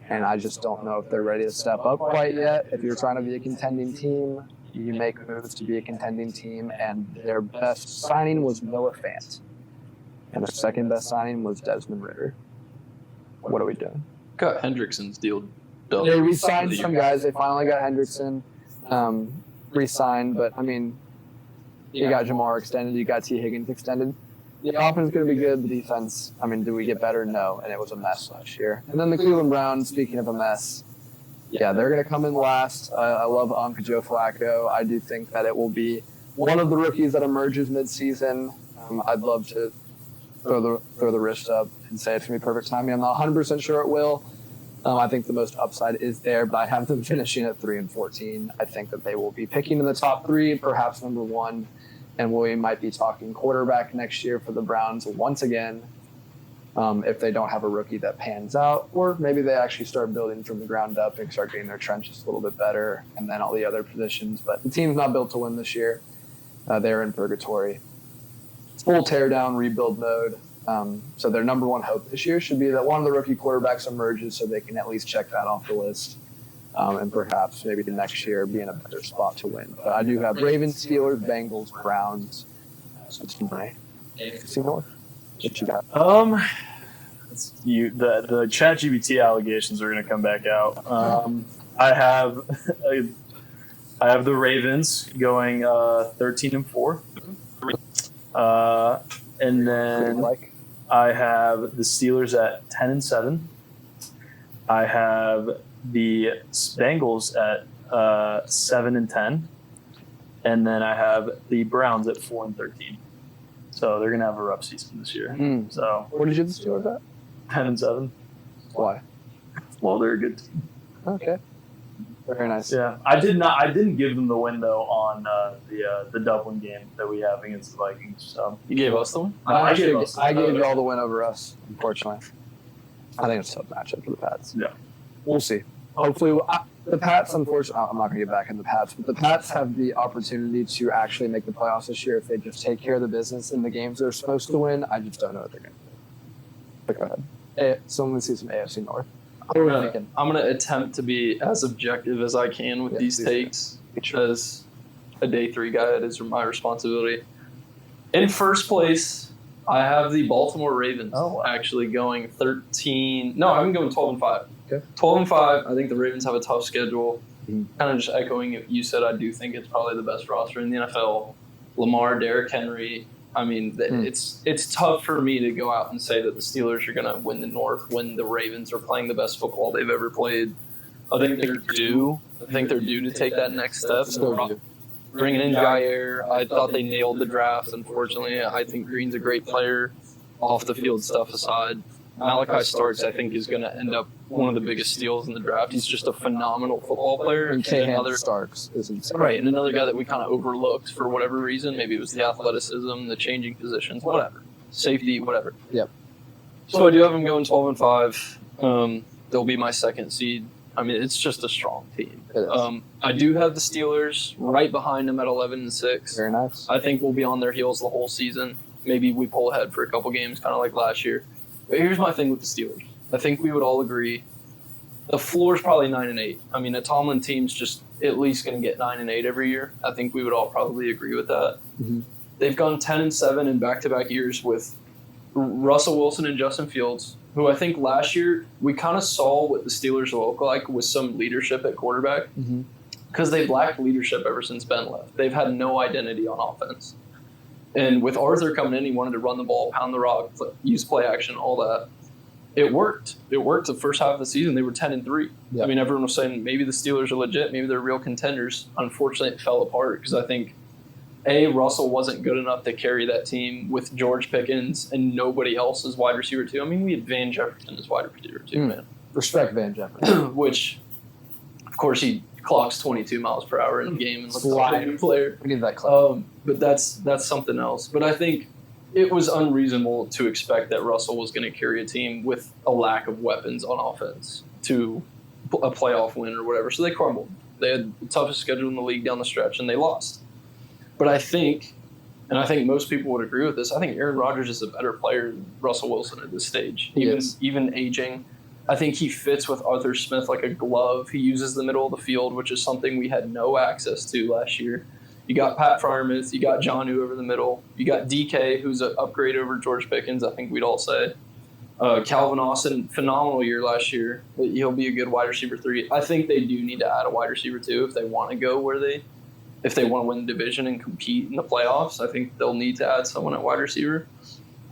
and I just don't know if they're ready to step up quite yet. If you're trying to be a contending team, you make moves to be a contending team, and their best signing was Noah Fant, and their second best signing was Desmond Ridder. What are we doing? Got Hendrickson's deal done. They re-signed some guys. They finally got Hendrickson re-signed, but I mean, you got Jamar extended, you got T. Higgins extended. The offense is going to be good. The defense, I mean, did we get better? No, and it was a mess last year. And then the Cleveland Browns, speaking of a mess, yeah, they're going to come in last. I love Uncle Joe Flacco. I do think that it will be one of the rookies that emerges midseason. I'd love to throw the wrist up and say it's going to be perfect timing. I'm not 100% sure it will. I think the most upside is there, but I have them finishing at 3-14. I think that they will be picking in the top 3, perhaps number 1. And we might be talking quarterback next year for the Browns once again, if they don't have a rookie that pans out, or maybe they actually start building from the ground up and start getting their trenches a little bit better, and then all the other positions. But the team's not built to win this year. They're in purgatory. It's full tear-down, rebuild mode. So their number 1 hope this year should be that one of the rookie quarterbacks emerges so they can at least check that off the list. And perhaps maybe the next year be in a better spot to win. But I do have Ravens, Steelers, Bengals, Browns. So it's my AFC North. What you got? The ChatGPT allegations are going to come back out. I have the Ravens going 13-4, and then I have the Steelers at 10-7. I have the Bengals at 7-10, and then I have the Browns at 4-13. So they're gonna have a rough season this year. So what did you have the Steelers at? 10-7. Why? Well, they're a good team. Okay. Very nice. Yeah, I didn't give them the win though on the Dublin game that we have against the Vikings. So You gave us the one? I gave you all the win over us, unfortunately. I think it's a tough matchup for the Pats. Yeah. We'll see. Hopefully, the Pats, unfortunately, I'm not going to get back in the Pats, but the Pats have the opportunity to actually make the playoffs this year if they just take care of the business in the games they're supposed to win. I just don't know what they're going to do. But go ahead. So I'm going to see some AFC North. What are we thinking? I'm going to attempt to be as objective as I can with these takes. As a day 3 guy, it is my responsibility. In first place, I have the Baltimore Ravens actually going 13. No, I'm going 12-5. Okay. 12-5. I think the Ravens have a tough schedule. Kind of just echoing what you said, I do think it's probably the best roster in the NFL. Lamar, Derrick Henry. I mean, it's tough for me to go out and say that the Steelers are going to win the North when the Ravens are playing the best football they've ever played. I think they're due. To take that next step. Bringing in Jair, I thought they nailed the draft. Unfortunately, I think Green's a great player. Off the field stuff aside, Malachi Starks, I think, is going to end up one of the biggest steals in the draft. He's just a phenomenal football player. And K. Starks is insane. Right, and another guy that we kind of overlooked for whatever reason. Maybe it was the athleticism, the changing positions, whatever. Safety, whatever. Yep. So I do have him going 12-5. They'll be my second seed. I mean, it's just a strong team. I do have the Steelers right behind them at 11-6. Very nice. I think we'll be on their heels the whole season. Maybe we pull ahead for a couple games, kind of like last year. But here's my thing with the Steelers. I think we would all agree the floor is probably 9-8. I mean, a Tomlin team's just at least going to get 9-8 every year. I think we would all probably agree with that. Mm-hmm. They've gone 10-7 in back-to-back years with Russell Wilson and Justin Fields, who I think last year we kind of saw what the Steelers look like with some leadership at quarterback because they've lacked leadership ever since Ben left. They've had no identity on offense. And with Arthur coming in, he wanted to run the ball, pound the rock, use play action, all that. It worked. It worked the first half of the season. They were 10-3. Yep. I mean, everyone was saying maybe the Steelers are legit, maybe they're real contenders. Unfortunately, it fell apart because I think, Russell wasn't good enough to carry that team with George Pickens and nobody else as wide receiver two. I mean, we had Van Jefferson as wide receiver two, man. Respect Van Jefferson. Which, of course, he clocks 22 miles per hour in the game and looks like a good player. We need that clip. But that's something else. But I think it was unreasonable to expect that Russell was going to carry a team with a lack of weapons on offense to a playoff win or whatever. So they crumbled. They had the toughest schedule in the league down the stretch, and they lost. But I think most people would agree with this, I think Aaron Rodgers is a better player than Russell Wilson at this stage. Even aging. I think he fits with Arthur Smith like a glove. He uses the middle of the field, which is something we had no access to last year. You got Pat Freiermuth. You got Jonnu over the middle. You got DK, who's an upgrade over George Pickens, I think we'd all say. Calvin Austin, phenomenal year last year. But he'll be a good wide receiver 3. I think they do need to add a wide receiver 2 if they want to go if they want to win the division and compete in the playoffs. I think they'll need to add someone at wide receiver.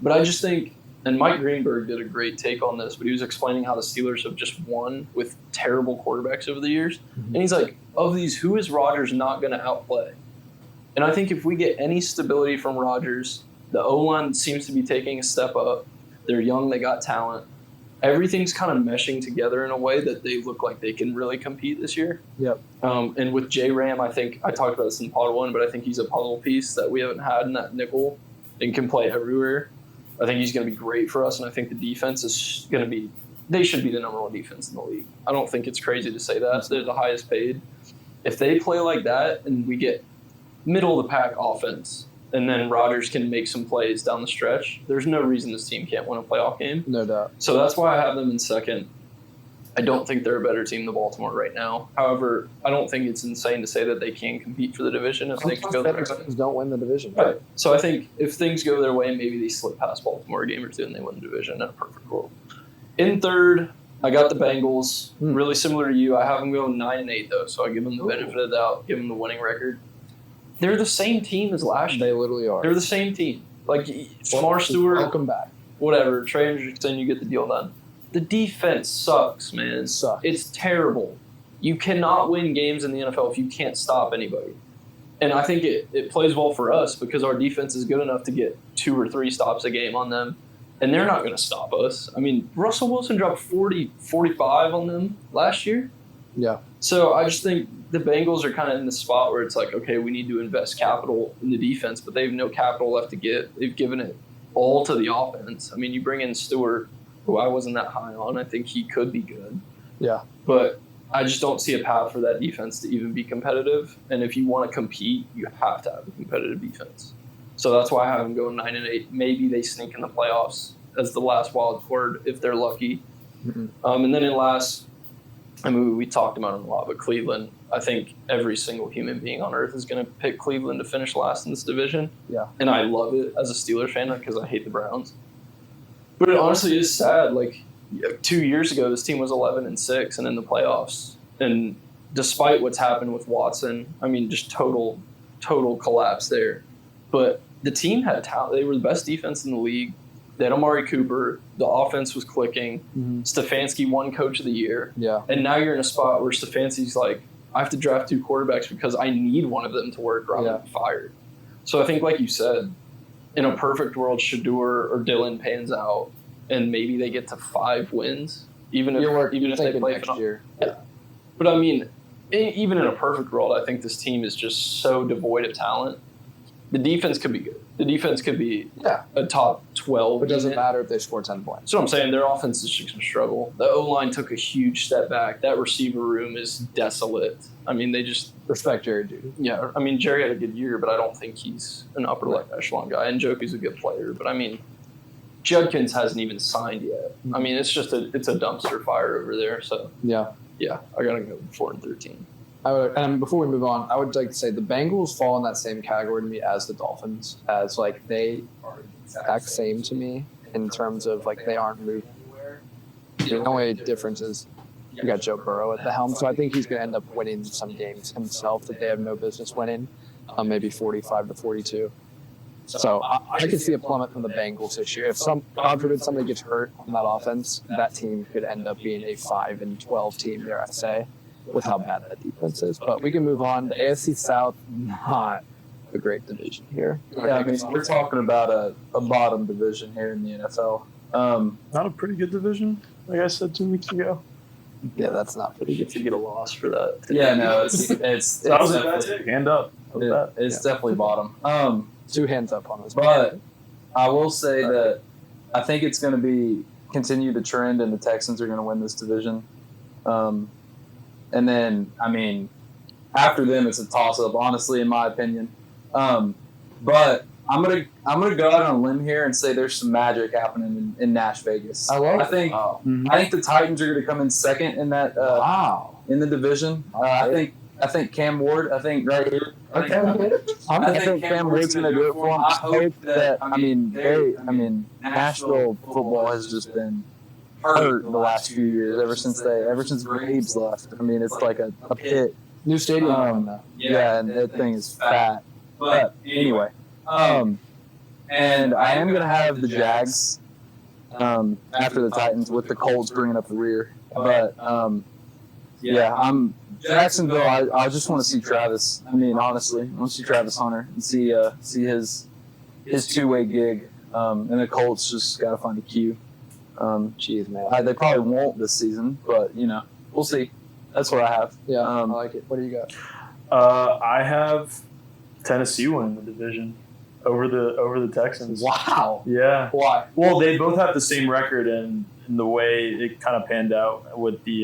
But I just think, and Mike Greenberg did a great take on this, but he was explaining how the Steelers have just won with terrible quarterbacks over the years. And he's like, of these, who is Rodgers not going to outplay? And I think if we get any stability from Rodgers, the O-line seems to be taking a step up. They're young, they got talent. Everything's kind of meshing together in a way that they look like they can really compete this year. Yep. And with J. Ram, I think, I talked about this in pod 1, but I think he's a puzzle piece that we haven't had in that nickel and can play everywhere. I think he's going to be great for us, and I think the defense is going to be – they should be the number 1 defense in the league. I don't think it's crazy to say that. They're the highest paid. If they play like that and we get middle-of-the-pack offense and then Rodgers can make some plays down the stretch, there's no reason this team can't win a playoff game. No doubt. So that's why I have them in second. I don't think they're a better team than Baltimore right now. However, I don't think it's insane to say that they can compete for the division if things go their way. Teams don't win the division. Right. So I think if things go their way, maybe they slip past Baltimore a game or two and they win the division in a perfect world. In third, I got the Bengals. Really similar to you. I have them going 9-8 though, so I give them the benefit of the doubt, give them the winning record. They're the same team as last year. They literally are. They're the same team. Like Lamar Stewart, welcome back. Whatever. Trey Hendrickson, you get the deal done. The defense sucks, man. It's terrible. You cannot win games in the NFL if you can't stop anybody. And I think it plays well for us because our defense is good enough to get 2 or 3 stops a game on them, and they're not going to stop us. I mean, Russell Wilson dropped 40, 45 on them last year. Yeah. So I just think the Bengals are kind of in the spot where it's like, okay, we need to invest capital in the defense, but they have no capital left to give. They've given it all to the offense. I mean, you bring in Stewart, who I wasn't that high on. I think he could be good. Yeah. But I just don't see a path for that defense to even be competitive. And if you want to compete, you have to have a competitive defense. So that's why I have them going 9-8. Maybe they sneak in the playoffs as the last wild card if they're lucky. And then in last, I mean, we talked about it a lot, but Cleveland, I think every single human being on earth is going to pick Cleveland to finish last in this division. Yeah. And I love it as a Steelers fan because I hate the Browns. But it honestly is sad. Like 2 years ago, this team was 11-6 and in the playoffs. And despite what's happened with Watson, I mean, just total collapse there. But the team had talent. They were the best defense in the league. They had Amari Cooper. The offense was clicking. Stefanski won Coach of the Year. Yeah. And now you're in a spot where Stefanski's like, I have to draft 2 quarterbacks because I need one of them to work or I'm going to be fired. So I think, like you said, in a perfect world, Shador or Dylan pans out, and maybe they get to 5 wins, even if they play next year. Yeah. But I mean, even in a perfect world, I think this team is just so devoid of talent. The defense could be good. The defense could be a top 12. It doesn't matter if they score 10 points. That's what I'm saying. Their offense is just going to struggle. The O-line took a huge step back. That receiver room is desolate. I mean, they just respect Jerry Jeudy. Yeah, I mean, Jerry had a good year, but I don't think he's an upper echelon guy. And Joki's a good player, but I mean, Judkins hasn't even signed yet. I mean, it's just it's a dumpster fire over there. So yeah, I gotta go 4-13. And before we move on, I would like to say the Bengals fall in that same category to me as the Dolphins, as like they are the exact same to me in terms of like they aren't moving anywhere. The only difference is you got Joe Burrow at the helm, so I think he's going to end up winning some games himself that they have no business winning, maybe 45-42. So I could see a plummet from the Bengals this year. If God forbid somebody gets hurt on that offense, that team could end up being a 5-12 team, dare I say, with how bad that defense is. But we can move on. The AFC South, not a great division here. Yeah, I mean, we're talking about a bottom division here in the NFL. Not a pretty good division, like I said 2 weeks ago. Yeah, that's not pretty good. You get a loss for that. Yeah, no, it's definitely hand up. It's definitely bottom. 2 hands up on this. But I will say that I think it's going to continue to trend, and the Texans are going to win this division. And then, I mean, after them, it's a toss-up, honestly, in my opinion. But I'm gonna go out on a limb here and say there's some magic happening in Nash Vegas. I think the Titans are going to come in second in that in the division. I think Cam Ward. I think right here. I think Cam Ward's going to do it for him. I hope that. I mean, Nashville football has just been hurt the last few years. Ever since Graves left. I mean, it's like a pit. New stadium. Yeah, and that thing is fat. But anyway, And I am going to have the Jags after the Titans with the Colts bringing up the rear. But, I'm Jacksonville. I just want to see Travis. I mean, honestly, I want to see Travis Hunter and see his two-way gig. And the Colts just got to find a Q. Jeez, man. They probably won't this season, but, we'll see. That's what I have. Yeah, I like it. What do you got? I have Tennessee winning the division over the Texans. Wow. Yeah. Why? Well, they both have the same record, and the way it kind of panned out with they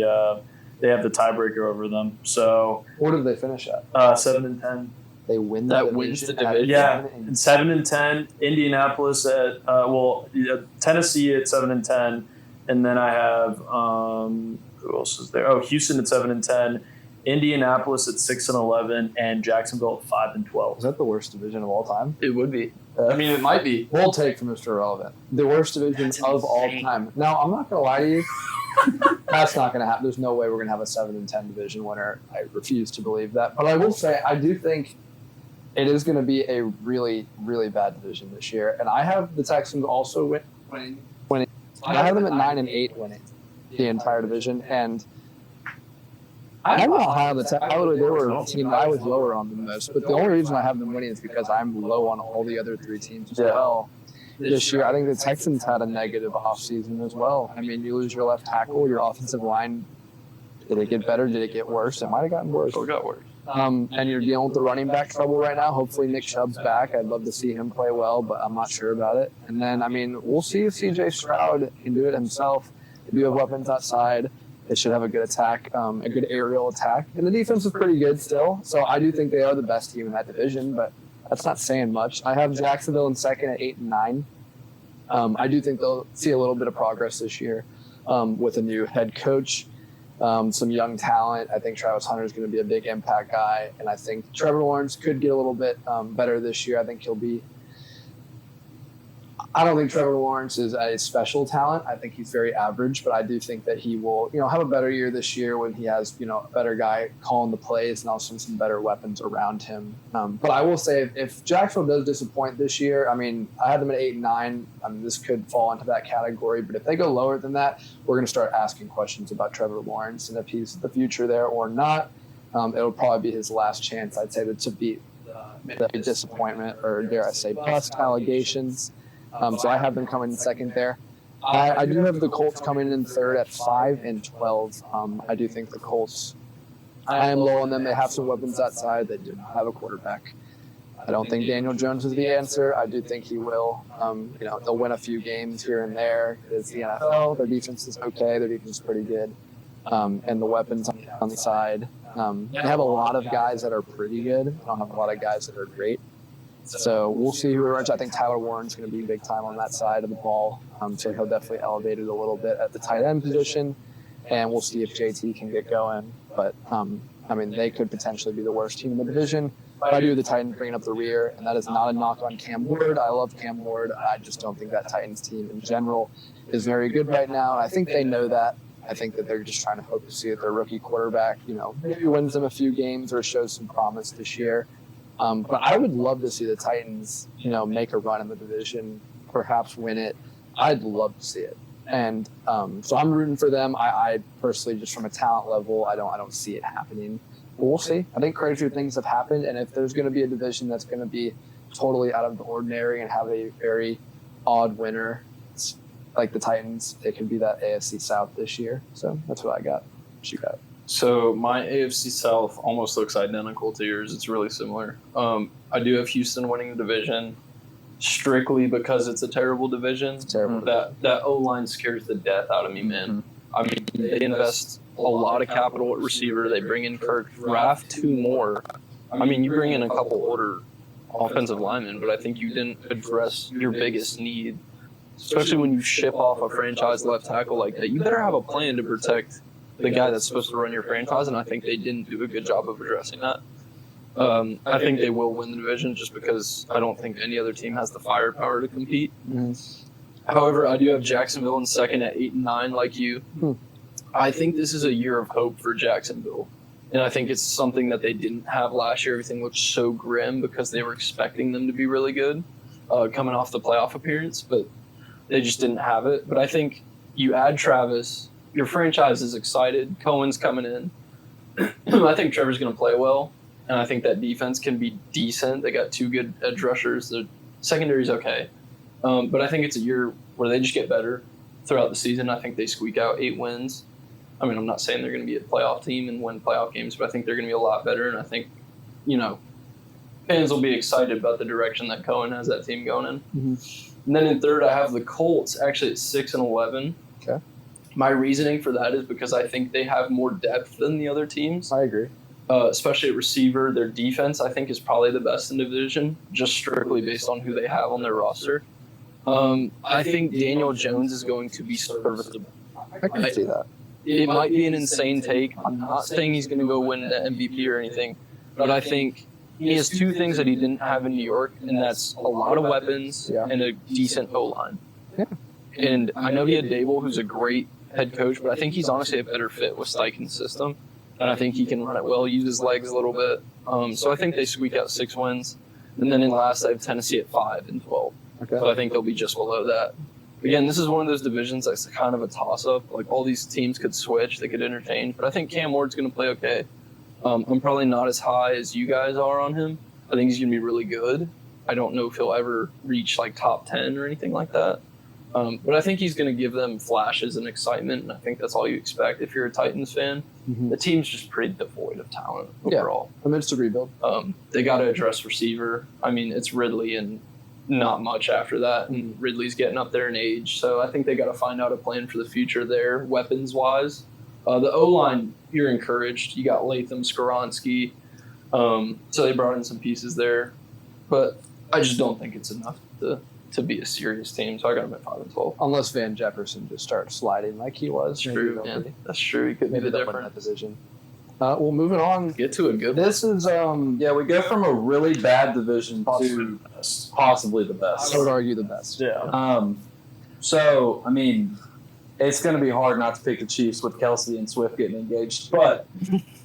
have the tiebreaker over them. So What did they finish at? 7-10. They win That wins the at division. Yeah, 7-10. 7-10. Indianapolis at Tennessee at 7-10, and then I have who else is there? Oh, Houston at 7-10, Indianapolis at 6-11, and Jacksonville at 5-12. Is that the worst division of all time? It would be. I mean, it might be. We'll take from Mr. Irrelevant. The worst division of all time. Now, I'm not going to lie to you. That's not going to happen. There's no way we're going to have a 7-10 division winner. I refuse to believe that. But I will say, I do think it is going to be a really, really bad division this year. And I have the Texans also winning. I have them at 9-8 winning the entire division. And I'm not high on the Texans. They were a team that I was lower on than most. But the only reason I have them winning is because I'm low on all the other three teams as well. This year, I think the Texans had a negative offseason as well. I mean, you lose your left tackle, your offensive line. Did it get better? Did it get worse? It might have gotten worse. It got worse. And you're dealing with the running back trouble right now. Hopefully Nick Chubb's back. I'd love to see him play well, but I'm not sure about it. And then, I mean, we'll see if C.J. Stroud can do it himself. They do have weapons outside. They should have a good attack, a good aerial attack. And the defense is pretty good still. So I do think they are the best team in that division, but that's not saying much. I have Jacksonville in second at 8-9. I do think they'll see a little bit of progress this year with a new head coach, some young talent. I think Travis Hunter is going to be a big impact guy, and I think Trevor Lawrence could get a little bit better this year. I think he'll be I don't think Trevor Lawrence is a special talent. I think he's very average, but I do think that he will, have a better year this year when he has, a better guy calling the plays and also some better weapons around him. But I will say, if Jacksonville does disappoint this year, I had them at 8-9. This could fall into that category. But if they go lower than that, we're going to start asking questions about Trevor Lawrence and if he's the future there or not. It'll probably be his last chance, I'd say, to beat the disappointment or, dare I say, bust allegations. So I have them coming in second there. I do have the Colts coming in third at 5-12. I do think the Colts, I am low on them. They have some weapons outside. They do not have a quarterback. I don't think Daniel Jones is the answer. I do think he will. They'll win a few games here and there. It's the NFL. Their defense is okay. Their defense is pretty good. And the weapons on the side. They have a lot of guys that are pretty good. They don't have a lot of guys that are great. So we'll see who runs. I think Tyler Warren's going to be big time on that side of the ball. So he'll definitely elevate it a little bit at the tight end position. And we'll see if JT can get going. But, they could potentially be the worst team in the division. But I do have the Titans bringing up the rear, and that is not a knock on Cam Ward. I love Cam Ward. I just don't think that Titans team in general is very good right now. And I think they know that. I think that they're just trying to hope to see that their rookie quarterback, maybe wins them a few games or shows some promise this year. But I would love to see the Titans, make a run in the division, perhaps win it. I'd love to see it. And so I'm rooting for them. I personally, just from a talent level, I don't see it happening. But we'll see. I think crazier things have happened. And if there's going to be a division that's going to be totally out of the ordinary and have a very odd winner, like the Titans, it could be that AFC South this year. So that's what I got. What you got? So my AFC South almost looks identical to yours. It's really similar. I do have Houston winning the division strictly because it's a terrible division. It's terrible. That O-line scares the death out of me, man. They invest a lot of capital at receiver. They bring in Kirk, draft 2 more. You bring in a couple older offensive linemen, but I think you didn't address your biggest need, especially when you ship off a franchise left tackle like that. You better have a plan to protect the guy that's supposed to run your franchise, and I think they didn't do a good job of addressing that. I think they will win the division just because I don't think any other team has the firepower to compete. However, I do have Jacksonville in second at 8-9 like you. I think this is a year of hope for Jacksonville, and I think it's something that they didn't have last year. Everything looked so grim because they were expecting them to be really good. coming off the playoff appearance, but they just didn't have it. But I think you add Travis, your franchise is excited. Cohen's coming in. I think Trevor's going to play well, and I think that defense can be decent. They got 2 good edge rushers. The secondary's okay. But I think it's a year where they just get better throughout the season. I think they squeak out 8 wins. I mean, I'm not saying they're going to be a playoff team and win playoff games, but I think they're going to be a lot better. And I think, fans will be excited about the direction that Cohen has that team going in. Mm-hmm. And then in third, I have the Colts actually at 6-11. Okay. My reasoning for that is because I think they have more depth than the other teams. I agree. Especially at receiver. Their defense, I think, is probably the best in the division, just strictly based on who they have on their roster. I think Daniel Jones is going to be serviceable. I can see that. It might be an insane take. I'm not saying he's going to go win the MVP or anything, but I think he has 2 things that he didn't have in New York, and that's a lot of weapons and a decent O-line. Yeah. And I know he had Dable, who's a great head coach, but I think he's honestly a better fit with Steichen's system, and I think he can run it well, use his legs a little bit. So I think they squeak out 6 wins. And then in last, I have Tennessee at 5-12. Okay. So I think they'll be just below that. Again, this is one of those divisions that's kind of a toss-up. Like, all these teams could switch, they could interchange, but I think Cam Ward's going to play okay. I'm probably not as high as you guys are on him. I think he's going to be really good. I don't know if he'll ever reach, top 10 or anything like that. But I think he's going to give them flashes and excitement, and I think that's all you expect if you're a Titans fan. Mm-hmm. The team's just pretty devoid of talent overall. I mean, it's a rebuild. They got to address receiver. I mean, it's Ridley and not much after that, and Ridley's getting up there in age, so I think they got to find out a plan for the future there, weapons-wise. The O-line, you're encouraged. You got Latham, Skoronski, so they brought in some pieces there, but I just don't think it's enough to be a serious team, so I got them at 5-12. Unless Van Jefferson just starts sliding like he was. That's true, man. That's true. He could be the difference. That division. Well, moving on. Get to a good one. This is we go from a really bad division to possibly the best. I would argue the best. Yeah. So I mean, it's going to be hard not to pick the Chiefs with Kelsey and Swift getting engaged, but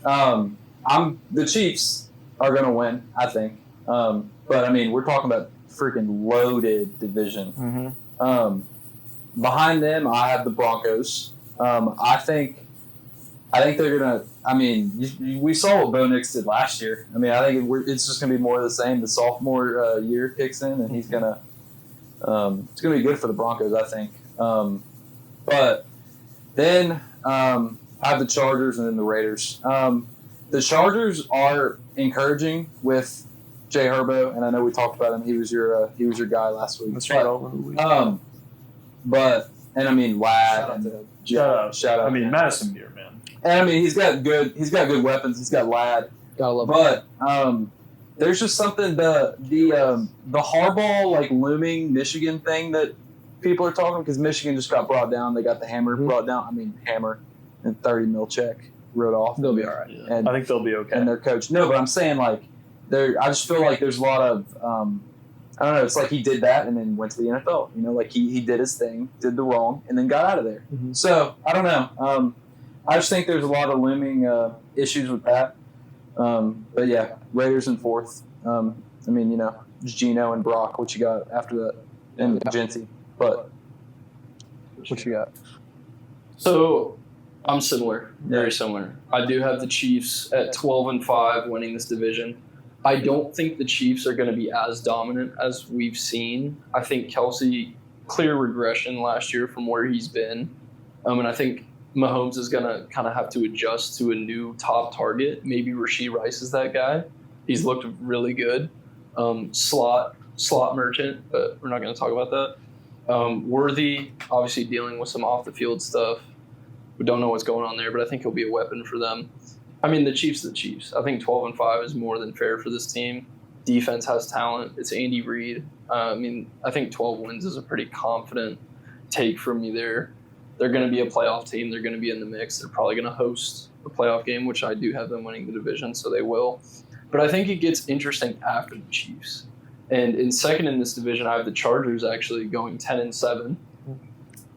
the Chiefs are going to win, I think. But I mean, we're talking about freaking loaded division. Mm-hmm. Behind them, I have the Broncos. I think they're gonna. I mean, we saw what Bo Nix did last year. I mean, I think it's just gonna be more of the same. The sophomore year kicks in, and he's gonna. It's gonna be good for the Broncos, I think. But then I have the Chargers and then the Raiders. The Chargers are encouraging with Jay Herbo, and I know we talked about him. He was your guy last week. That's right. But I mean, Ladd. Shout out. I mean, Madison Beer, man. And I mean, he's got good weapons. He's got Ladd. Gotta love But there's just something the Harbaugh looming Michigan thing that people are talking, because Michigan just got brought down. They got the hammer brought down. I mean, hammer and $30 million check wrote off. They'll be all right. Yeah. And I think they'll be okay. And their coach. No, but I'm saying I just feel like there's a lot of I don't know. It's like he did that and then went to the NFL. He did his thing, did the wrong, and then got out of there. Mm-hmm. So I don't know. I just think there's a lot of looming issues with that. But yeah, Raiders in 4th. I mean, just Geno and Brock. What you got after that? And Genty. But what you got? So I'm similar, very similar. I do have the Chiefs at 12-5 winning this division. I don't think the Chiefs are going to be as dominant as we've seen. I think Kelsey, clear regression last year from where he's been. And I think Mahomes is going to kind of have to adjust to a new top target. Maybe Rashee Rice is that guy. He's looked really good. Slot merchant, but we're not going to talk about that. Worthy, obviously dealing with some off-the-field stuff. We don't know what's going on there, but I think he'll be a weapon for them. I mean, the Chiefs are the Chiefs. I think 12-5 is more than fair for this team. Defense has talent. It's Andy Reid. I think 12 wins is a pretty confident take from me there. They're going to be a playoff team. They're going to be in the mix. They're probably going to host a playoff game, which I do have them winning the division, so they will. But I think it gets interesting after the Chiefs. And in second in this division, I have the Chargers actually going 10-7.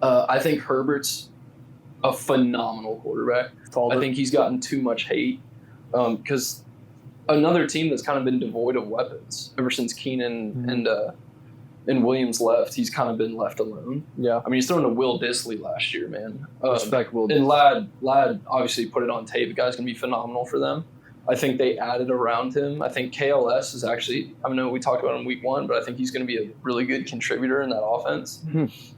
I think Herbert's a phenomenal quarterback. I think he's gotten too much hate because another team that's kind of been devoid of weapons ever since Keenan and and Williams left, he's kind of been left alone. Yeah. I mean, he's thrown to Will Disley last year, man. Respect Will And Ladd obviously put it on tape. The guy's going to be phenomenal for them. I think they added around him. I think KLS is actually, I know we talked about him week 1, but I think he's going to be a really good contributor in that offense.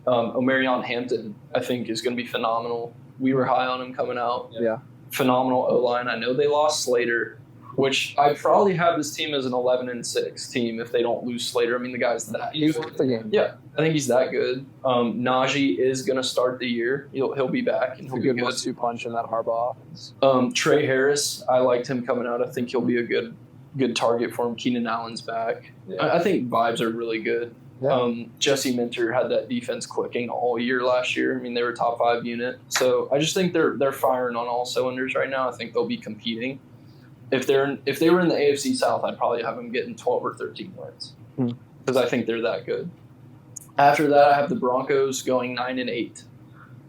Omarion Hampton, I think, is going to be phenomenal. We were high on him coming out. Yeah. Phenomenal O-line. I know they lost Slater, which I probably have this team as an 11-6 team if they don't lose Slater. I mean, the guy's that He's good. the game. Yeah, I think he's that good. Najee is going to start the year. He'll be back, and he'll a be good good. 1-2 punch in that Harbaugh offense. Trey Harris, I liked him coming out. I think he'll be a good target for him. Keenan Allen's back. I think vibes are really good. Yeah. Jesse Minter had that defense clicking all year last year. I mean, they were top 5 unit. So I just think they're firing on all cylinders right now. I think they'll be competing. If they were in the AFC South, I'd probably have them getting 12 or 13 wins because I think they're that good. After that, I have the Broncos going 9-8.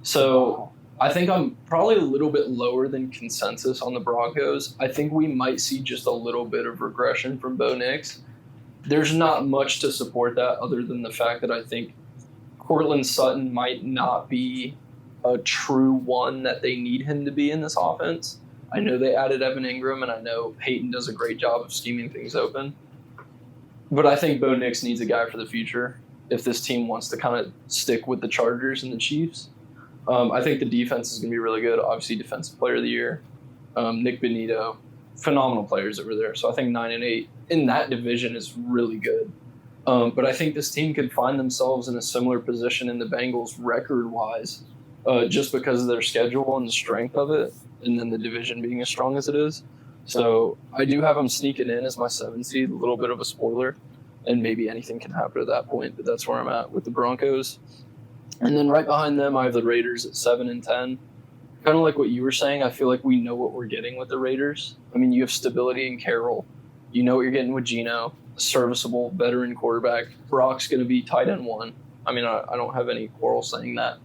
So I think I'm probably a little bit lower than consensus on the Broncos. I think we might see just a little bit of regression from Bo Nix. There's not much to support that other than the fact that I think Courtland Sutton might not be a true one that they need him to be in this offense. I know they added Evan Ingram, and I know Peyton does a great job of scheming things open. But I think Bo Nix needs a guy for the future if this team wants to kind of stick with the Chargers and the Chiefs. I think the defense is going to be really good. Obviously, Defensive Player of the Year. Nick Benito, phenomenal players over there. So I think 9-8 in that division is really good. But I think this team could find themselves in a similar position in the Bengals record-wise just because of their schedule and the strength of it, and then the division being as strong as it is. So I do have them sneaking in as my 7 seed, a little bit of a spoiler, and maybe anything can happen at that point, but that's where I'm at with the Broncos. And then right behind them, I have the Raiders at 7-10. Kind of like what you were saying, I feel like we know what we're getting with the Raiders. I mean, you have stability in Carroll. You know what you're getting with Geno, a serviceable veteran quarterback. Brock's going to be tight end 1. I mean, I don't have any quarrel saying that.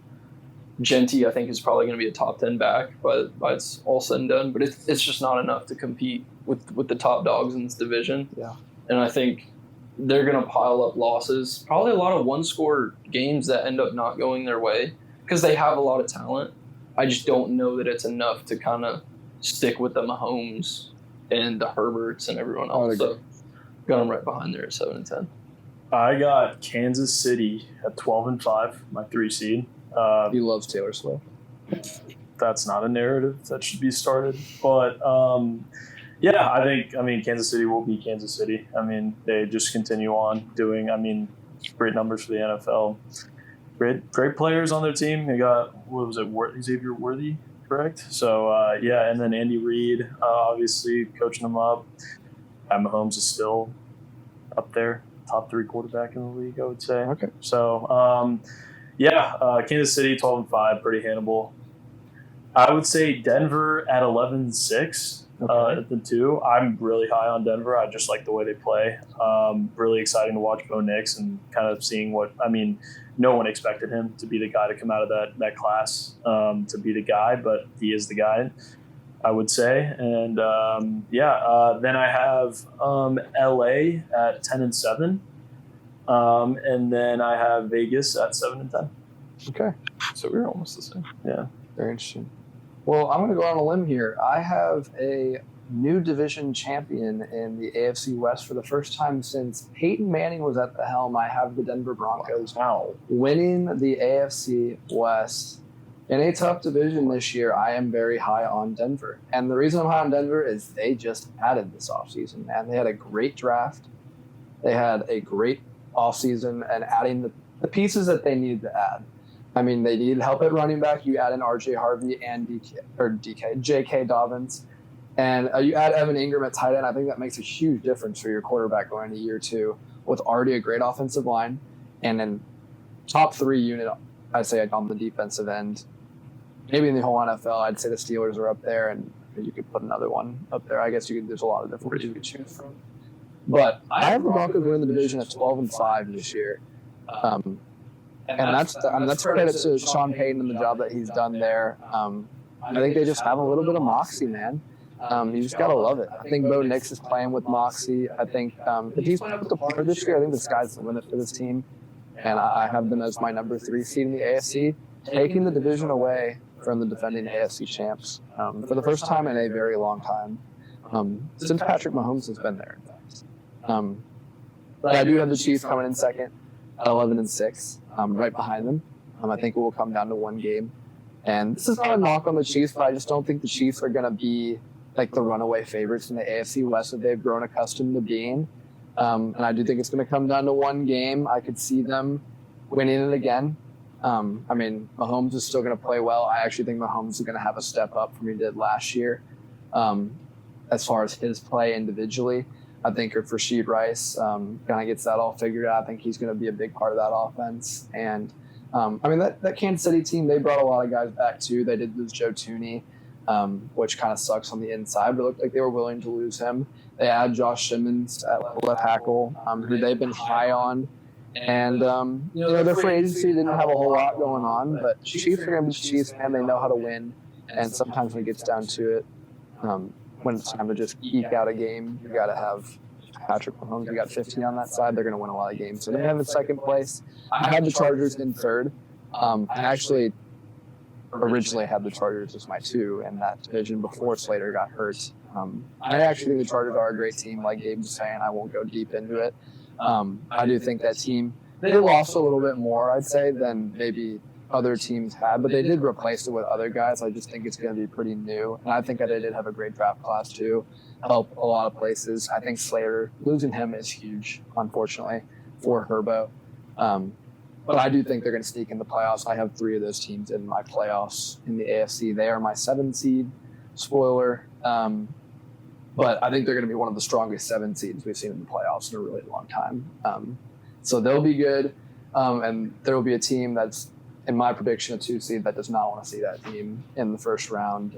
Genty, I think, is probably going to be a top 10 back by it's all said and done, but it's just not enough to compete with the top dogs in this division. Yeah. And I think they're going to pile up losses, probably a lot of one-score games that end up not going their way because they have a lot of talent. I just don't know that it's enough to kind of stick with the Mahomes and the Herberts and everyone else. So got them right behind there at 7-10. I got Kansas City at 12-5, my 3 seed. He loves Taylor Swift. That's not a narrative that should be started. But, I mean, Kansas City will be Kansas City. I mean, they just continue on doing, great numbers for the NFL. Great players on their team. They got, Xavier Worthy, correct? So, and then Andy Reid, obviously, coaching them up. Pat Mahomes is still up there, top 3 quarterback in the league, I would say. Okay. So, Kansas City 12-5, pretty hannibal. I would say Denver at 11-6 at the 2. I'm really high on Denver. I just like the way they play. Really exciting to watch Bo Nix and kind of seeing no one expected him to be the guy to come out of that class to be the guy, but he is the guy, I would say. And then I have LA at 10-7. And then I have Vegas at 7-10. Okay. So we're almost the same. Yeah. Very interesting. Well, I'm going to go on a limb here. I have a new division champion in the AFC West for the first time since Peyton Manning was at the helm. I have the Denver Broncos winning the AFC West. In a tough division this year, I am very high on Denver. And the reason I'm high on Denver is they just added this offseason, man. They had a great draft. They had a great offseason and adding the pieces that they needed to add. I mean, they needed help at running back. You add in R.J. Harvey and J.K. Dobbins. And you add Evan Ingram at tight end. I think that makes a huge difference for your quarterback going into year 2 with already a great offensive line and then top 3 unit, I'd say, on the defensive end. Maybe in the whole NFL, I'd say the Steelers are up there, and you could put another one up there. I guess there's a lot of different you could choose from. But I have the Broncos winning the division at 12-5 this year. And that's credit to Sean Payton and the job that he's done there. I think they just have a little bit of moxie, man. You just got to love it. I think Bo Nix is playing with moxie. I think if he's playing with the par this year, I think the sky's the limit for this team. and I have them as my number 3 seed in the AFC, taking the division away from the defending AFC champs for the first time in a very long time, since Patrick Mahomes has been there. But I do have the Chiefs coming in second at 11-6, right behind them. I think it will come down to one game. And this is not a knock on the Chiefs, but I just don't think the Chiefs are going to be like the runaway favorites in the AFC West that they've grown accustomed to being. And I do think it's going to come down to one game. I could see them winning it again. I mean, Mahomes is still going to play well. I actually think Mahomes is going to have a step up from what he did last year as far as his play individually. I think if Rashid Rice kind of gets that all figured out, I think he's going to be a big part of that offense. And I mean, that Kansas City team, they brought a lot of guys back too. They did lose Joe Tooney, which kind of sucks on the inside, but it looked like they were willing to lose him. They had Josh Simmons at left tackle, who they've been high on. And, their free agency didn't have a whole lot going on, but Chiefs are going to be Chiefs, and they know how to win. And sometimes when it gets down to it, when it's time to just eke out a game, you got to have Patrick Mahomes. You got 15 on that side. They're going to win a lot of games. So they have in second place. I had the Chargers in third. I actually originally had the Chargers as my 2 in that division before Slater got hurt. I actually think the Chargers are a great team. Like Gabe was saying, I won't go deep into it. I do think that team, they lost a little bit more, I'd say, than maybe other teams had, but they did replace it with other guys. I just think it's going to be pretty new. And I think that they did have a great draft class too. Help a lot of places. I think Slater, losing him is huge, unfortunately, for Herbo. But I do think they're going to sneak in the playoffs. I have 3 of those teams in my playoffs in the AFC. They are my 7 seed. Spoiler. But I think they're going to be one of the strongest 7 seeds we've seen in the playoffs in a really long time. So they'll be good. And there will be a team that's, in my prediction, a 2 seed that does not want to see that team in the first round.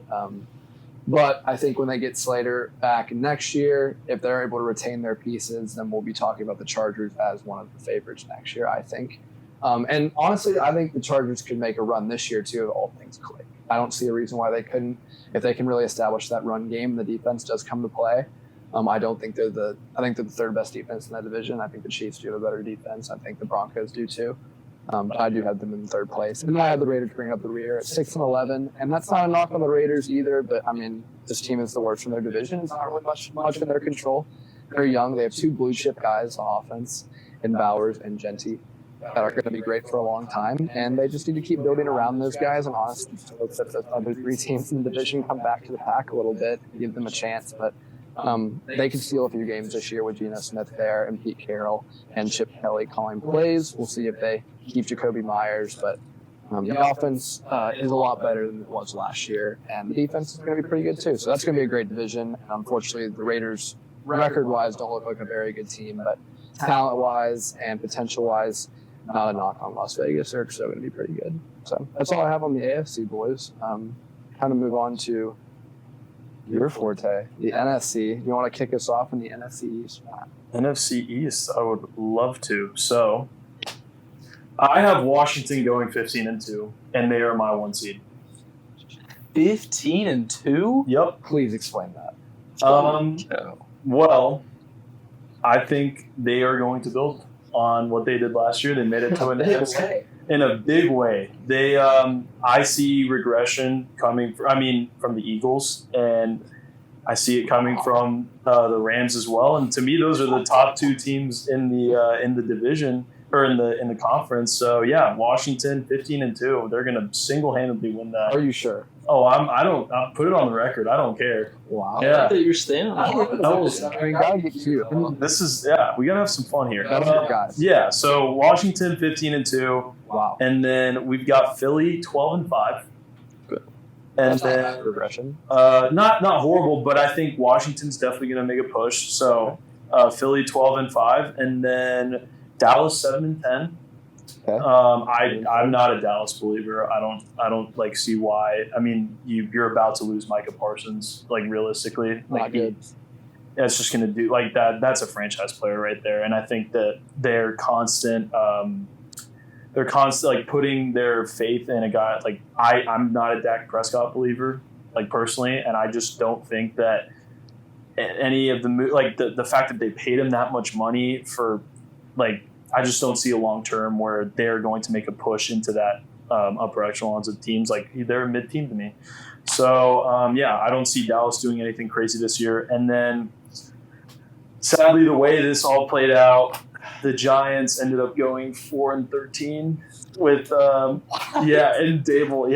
But I think when they get Slater back next year, if they're able to retain their pieces, then we'll be talking about the Chargers as one of the favorites next year, I think. And honestly, I think the Chargers could make a run this year, too, if all things click. I don't see a reason why they couldn't. If they can really establish that run game, the defense does come to play. I think they're the 3rd best defense in that division. I think the Chiefs do have a better defense. I think the Broncos do, too. But I do have them in 3rd place. And then I have the Raiders bring up the rear at 6-11. And that's not a knock on the Raiders either, but I mean, this team is the worst in their division. It's not really much in their control. They're young. They have 2 blue chip guys on offense, in Bowers and Genty, that are going to be great for a long time. And they just need to keep building around those guys. And honestly, hope that the other 3 teams in the division come back to the pack a little bit, give them a chance. But they can steal a few games this year with Geno Smith there and Pete Carroll and Chip Kelly calling plays. We'll see if they keep Jacoby Myers. But the offense is a lot better than it was last year. And the defense is going to be pretty good, too. So that's going to be a great division. And unfortunately, the Raiders, record-wise, don't look like a very good team. But talent-wise and potential-wise, not a knock on Las Vegas. They're still going to be pretty good. So that's all I have on the AFC, boys. Kind of move on to your forte, the NFC. You want to kick us off in the NFC East? NFC East, I would love to. So I have Washington going 15-2, and they are my 1 seed. 15-2? Yep. Please explain that. Well, I think they are going to build on what they did last year. They made it to an NFC in a big way. They, I see regression coming from the Eagles, and I see it coming from the Rams as well. And to me, those are the top 2 teams in the division or in the conference. So yeah, Washington 15-2. They're going to single-handedly win that. Are you sure? Oh, I'll put it on the record. I don't care. Wow. Yeah. That you're standing on. Gotta get cute. We gotta have some fun here. Guys. Yeah. So Washington 15-2. Wow. And then we've got Philly 12-5. Good. And That's then not regression. not horrible, but I think Washington's definitely gonna make a push. So Philly 12-5, and then Dallas 7-10. Okay. I'm not a Dallas believer. I don't like see why. I mean, you're about to lose Micah Parsons. Like realistically, Not good. That's just going to do like that. That's a franchise player right there. And I think that they're constant like putting their faith in a guy. Like I'm not a Dak Prescott believer, like personally, and I just don't think that any of the fact that they paid him that much money for like I just don't see a long term where they're going to make a push into that upper echelons of teams. Like they're a mid team to me. So I don't see Dallas doing anything crazy this year. And then sadly, the way this all played out, the Giants ended up going 4-13 with and Dable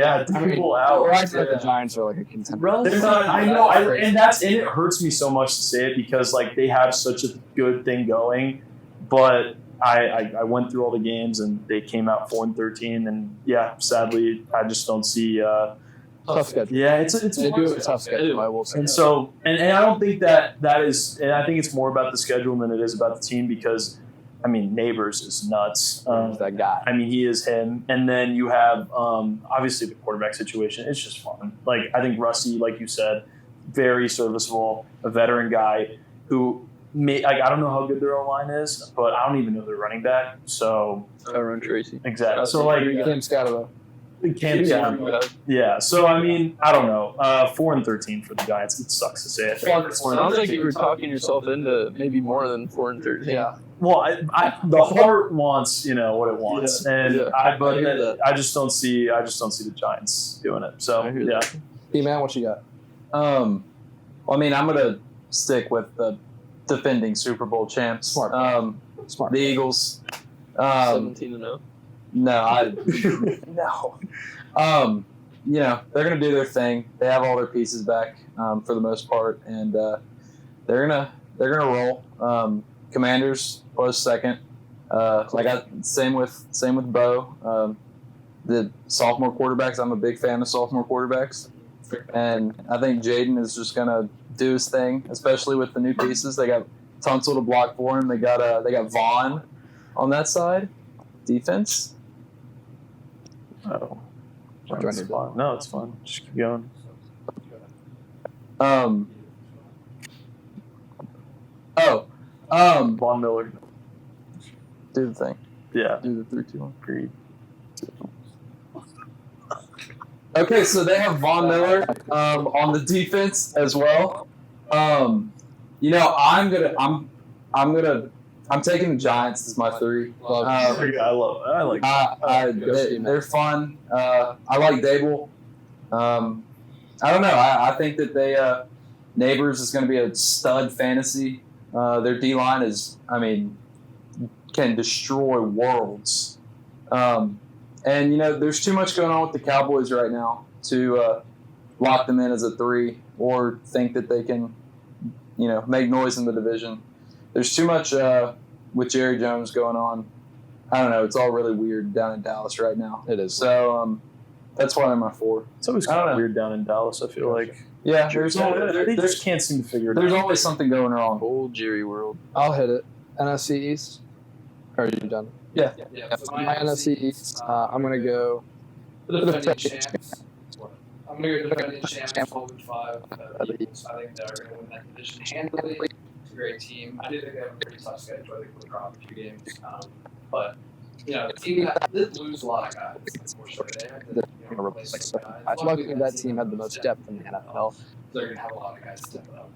out. We're acting like the Giants are like a contender. They're not, I know, and it hurts me so much to say it because like they have such a good thing going, but I went through all the games and they came out 4-13, and sadly I just don't see. Tough schedule. Yeah, it's They do have a tough schedule, I will say. and so and I don't think that is, and I think it's more about the schedule than it is about the team because. I mean, Neighbors is nuts. That guy. I mean, he is him. And then you have, obviously, the quarterback situation. It's just fun. Like, I think Rusty, like you said, very serviceable, a veteran guy who I don't know how good their O-line is, but I don't even know their running back. So, Tyron Tracy. exactly. So, like, Cam Scott, yeah. So, I mean, I don't know. 4-13 for the Giants. It sucks to say it. Sounds like you were talking yourself into maybe more than 4-13. Yeah. Well, the heart wants what it wants, I just don't see the Giants doing it. So yeah. B-Man, what you got? Well, I mean, I'm gonna stick with the defending Super Bowl champs. Smart. The Eagles. 17-0. No. They're gonna do their thing. They have all their pieces back for the most part, and they're gonna roll. Commanders close second. Same with Bo. The sophomore quarterbacks. I'm a big fan of sophomore quarterbacks, and I think Jaden is just gonna do his thing, especially with the new pieces. They got Tunsil to block for him. They got Vaughn on that side. Defense. Oh, it's fun. No, it's fun. Just keep going. Von Miller. Do the thing. Yeah. Do the 3-2-1. Agreed. Okay, so they have Von Miller on the defense as well. I'm taking the Giants as my 3. I love it. I like it. They're fun. I like Dable. I don't know. I think that they Neighbors is going to be a stud fantasy. Their D-line can destroy worlds. And, there's too much going on with the Cowboys right now to lock them in as a 3 or think that they can, make noise in the division. There's too much with Jerry Jones going on. I don't know. It's all really weird down in Dallas right now. It is. So that's why I'm my 4. It's always kind of weird down in Dallas, I feel like. Yeah, they just can't seem to figure it out. There's always something going wrong. Old Jerry world. I'll hit it. NFC East. Are you done? Yeah. For my NFC East, I'm going to go The defending champs. I'm going to go defending champs 12-5. The Eagles. I think they're going to win that division handily. It's a great team. I do think they have a pretty tough schedule. I think we'll drop a few games. But, the team that did lose a lot of guys, unfortunately. They had to replace some guys. I feel like that team had the most depth in the NFL. They're going to have a lot of guys step up.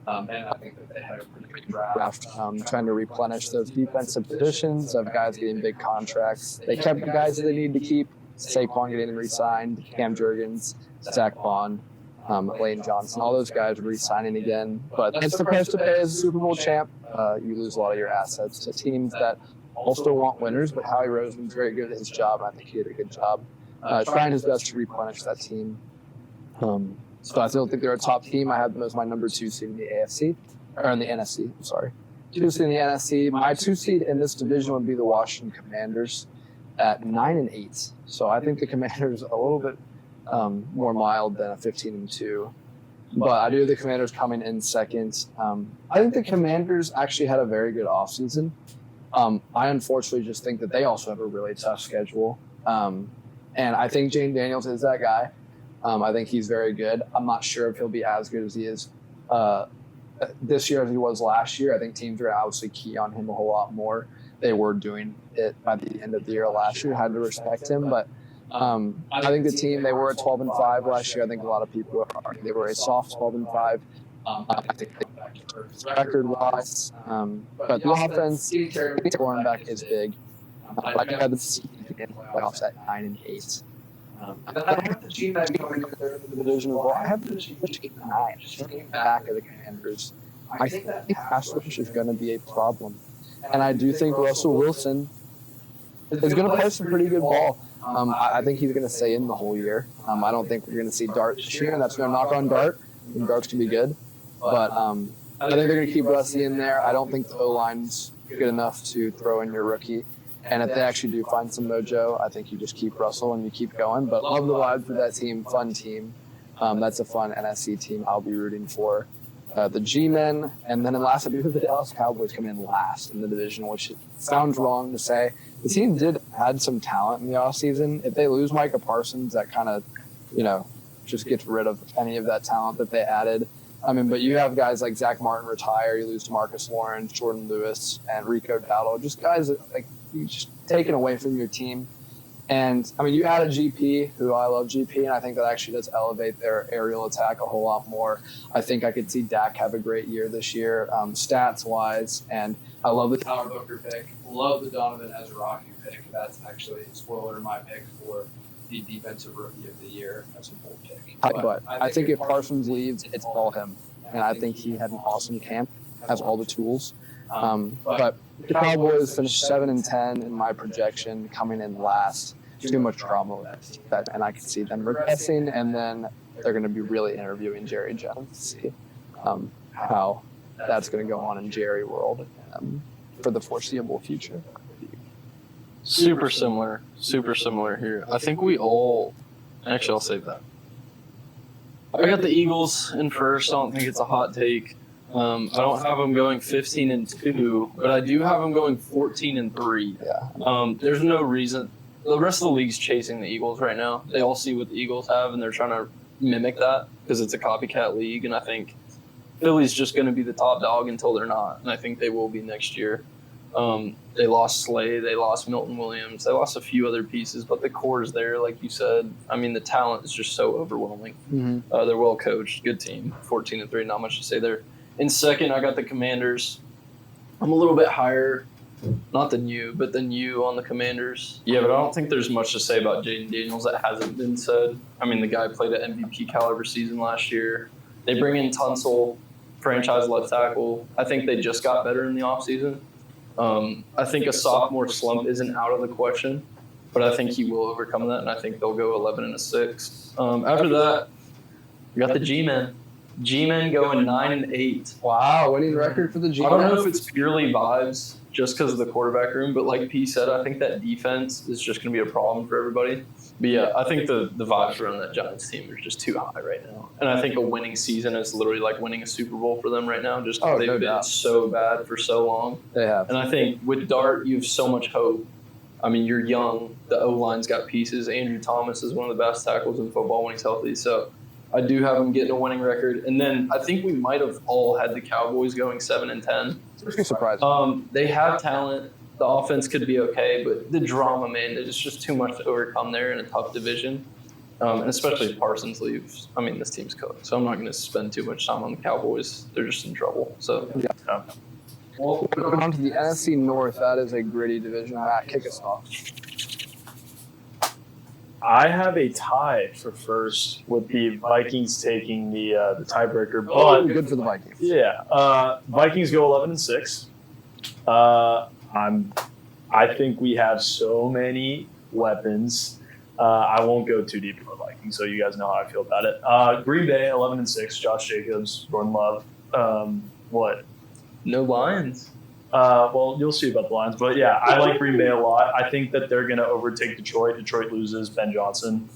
And I think that they had a pretty good draft. Trying to replenish those defensive positions of guys getting big contracts. They kept the guys that they need to keep. Saquon getting re-signed, Cam Jurgens, Zach Bond, Lane Johnson, all those guys re-signing again. But it's the price to pay as a Super Bowl champ. You lose a lot of your assets to teams that also want winners, but Howie Roseman's very good at his job. I think he did a good job trying his best to replenish that team. So I still think they're a top team. I have them as my number 2 seed in the AFC, or in the NFC, I'm sorry. 2 seed in the NFC. My 2 seed in this division would be the Washington Commanders at 9-8. So I think the Commanders a little bit more mild than a 15-2. But I do have the Commanders coming in second. I think the Commanders actually had a very good offseason. I unfortunately just think that they also have a really tough schedule. And I think Jane Daniels is that guy. I think he's very good. I'm not sure if he'll be as good as he is this year as he was last year. I think teams are obviously key on him a whole lot more. They were doing it by the end of the year last year. Had to respect him. But I think the team, they were at 12-5 last year. I think a lot of people they were a soft 12-5. I think they record-wise. But the offense, scoring back is big. I do have the team in playoffs at 9-8. I have the G-Men going in the division as well. I have the G-Men at 9, just looking back at the Commanders. I think that pass rush is going to be a problem. And I do think Russell Wilson is going to play some pretty good ball. I think he's going to stay in the whole year. I don't think we're going to see Dart this year, and that's no knock on Dart. Dart's can be good. But I think they're going to keep Rusty in there. I don't think the O-line's good enough to throw in your rookie. And if they actually do find some mojo, I think you just keep Russell and you keep going. But love the vibe for that team, fun team. That's a fun NFC team I'll be rooting for. The G-Men, and then last, I believe the Dallas Cowboys come in last in the division, which sounds wrong to say. The team did add some talent in the offseason. If they lose Micah Parsons, that kind of, just gets rid of any of that talent that they added. But you have guys like Zach Martin retire, you lose Marcus Lawrence, Jordan Lewis, and Rico Dowdle, just guys that, you just taken away from your team. And, you add a GP, who I love GP, and I think that actually does elevate their aerial attack a whole lot more. I think I could see Dak have a great year this year, stats-wise, and I love the Tyler Booker pick. Love the Donovan Ezra pick. That's actually, spoiler, my pick for the Defensive Rookie of the Year. That's a bold pick. But I think if Parsons leaves, it's all him. And I think he had an awesome camp, has all the tools. But the Cowboys finished 7-10 in my projection, coming in last. Too much drama with that, and I can see them regressing, and then they're going to be really interviewing Jerry Jones to see how that's going to go on in Jerry world for the foreseeable future. Super similar here. I think we all, actually I'll save that. I got the Eagles in first. I don't think it's a hot take. I don't have them going 15-2, but I do have them going 14-3. Yeah. There's no reason. The rest of the league's chasing the Eagles right now. They all see what the Eagles have, and they're trying to mimic that because it's a copycat league, and I think Philly's just going to be the top dog until they're not, and I think they will be next year. They lost Slay, they lost Milton Williams, they lost a few other pieces, but the core is there, like you said. The talent is just so overwhelming. Mm-hmm. They're well coached, good team, 14-3, not much to say there. In second, I got the Commanders. I'm a little bit higher, not than you, but than you on the Commanders. Yeah, but I don't think there's much to say about Jaden Daniels that hasn't been said. The guy played an MVP caliber season last year. They bring in Tunsil, franchise left tackle. I think they just got better in the offseason. I think a sophomore slump isn't out of the question, but I think he will overcome that, and I think they'll go 11-6. After that, we got the G-Men. G-Men going 9-8. Wow, winning record for the G-Men. I don't know if it's purely vibes just because of the quarterback room, but like P said, I think that defense is just going to be a problem for everybody. But yeah, I think the vibes around that Giants team are just too high right now. And I think a winning season is literally like winning a Super Bowl for them right now, just because they've been so bad for so long. They have. And I think with Dart, you have so much hope. You're young. The O-line's got pieces. Andrew Thomas is one of the best tackles in football when he's healthy. So I do have them getting a winning record. And then I think we might have all had the Cowboys going 7-10. Pretty surprised. They have talent. The offense could be okay, but the drama, man, it's just too much to overcome there in a tough division. And especially if Parsons leaves. This team's cooked. So I'm not going to spend too much time on the Cowboys. They're just in trouble. So, yeah. Well, going on to the NFC North, that is a gritty division. Matt, kick us off. I have a tie for first with the Vikings taking the tiebreaker. But good for the Vikings. Yeah, Vikings go 11-6. I think we have so many weapons. I won't go too deep for the Vikings, so you guys know how I feel about it. Green Bay 11-6. Josh Jacobs, Jordan Love. What? No Lions. Well, you'll see about the Lions. But, yeah, I like Green Bay a lot. I think that they're going to overtake Detroit. Detroit loses Ben Johnson.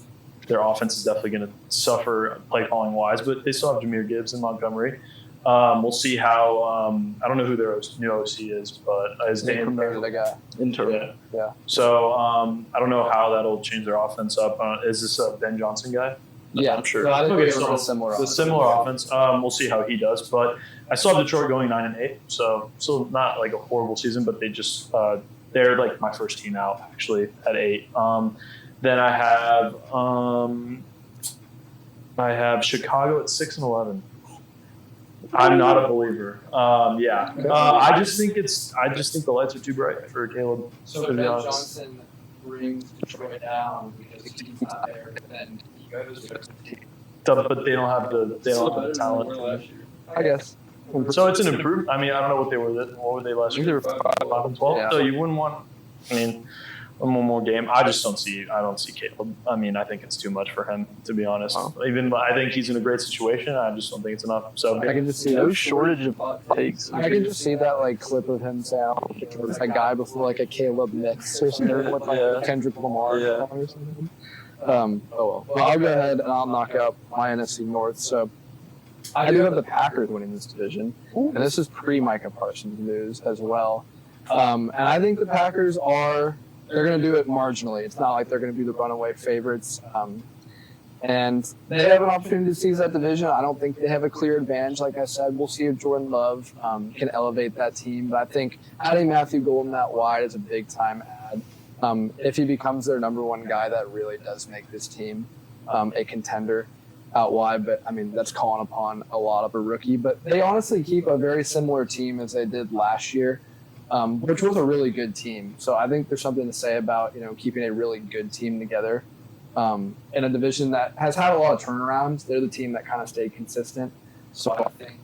Their offense is definitely going to suffer play calling wise, but they still have Jahmyr Gibbs in Montgomery. We'll see how I don't know who their new OC is, but his name the guy. Interim. Yeah. So I don't know how that'll change their offense up. Is this a Ben Johnson guy? Yeah, I'm sure. So I think Okay, it's so a similar the similar offense. We'll see how he does. But I saw Detroit going 9-8, so still not like a horrible season, but they just they're like my first team out actually at 8. Then I have Chicago at 6-11. I'm not a believer. I just think the lights are too bright for Caleb. So to be Ben honest. Johnson brings Detroit down because he's not there, then he goes to But they don't have the talent. I guess. So it's an improvement. I mean, I don't know what they were. What were they last year? They were 5-12. Yeah. So you wouldn't want. I mean, one more game. I don't see Caleb. I mean, I think it's too much for him, to be honest. Even I think he's in a great situation. I just don't think it's enough. So I can just see No that. shortage of hot takes. I can just see that like clip of him saying, "Was that guy before like a Caleb mix or something with like Kendrick Lamar or something?" Oh well. I'll go ahead and I'll knock out my NFC North. So I do have the Packers winning this division, and this is pre-Micah Parsons news as well. And I think the Packers they're going to do it marginally. It's not like they're going to be the runaway favorites. And they have an opportunity to seize that division. I don't think they have a clear advantage. Like I said, we'll see if Jordan Love can elevate that team. But I think adding Matthew Golden that wide is a big-time add. If he becomes their number one guy, that really does make this team a contender out wide. But, I mean, that's calling upon a lot of a rookie. But they honestly keep a very similar team as they did last year. Which was a really good team. So I think there's something to say about, keeping a really good team together in a division that has had a lot of turnarounds. They're the team that kind of stayed consistent. So I think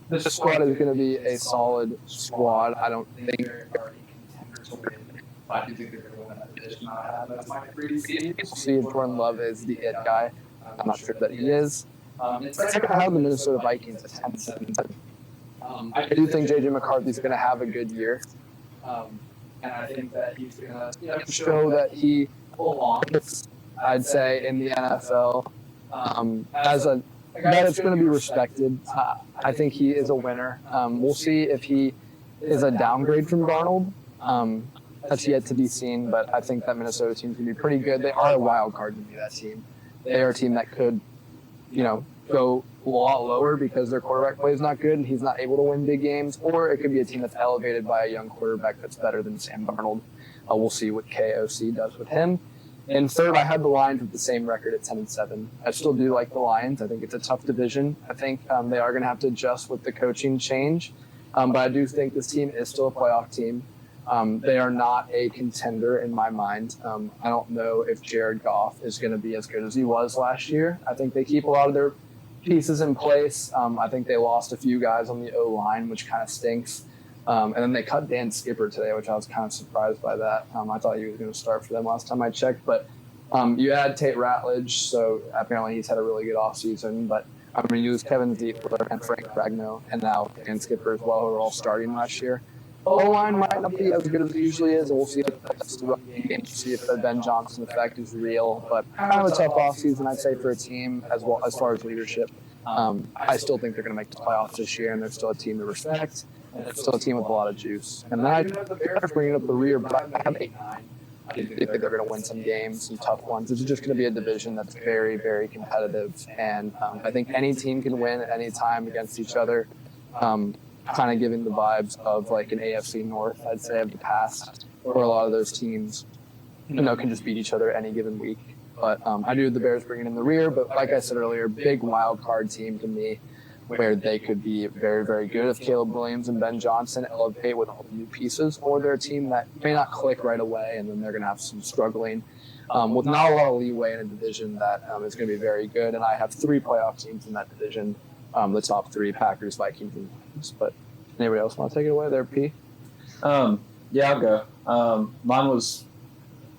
this squad is going to be a solid squad. I don't think they're already contenders to win. I do think they're going to win that division. That's my preseason. We'll see if Jordan Love is the it guy. I'm not sure that he is. It's like I have the Minnesota Vikings at 10-7. I do think J.J. McCarthy's going to have a good year, and I think that he's going to show that he belongs, I'd say, in the NFL as a guy that's going to be respected. I think he is a winner. We'll see if he is a downgrade from Darnold. That's yet to be seen, but I think that Minnesota team's going to be pretty good. They are a wild card to me, that team. They are a team that could, go a lot lower because their quarterback play is not good and he's not able to win big games, or it could be a team that's elevated by a young quarterback that's better than Sam Darnold. We'll see what KOC does with him. And third, I had the Lions with the same record at 10-7. I still do like the Lions. I think it's a tough division. I think they are going to have to adjust with the coaching change, but I do think this team is still a playoff team. They are not a contender in my mind. I don't know if Jared Goff is going to be as good as he was last year. I think they keep a lot of their pieces in place. I think they lost a few guys on the O-line, which kind of stinks. And then they cut Dan Skipper today, which I was kind of surprised by that. I thought he was going to start for them last time I checked. But you add Tate Ratledge, so apparently he's had a really good offseason. But you lose Kevin Ziegler and Frank Ragnow, and now Dan Skipper as well, who were all starting last year. O-line might not be as good as it usually is, and we'll see if the Ben Johnson effect is real. But kind of a tough offseason, I'd say, for a team as well as far as leadership. I still think they're going to make the playoffs this year, and they're still a team to respect, and it's still a team with a lot of juice. And then I do have the Bears bringing up the rear, but I have 8-9. I do think they're going to win some games, some tough ones. It's just going to be a division that's very, very competitive, and I think any team can win at any time against each other. Kind of giving the vibes of like an AFC North, I'd say, of the past, where a lot of those teams, can just beat each other any given week. But I do have the Bears bringing in the rear, but like I said earlier, big wild card team to me, where they could be very, very good if Caleb Williams and Ben Johnson elevate with all the new pieces, or they're a team that may not click right away, and then they're going to have some struggling with not a lot of leeway in a division that is going to be very good. And I have 3 playoff teams in that division. The top 3, Packers, Vikings, and Lions. But anybody else want to take it away there, P? Yeah, I'll go. Mine was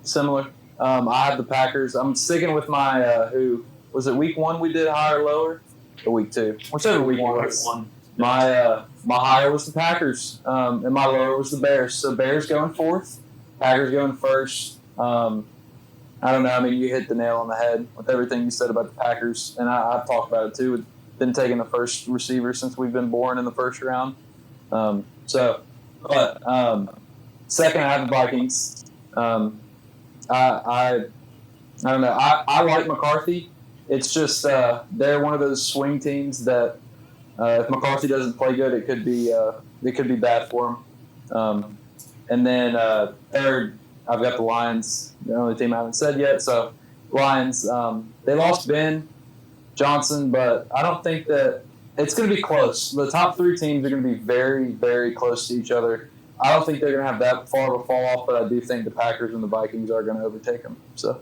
similar. I have the Packers. I'm sticking with my, who was it week 1 we did higher or lower? Or week 2? Whichever week it was. My higher was the Packers, and my lower was the Bears. So Bears going 4th, Packers going 1st. I don't know. I mean, you hit the nail on the head with everything you said about the Packers, and I've talked about it too. Been taking the first receiver since we've been born in the first round. Second, I have the Vikings. I don't know. I like McCarthy. It's just they're one of those swing teams that if McCarthy doesn't play good, it could be bad for him. And then third, I've got the Lions. The only team I haven't said yet. So Lions. They lost Ben Johnson, but I don't think that it's going to be close. The top 3 teams are going to be very, very close to each other. I don't think they're going to have that far of a fall off, but I do think the Packers and the Vikings are going to overtake them. So,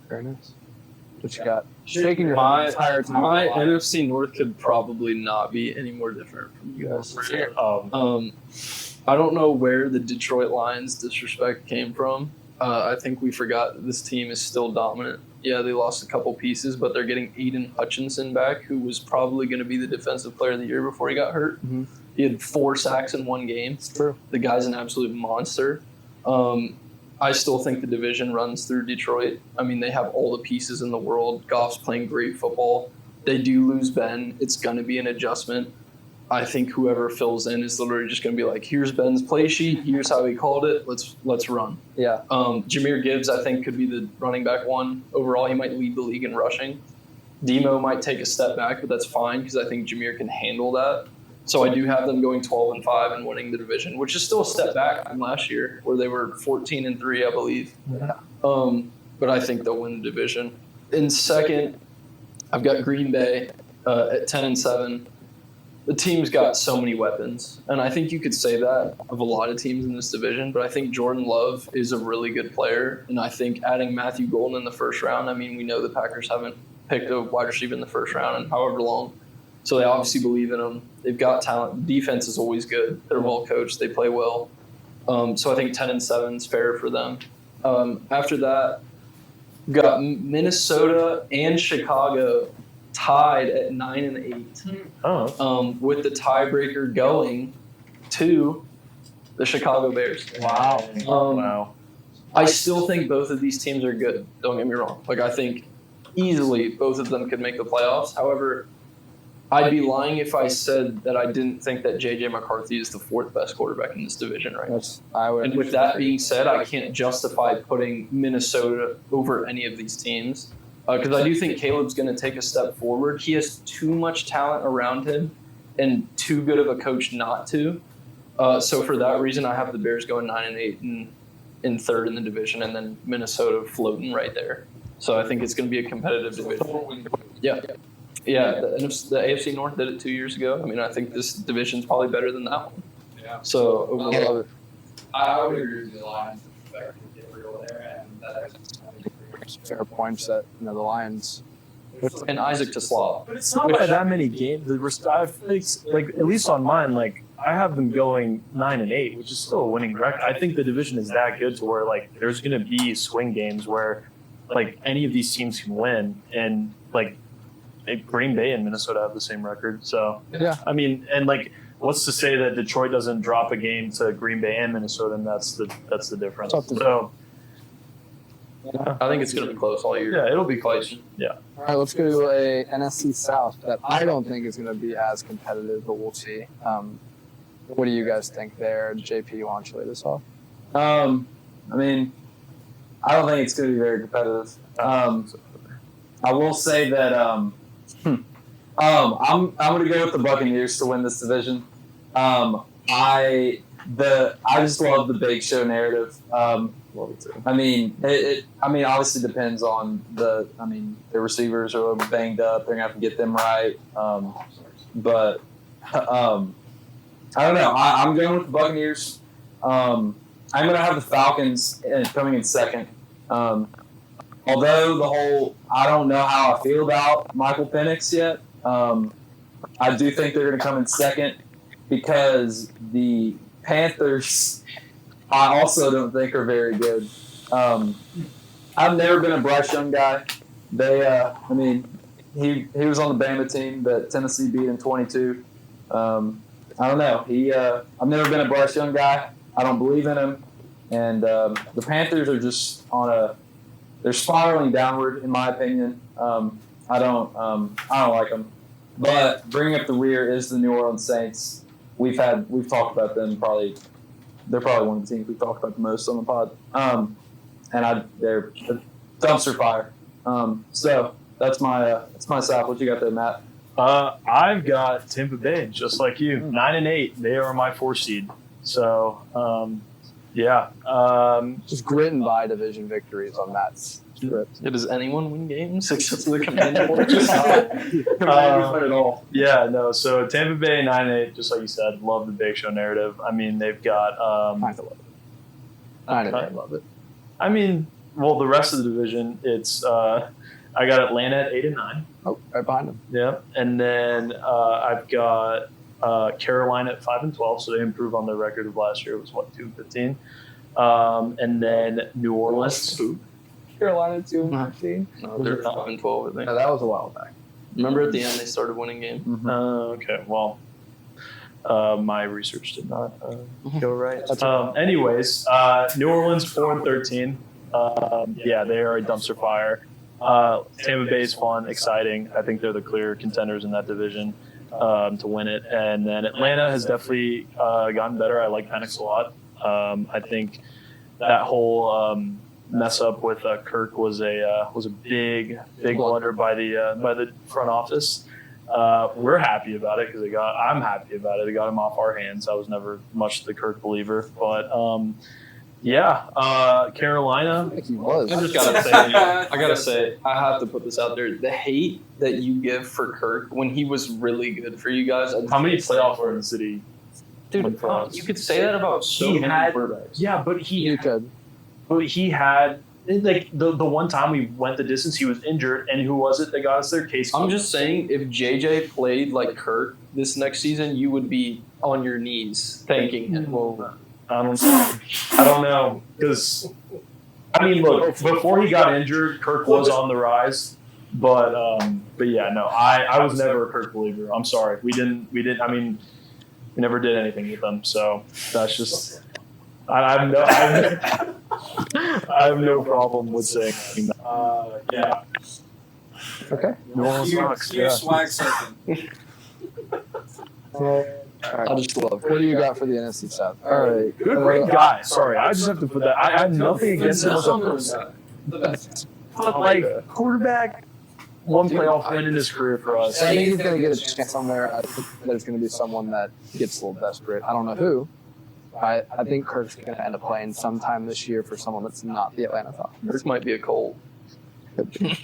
Very nice. What you got? Shaking your head the entire time. My NFC North could probably not be any more different from you guys. I don't know where the Detroit Lions disrespect came from. I think we forgot that this team is still dominant. Yeah, they lost a couple pieces, but they're getting Aiden Hutchinson back, who was probably going to be the defensive player of the year before he got hurt. Mm-hmm. He had 4 sacks in 1 game. It's true. The guy's an absolute monster. I still think the division runs through Detroit. I mean, they have all the pieces in the world. Goff's playing great football. They do lose Ben. It's going to be an adjustment. I think whoever fills in is literally just going to be like, here's Ben's play sheet. Here's how he called it. Let's run. Yeah. Jahmyr Gibbs, I think, could be the running back 1. Overall, he might lead the league in rushing. Demo might take a step back, but that's fine because I think Jahmyr can handle that. So I do have them going 12-5 and winning the division, which is still a step back from last year where they were 14-3, I believe. Yeah. But I think they'll win the division. In second, I've got Green Bay at 10-7. The team's got so many weapons, and I think you could say that of a lot of teams in this division, but I think Jordan Love is a really good player, and I think adding Matthew Golden in the first round, I mean, we know the Packers haven't picked a wide receiver in the first round in however long, so they obviously believe in him. They've got talent. Defense is always good. They're well coached. They play well. So I think 10-7 is fair for them. After that, we've got Minnesota and Chicago tied at 9-8. With the tiebreaker going to the Chicago Bears. Wow. Wow. I still think both of these teams are good. Don't get me wrong. Like, I think easily both of them could make the playoffs. However, I'd be lying if I said that I didn't think that J.J. McCarthy is the 4th best quarterback in this division right now. And with that being said, I can't justify putting Minnesota over any of these teams because I do think Caleb's going to take a step forward. He has too much talent around him and too good of a coach not to. So for that reason, I have the Bears going 9-8 and in third in the division, and then Minnesota floating right there. So I think it's going to be a competitive division. Yeah, the AFC North did it 2 years ago. I mean, I think this division's probably better than that one. Yeah. So overall, I would agree with the Lions. Get real there, and that fair points that the Lions. and Isaac to Slav. But it's not by that many games. Like at least on mine, like I have them going 9-8, which is still a winning record. I think the division is that good to where like there's going to be swing games where like any of these teams can win, and like Green Bay and Minnesota have the same record. So Yeah. I mean, and like what's to say that Detroit doesn't drop a game to Green Bay and Minnesota, and that's the difference. So I think it's going to be close all year. yeah, it'll be close. Yeah. All right, let's go to a NFC South that I don't think is going to be as competitive, but we'll see. What do you guys think there? JP, why don't you lead us off? I mean, I don't think it's going to be very competitive. I will say that I'm going to go with the Buccaneers to win this division. I just love the Big Show narrative. I mean, it obviously depends on the receivers are a little banged up. They're gonna have to get them right. But I don't know. I'm going with the Buccaneers. I'm gonna have the Falcons coming in second. Although I don't know how I feel about Michael Penix yet. I do think they're gonna come in second because the Panthers, I also don't think are very good. I've never been a Bryce Young guy. He was on the Bama team that Tennessee beat in 22. I don't know. I've never been a Bryce Young guy. I don't believe in him. And the Panthers are just they're spiraling downward, in my opinion. I don't like them. But bringing up the rear is the New Orleans Saints. We've talked about them they're probably one of the teams we've talked about the most on the pod. They're a dumpster fire. So that's my South. What you got there, Matt? I've got Tampa Bay, just like you, 9-8. They are my 4 seed. So, yeah. Just grit and buy division victories on Matt's Script. Yeah, does anyone win games except for the Commanders? Commanders win it all. Yeah, no. So Tampa Bay 9-8, just like you said, love the Big Show narrative. I mean, they've got. I love it. I mean, well, the rest of the division, it's. I got Atlanta at 8-9. Oh, right behind them. Yeah, and then I've got Carolina at 5-12, so they improved on their record of last year. It was what 2-15, and then New Orleans. Carolina 2-15. No, they're 5-12, I think. No, that was a while back. Remember at the end they started winning games. Okay, well, my research did not go right. That's okay. Anyways, New Orleans 4-13. Yeah, they are a dumpster fire. Tampa Bay is fun, exciting. I think they're the clear contenders in that division to win it. And then Atlanta has definitely gotten better. I like Penix a lot. I think that whole mess up with Kirk was a big blunder by the front office. We're happy about it because I'm happy about it. It got him off our hands. I was never much the Kirk believer, but Carolina. I think he was. I just gotta say, I have to put this out there. The hate that you give for Kirk when he was really good for you guys. How many playoff wins did he? Dude, you could say that about so many quarterbacks. Yeah, but You could. he had like the one time we went the distance, he was injured, and who was it that got us there? Case. I'm just saying, if JJ played like Kirk this next season, you would be on your knees thanking him. Well, I don't know because I mean, look, before he got injured, Kirk was on the rise, but yeah, no, I was never a Kirk believer. I'm sorry, we didn't. I mean, we never did anything with him, so that's just. I have no problem with saying that. Yeah. Okay. New Orleans sucks. Yeah. Swag surfing. I just love. What do you got for the NFC South? All right. Good, great guy. Sorry, I just have to put that. I have nothing against him as a person. The best. But like quarterback, one playoff win in his career for us. I think he's going to get a chance somewhere. I think there's going to be someone that gets a little desperate. I don't know who. I think Kirk's going to end up playing sometime this year for someone that's not the Atlanta Falcons. Kirk might be a Colt.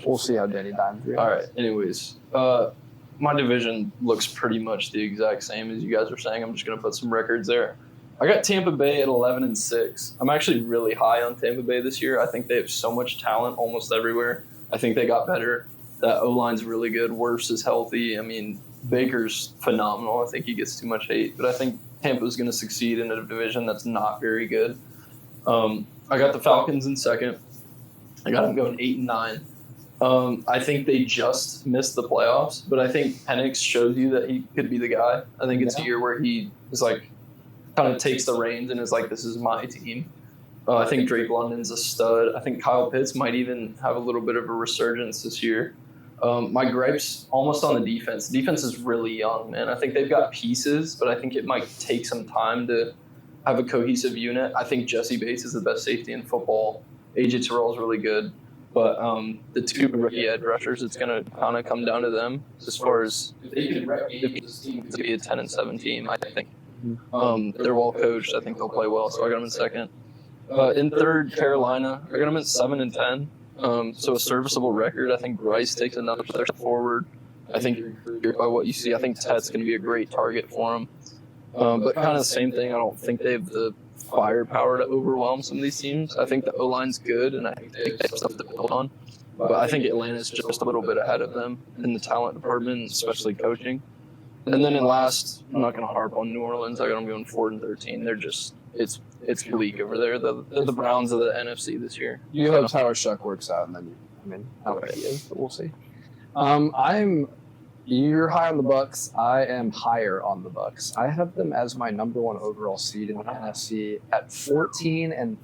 We'll see how Danny Dimes reacts. All right. Anyways, my division looks pretty much the exact same as you guys are saying. I'm just going to put some records there. I got Tampa Bay at 11-6. I'm actually really high on Tampa Bay this year. I think they have so much talent almost everywhere. I think they got better. That O-line's really good. Wirfs is healthy. I mean, Baker's phenomenal. I think he gets too much hate, but I think Tampa's going to succeed in a division that's not very good. I got the Falcons in second. I got them going 8-9. I think they just missed the playoffs, but I think Penix shows you that he could be the guy. I think it's a year where he is like, kind of takes the reins and is like, this is my team. I think Drake London's a stud. I think Kyle Pitts might even have a little bit of a resurgence this year. My gripes almost on the defense. The defense is really young, man. I think they've got pieces, but I think it might take some time to have a cohesive unit. I think Jesse Bates is the best safety in football. AJ Terrell is really good. But the two rookie edge rushers, it's going to kind of come down to them as far as if they can this team to be a 10-7 team, I think. They're well coached. I think they'll play well, so I got them in second. In third, Carolina. I got them at 7-10. So a serviceable record. I think Bryce takes another step forward. I think by what you see, I think Tet's going to be a great target for him. But kind of the same thing. I don't think they have the firepower to overwhelm some of these teams. I think the O-line's good, and I think they have stuff to build on. But I think Atlanta's just a little bit ahead of them in the talent department, especially coaching. And then in last, I'm not going to harp on New Orleans. I got them going 4-13. They're just it's bleak over there. They're the Browns of the NFC this year. You hope Tyler Shuck works out, and then I don't know if he is, but we'll see. You're high on the Bucs. I am higher on the Bucs. I have them as my number one overall seed in the NFC at 14-3.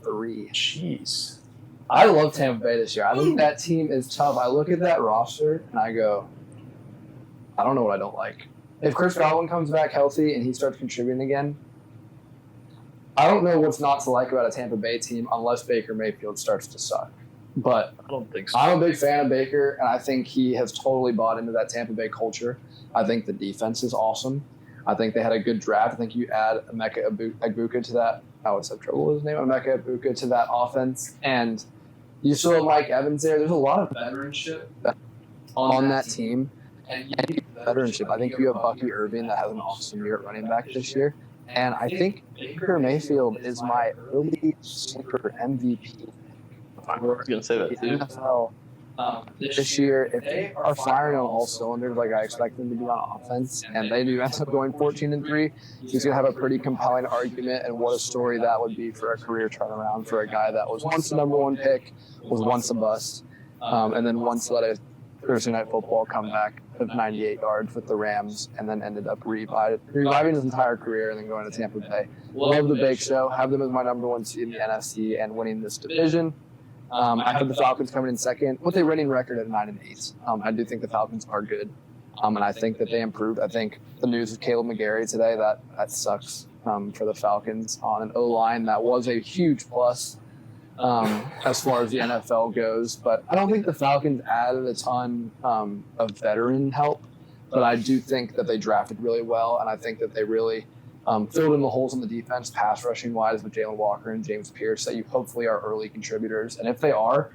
Jeez. I love Tampa Bay this year. I think that team is tough. I look at that roster and I go, I don't know what I don't like. If Chris Godwin comes back healthy and he starts contributing again, I don't know what's not to like about a Tampa Bay team unless Baker Mayfield starts to suck. But I don't think so. I'm a big fan of Baker, and I think he has totally bought into that Tampa Bay culture. I think the defense is awesome. I think they had a good draft. I think you add Emeka Egbuka to that. I always have trouble with his name. Emeka Egbuka to that offense, and You still have Mike Evans there. There's a lot of veteranship on that team. And veteranship. I think you have Bucky Irving that has an awesome year at running back this year. And I think Baker Mayfield is my early sleeper MVP. I was going to say that too. NFL this year, if they are firing on all cylinders like I expect them to be on offense, and they do end up going 14-3, he's going to have a pretty compelling argument. And what a story that would be for a career turnaround for a guy that was once the number one pick, was once a bust, and then once let a Thursday Night Football comeback of 98 yards with the Rams, and then ended up reviving his entire career and then going to Tampa Bay. Love the Bake Show. Have them as my number one seed in the NFC and winning this division. I have the Falcons coming in second with a winning record at 9-8. I do think the Falcons are good, and I think that they improved. I think the news of Caleb McGarry today, that sucks for the Falcons on an O-line. That was a huge plus as far as the NFL goes, but I don't think the Falcons added a ton of veteran help, but I do think that they drafted really well, and I think that they really filled in the holes in the defense, pass rushing wise, with Jalen Walker and James Pierce, that you hopefully are early contributors. And if they are,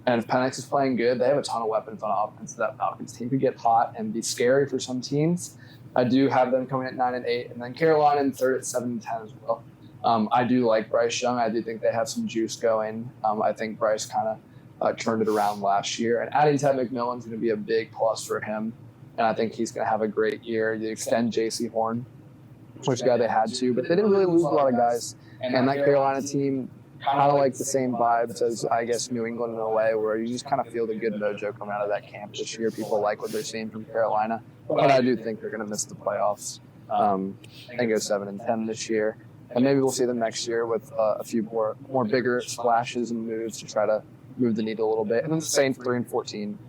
and if Penix is playing good, they have a ton of weapons on offense. That Falcons team could get hot and be scary for some teams. I do have them coming at 9-8, and then Carolina in third at 7-10 as well. I do like Bryce Young. I do think they have some juice going. I think Bryce kind of turned it around last year, and adding Ted McMillan is going to be a big plus for him. And I think he's going to have a great year. You extend J.C. Horn, which guy they had to, but they didn't really lose a lot of guys. And that Carolina team kind of like the same vibes as, I guess, New England in a way, where you just kind of feel the good mojo coming out of that camp this year. People like what they're seeing from Carolina, but I do think they're going to miss the playoffs and go 7-10 this year. And maybe we'll see them next year with a few more bigger splashes and moves to try to move the needle a little bit. And then the Saints 3-14. I'm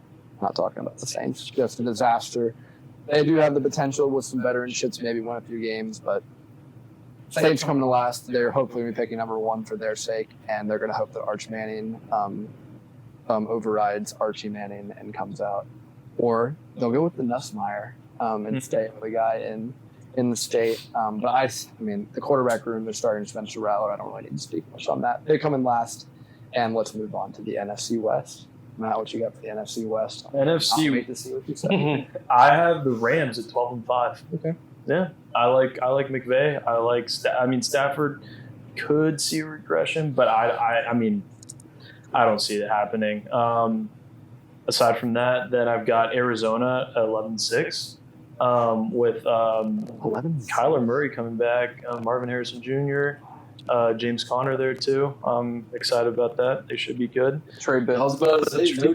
not talking about the Saints, just a disaster. They do have the potential with some veteranship to maybe win a few games, but Saints coming to last. They're hopefully going to be picking number one for their sake, and they're going to hope that Arch Manning overrides Archie Manning and comes out. Or they'll go with the Nussmeier and stay with the guy in the state. But I mean, the quarterback room, they're starting Spencer Rattler. I don't really need to speak much on that. They come in last, and let's move on to the NFC West. Matt, what you got for the NFC West? NFC. Wait to see what you say. I have the Rams at 12-5. Okay. Yeah, I like McVay. I mean Stafford could see regression, but I mean I don't see it happening. Aside from that, then I've got Arizona at 11-6 with Kyler Murray coming back, Marvin Harrison Jr., James Conner there too. I'm excited about that. They should be good. Trey Benson. I was about to say, Trey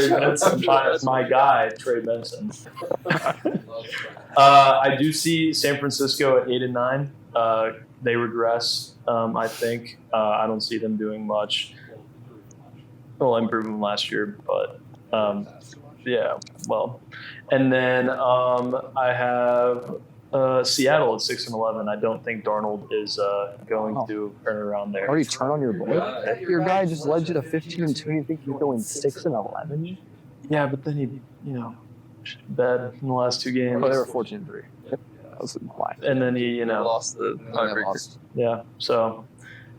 Benson, my guy, Trey Benson. I do see San Francisco at 8-9. They regress, I think. I don't see them doing much. Well, improvement last year, but yeah, well. And then I have Seattle at 6-11. I don't think Darnold is going to turn around there. Already turn on your boy? Your guy just led you to 15-2. You think he's going 6-11? Yeah, but then he, bad in the last two games. Oh, they were 14-3. That was implied. And then he, lost the tiebreaker. Yeah. So,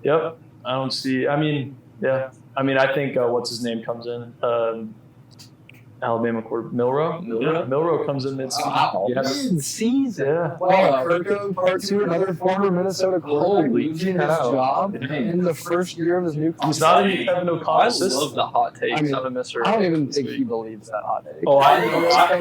yep. I don't see. I mean, yeah. I mean, I think what's his name comes in. Alabama quarterback Milroe. Yeah, Milroe comes in mid-season. Mid-season. Yeah. Wow, Kirko Part 2, another former Minnesota quarterback losing his job in the first year of his new contract. He's not in Kevin O'Connell's I system. love the hot takes. I mean, I'm a Mr. I don't even think he believes that hot take. Oh,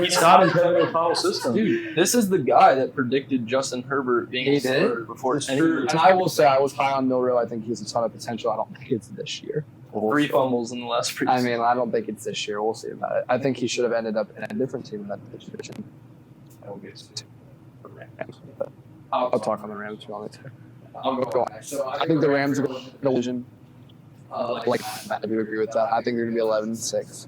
he's not in Kevin O'Connell's system. Dude, this is the guy that predicted Justin Herbert being He a starter did? before And I will say I was high on Milroe. I think he has a ton of potential. I don't think it's this year. 3 fumbles in the last preseason. I mean, I don't think it's this year. We'll see about it. I think he should have ended up in a different team in that division. I'll talk on the Rams if you want me to. I'll go on. So I think the Rams are going to division. Like Matt, I do agree with that. I think they're going to be 11-6.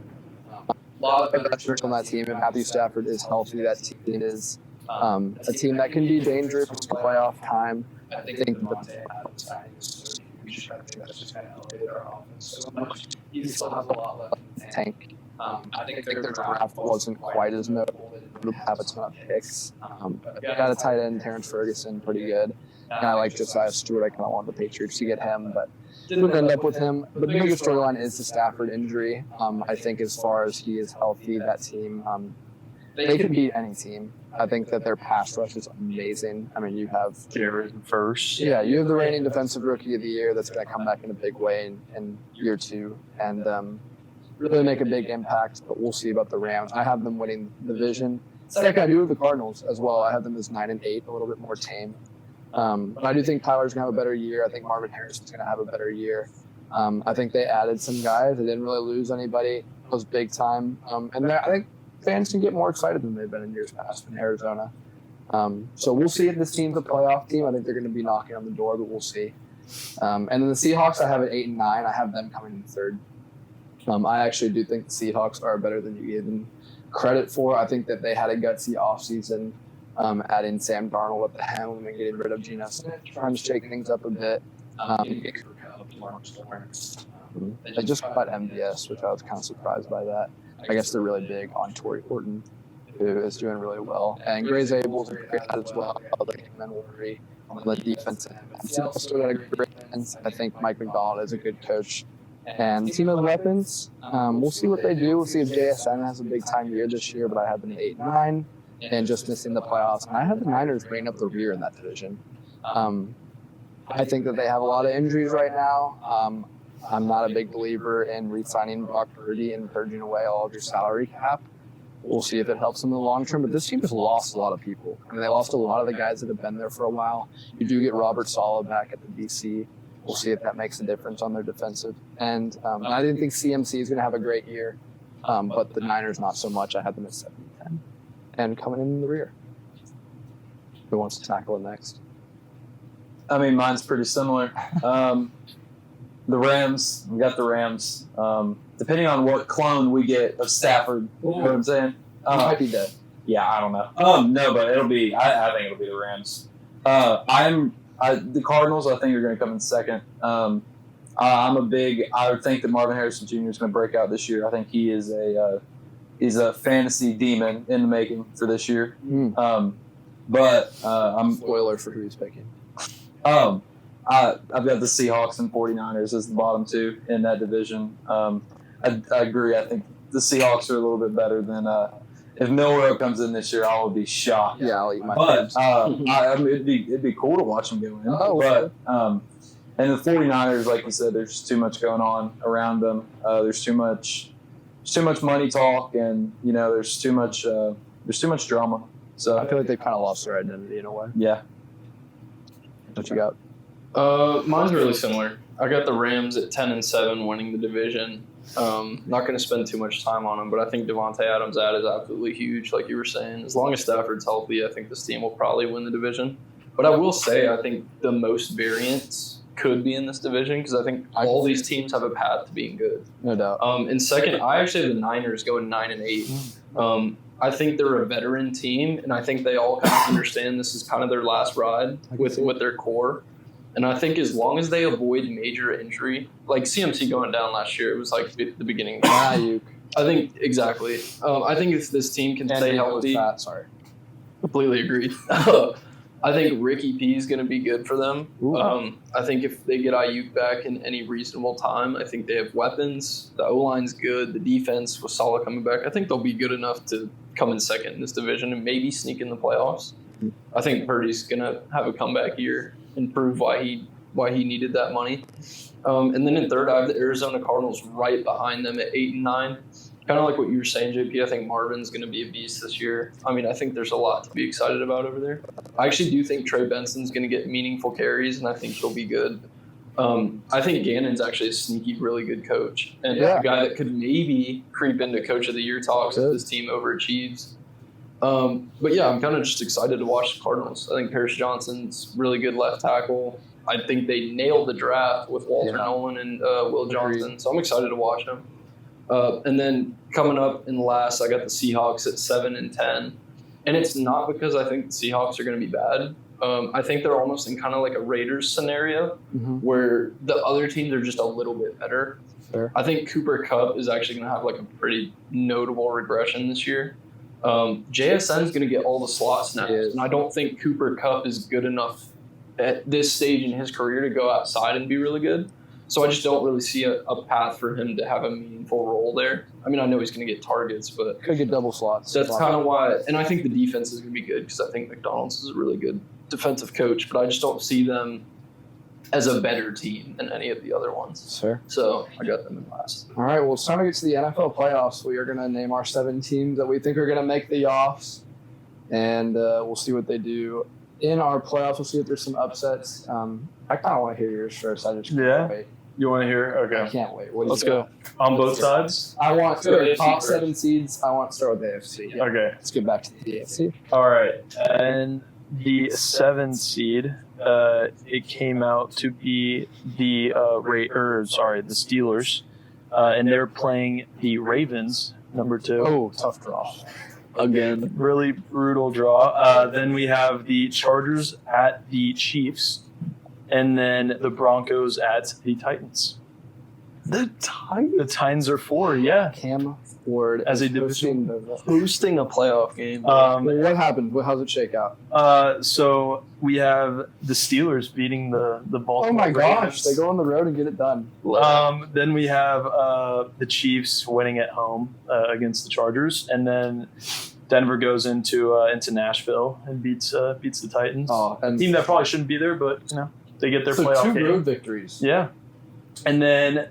A lot of That's on that team. If Matthew Stafford is healthy, that team is a team that can be dangerous for playoff time. I think Monte Adams signing is huge. I think that's just kind of elevated our offense so much. He still has a lot left in the tank. I think their Draft wasn't quite as notable. They didn't have a ton of picks. But got a tight end, Terrence Ferguson, pretty good. And I like Josiah Stewart. I kind of want the Patriots to get him, but didn't end up with him. But the biggest storyline is the Stafford injury. I think as far as he is healthy, that team, they could beat any team. I think that their pass rush is amazing. I mean, you have Jared first. Yeah, you have the reigning defensive rookie of the year that's going to come back in a big way in year 2 and really make a big impact. But we'll see about the Rams. I have them winning the division. Second, I do have the Cardinals as well. I have them as 9-8, a little bit more tame. But I do think Tyler's going to have a better year. I think Marvin Harrison's going to have a better year. I think they added some guys. They didn't really lose anybody. It was big time. And I think fans can get more excited than they've been in years past in Arizona. So we'll see if this team's a playoff team. I think they're going to be knocking on the door, but we'll see. And then the Seahawks, I have at 8-9. I have them coming in third. I actually do think the Seahawks are better than you gave them credit for. I think that they had a gutsy offseason, adding Sam Darnold at the helm and getting rid of Geno Smith, trying to shake things up a bit. They just got MVS, which I was kind of surprised by that. I guess they're really big on Torrey Horton, who is doing really well. And Gray Zabel's a great as well. Like him Worry on the defensive end. He also got a great defense. I think Mike McDonald is a good coach. And the team has weapons. We'll see what they do. We'll see if JSN has a big time year this year, but I have them at 8-9 and just missing the playoffs. And I have the Niners bringing up the rear in that division. I think that they have a lot of injuries right now. I'm not a big believer in re-signing Brock Purdy and purging away all of your salary cap. We'll see if it helps them in the long term. But this team has lost a lot of people. I mean, they lost a lot of the guys that have been there for a while. You do get Robert Saleh back at the DC. We'll see if that makes a difference on their defensive end. I didn't think CMC is going to have a great year, but the Niners not so much. I had them at 7-10 and coming in the rear. Who wants to tackle it next? I mean, mine's pretty similar. The Rams, we got the Rams. Depending on what clone we get of Stafford, you know what I'm saying? Might be dead. Yeah, I don't know. No, but it'll be. I think it'll be the Rams. The Cardinals, I think, are going to come in second. I would think that Marvin Harrison Jr. is going to break out this year. I think he is he's a fantasy demon in the making for this year. But I'm spoiler for who he's picking. I've got the Seahawks and 49ers as the bottom two in that division. I agree. I think the Seahawks are a little bit better than. If Milroe comes in this year, I will be shocked. Yeah, I'll eat my But I mean, it'd be cool to watch him go in. But and the 49ers, like you said, there's just too much going on around them. There's too much money talk, and there's too much drama. So I feel like they've kind of lost their identity in a way. Yeah. What you got? Mine's really similar. I got the Rams at 10-7, winning the division. Not going to spend too much time on them, but I think Devontae Adams' ad is absolutely huge, like you were saying. As long as Stafford's healthy, I think this team will probably win the division. But I will say, I think the most variance could be in this division because I think all these teams have a path to being good. No doubt. And second, I actually have the Niners going 9-8. I think they're a veteran team, and I think they all kind of understand this is kind of their last ride with their core. And I think as long as they avoid major injury, like CMC going down last year, it was like the beginning. I think exactly. I think if this team can stay healthy, completely agreed. I think Ricky P is going to be good for them. I think if they get Ayuk back in any reasonable time, I think they have weapons. The O-line's good. The defense with Saleh coming back, I think they'll be good enough to come in second in this division and maybe sneak in the playoffs. I think Purdy's going to have a comeback year and prove why he needed that money. And then in third, I have the Arizona Cardinals right behind them at 8-9. Kind of like what you were saying, JP. I think Marvin's going to be a beast this year. I mean, I think there's a lot to be excited about over there. I actually do think Trey Benson's going to get meaningful carries, and I think he'll be good. I think Gannon's actually a sneaky, really good coach, and a guy that could maybe creep into Coach of the Year talks if this team overachieves. But yeah, I'm kind of just excited to watch the Cardinals. I think Paris Johnson's really good left tackle. I think they nailed the draft with Walter Nolan and Will Johnson, so I'm excited to watch them. And then coming up in last, I got the Seahawks at 7-10, and it's not because I think the Seahawks are going to be bad. I think they're almost in kind of like a Raiders scenario where the other teams are just a little bit better. Fair. I think Cooper Kupp is actually going to have like a pretty notable regression this year. JSN is going to get all the slot snaps, and I don't think Cooper Kupp is good enough at this stage in his career to go outside and be really good. So I just don't really see a path for him to have a meaningful role there. I mean, I know he's going to get targets, but Could get double slots. that's kind of why. And I think the defense is going to be good because I think McDonald's is a really good defensive coach, but I just don't see them as a better team than any of the other ones. Fair. So I got them in last. All right, well, it's time to get to the NFL playoffs. We are going to name our 7 teams that we think are going to make the offs, and we'll see what they do in our playoffs. We'll see if there's some upsets. I kind of want to hear yours first. I just can't wait. You want to hear? I Okay. can't wait. What do you Let's think? go. On both sides? I want to AFC top first. 7 seeds. I want to start with the AFC. Yeah. Okay. Let's get back to the AFC. All right. And the 7 seed, it came out to be the Steelers, and they're playing the Ravens, number 2. Oh, tough draw. Again. Really brutal draw. Then we have the Chargers at the Chiefs, and then the Broncos at the Titans. The Titans? The Titans are 4, yeah. Cam Ford As a is division- Hosting a playoff game. Well, what happened? How's it shake out? So we have the Steelers beating the Baltimore Oh my gosh, Ravens. they go on the road and get it done. Then we have the Chiefs winning at home against the Chargers, and then Denver goes into Nashville and beats the Titans. And Team that probably shouldn't be there, but they get their so playoff 2 game. road victories. Yeah, and then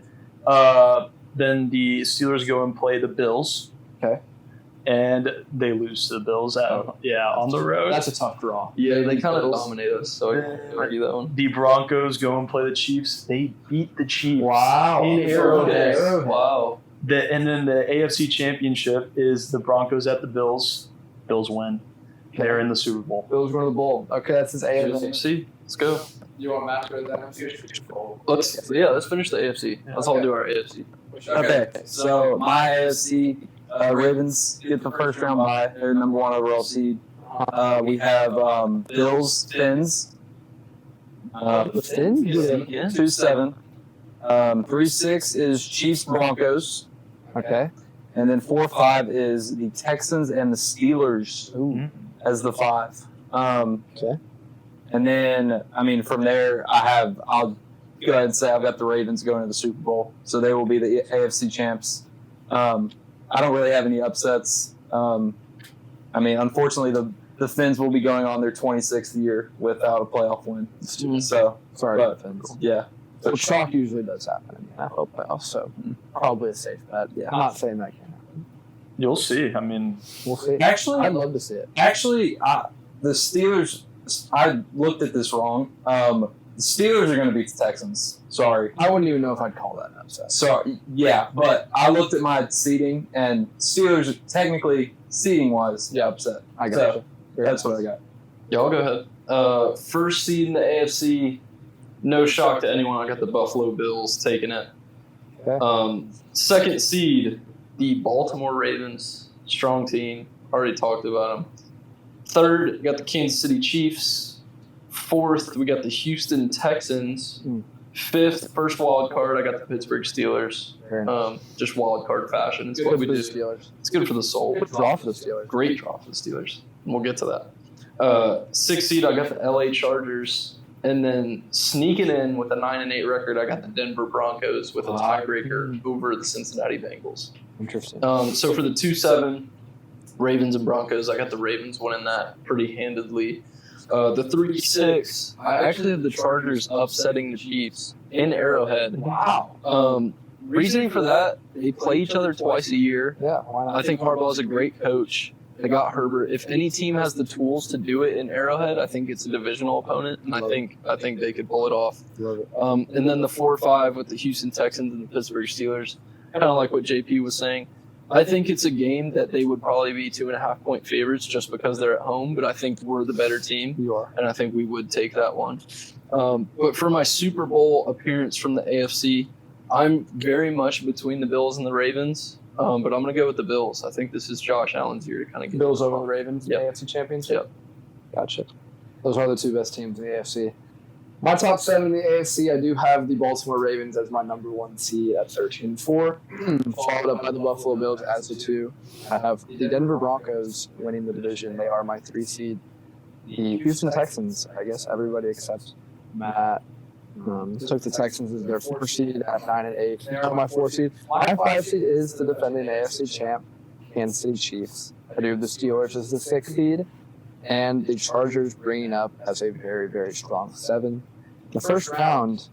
the Steelers go and play the Bills. Okay. And they lose to the Bills on the road. That's a tough draw. Yeah, they kind of dominate us, so I can't argue that one. The Broncos go and play the Chiefs. They beat the Chiefs. Wow. In Arrowhead. Wow. And then the AFC Championship is the Broncos at the Bills. Bills win. They're in the Super Bowl. Bills going to the bowl. Okay, that's his AFC. AFC. Let's go. You want Matt to go to the NFC? Let's finish the AFC. Let's all do our AFC. Okay, so my AFC Ravens get the first round bye. They're number 1 overall seed. We have Bills, Fins. Fins? Yeah. 2-7. 3-6 is Chiefs, Broncos. Okay. And then 4-5 is the Texans and the Steelers as the 5. Okay. And then, from there, I'll go ahead and say I've got the Ravens going to the Super Bowl. So they will be the AFC champs. I don't really have any upsets. Unfortunately, the Fins will be going on their 26th year without a playoff win. So, Sorry, but, Fins. yeah. Well, chalk usually does happen in the NFL playoffs, so probably a safe bet. Yeah. I'm not saying that can't happen. You'll see. We'll see. Actually, I'd love to see it. The Steelers, I looked at this wrong. The Steelers are going to beat the Texans. Sorry. I wouldn't even know if I'd call that an upset. Sorry. Yeah, but I looked at my seeding, and Steelers are technically, seeding-wise, upset. I got So, that's what I got. Y'all go ahead. First seed in the AFC. No shock to anyone. I got the Buffalo Bills taking it. Okay. Second seed, the Baltimore Ravens. Strong team. Already talked about them. Third, we got the Kansas City Chiefs. Fourth, we got the Houston Texans. Fifth, first wild card, I got the Pittsburgh Steelers. Just wild card fashion. It's Good what for we the do. Steelers. It's good for the soul. Good draw for the Steelers. Great draw for the Steelers. We'll get to that. Sixth seed, I got the LA Chargers. And then sneaking in with a 9-8 record, I got the Denver Broncos with a tiebreaker over the Cincinnati Bengals. Interesting. So for the 2-7, Ravens and Broncos, I got the Ravens winning that pretty handedly. The 3-6, I actually have the Chargers upsetting the Chiefs in Arrowhead. Wow. Reasoning for that, they play each other twice a year. Yeah, why not? I think Harbaugh is a great coach. They got Herbert. If any team has the tools to do it in Arrowhead, I think it's a divisional opponent, and I think they could pull it off. Love it. And then the 4-5 with the Houston Texans and the Pittsburgh Steelers, kind of like what JP was saying. I think it's a game that they would probably be 2.5-point favorites just because they're at home, but I think we're the better team, You are. and I think we would take that one. But for my Super Bowl appearance from the AFC, I'm very much between the Bills and the Ravens, but I'm going to go with the Bills. I think this is Josh Allen's year to kind of get Bills over the Ravens in the Yep. AFC Championship? Yep. Gotcha. Those are the 2 best teams in the AFC. My top 7 in the AFC, I do have the Baltimore Ravens as my number 1 seed at 13-4, followed up by the Buffalo Bills as the 2. I have the Denver Broncos winning the division. They are my 3 seed. The Houston Texans, I guess everybody except Matt Took the Texans as their 4 seed at 9 and 8. They're my 4 seed. My 5 seed is the defending AFC champ, Kansas City Chiefs. I do have the Steelers as the 6th seed, and the Chargers bringing up as a very, very strong 7. The first round,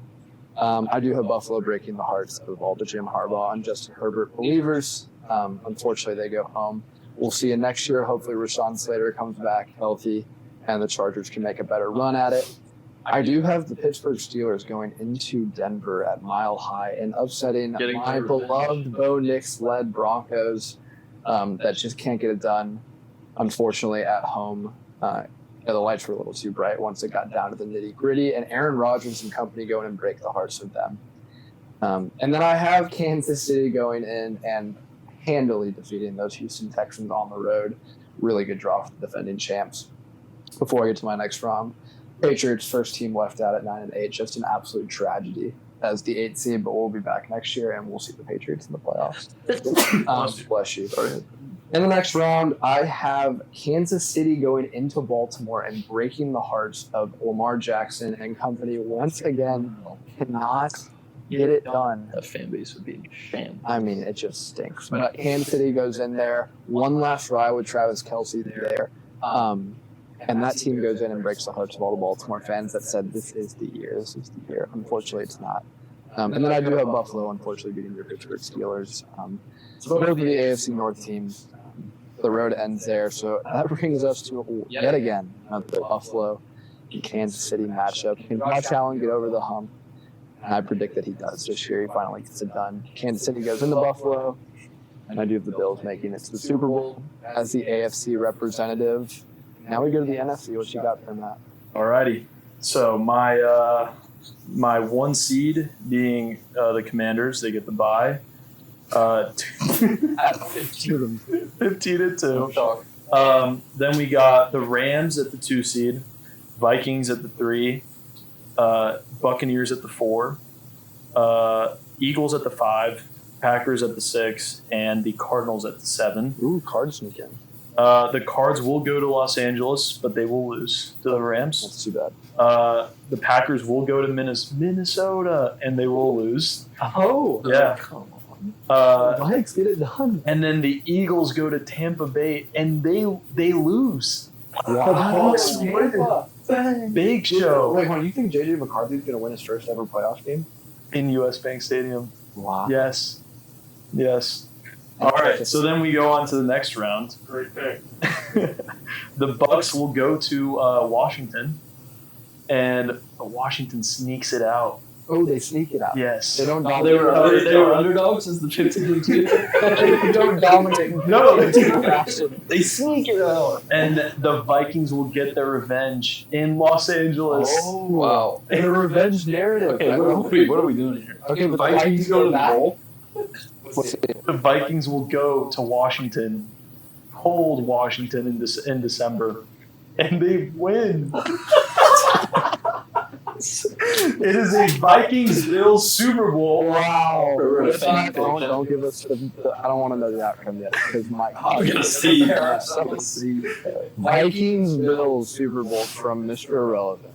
I do have Buffalo breaking the hearts of all the Jim Harbaugh and Justin Herbert believers. Unfortunately, they go home. We'll see you next year. Hopefully, Rashawn Slater comes back healthy, and the Chargers can make a better run at it. I do have the Pittsburgh Steelers going into Denver at Mile High and upsetting my beloved Bo Nix-led Broncos that just can't get it done, unfortunately, at home. The lights were a little too bright once it got down to the nitty-gritty, and Aaron Rodgers and company going and break the hearts of them. And then I have Kansas City going in and handily defeating those Houston Texans on the road. Really good draw for the defending champs. Before I get to my next round, Patriots first team left out at 9 and 8, just an absolute tragedy as the 8th seed, but we'll be back next year and we'll see the Patriots in the playoffs. Bless you. In the next round, I have Kansas City going into Baltimore and breaking the hearts of Lamar Jackson and company once again. Cannot get it done. That fan base would be in shame. I mean, it just stinks. But Kansas City goes in there, one last ride with Travis Kelce there. And that team goes in and breaks the hearts of all the Baltimore fans that said, this is the year. Unfortunately, it's not. And then I do have Buffalo, unfortunately, beating your Pittsburgh Steelers. So both of the AFC North teams, the road ends there. So that brings us to, yet again, another Buffalo and Kansas City matchup. Can Josh Allen get over the hump? And I predict that he does this year. He finally gets it done. Kansas City goes into Buffalo, and I do have the Bills making it to the Super Bowl as the AFC representative. Now we go to the NFC. What you got from that? Alrighty. So my 1 seed being the Commanders, they get the bye. 15 and 2. Then we got the Rams at the 2 seed, Vikings at the 3, Buccaneers at the 4, Eagles at the 5, Packers at the 6, and the Cardinals at the 7. Ooh, Cards weekend. The Cards will go to Los Angeles, but they will lose to the Rams. That's too bad. The Packers will go to Minnesota, and they will lose. Oh, yeah. Come on. Vikes, get it done. And then the Eagles go to Tampa Bay, and they lose. Wow. Big show. Wait, hold on, you think J.J. McCarthy's going to win his first ever playoff game? In U.S. Bank Stadium. Wow. Yes. All right, so then we go on to the next round. Great pick. The Bucks will go to Washington, and Washington sneaks it out. Oh, they sneak it out. Yes. They don't They dominate. were underdogs as the 15-2. They don't dominate. No, They sneak it out. And the Vikings will get their revenge in Los Angeles. Oh, wow. A revenge narrative. Okay, what are we doing here? Okay, but Vikings go to the bowl? The Vikings will go to Washington, cold Washington in December, and they win. It is a Vikings-Bills Super Bowl. Wow. Don't give us the I don't want to know the outcome yet because my I'm going to see. Vikings-Bills Super Bowl from Mr. Irrelevant.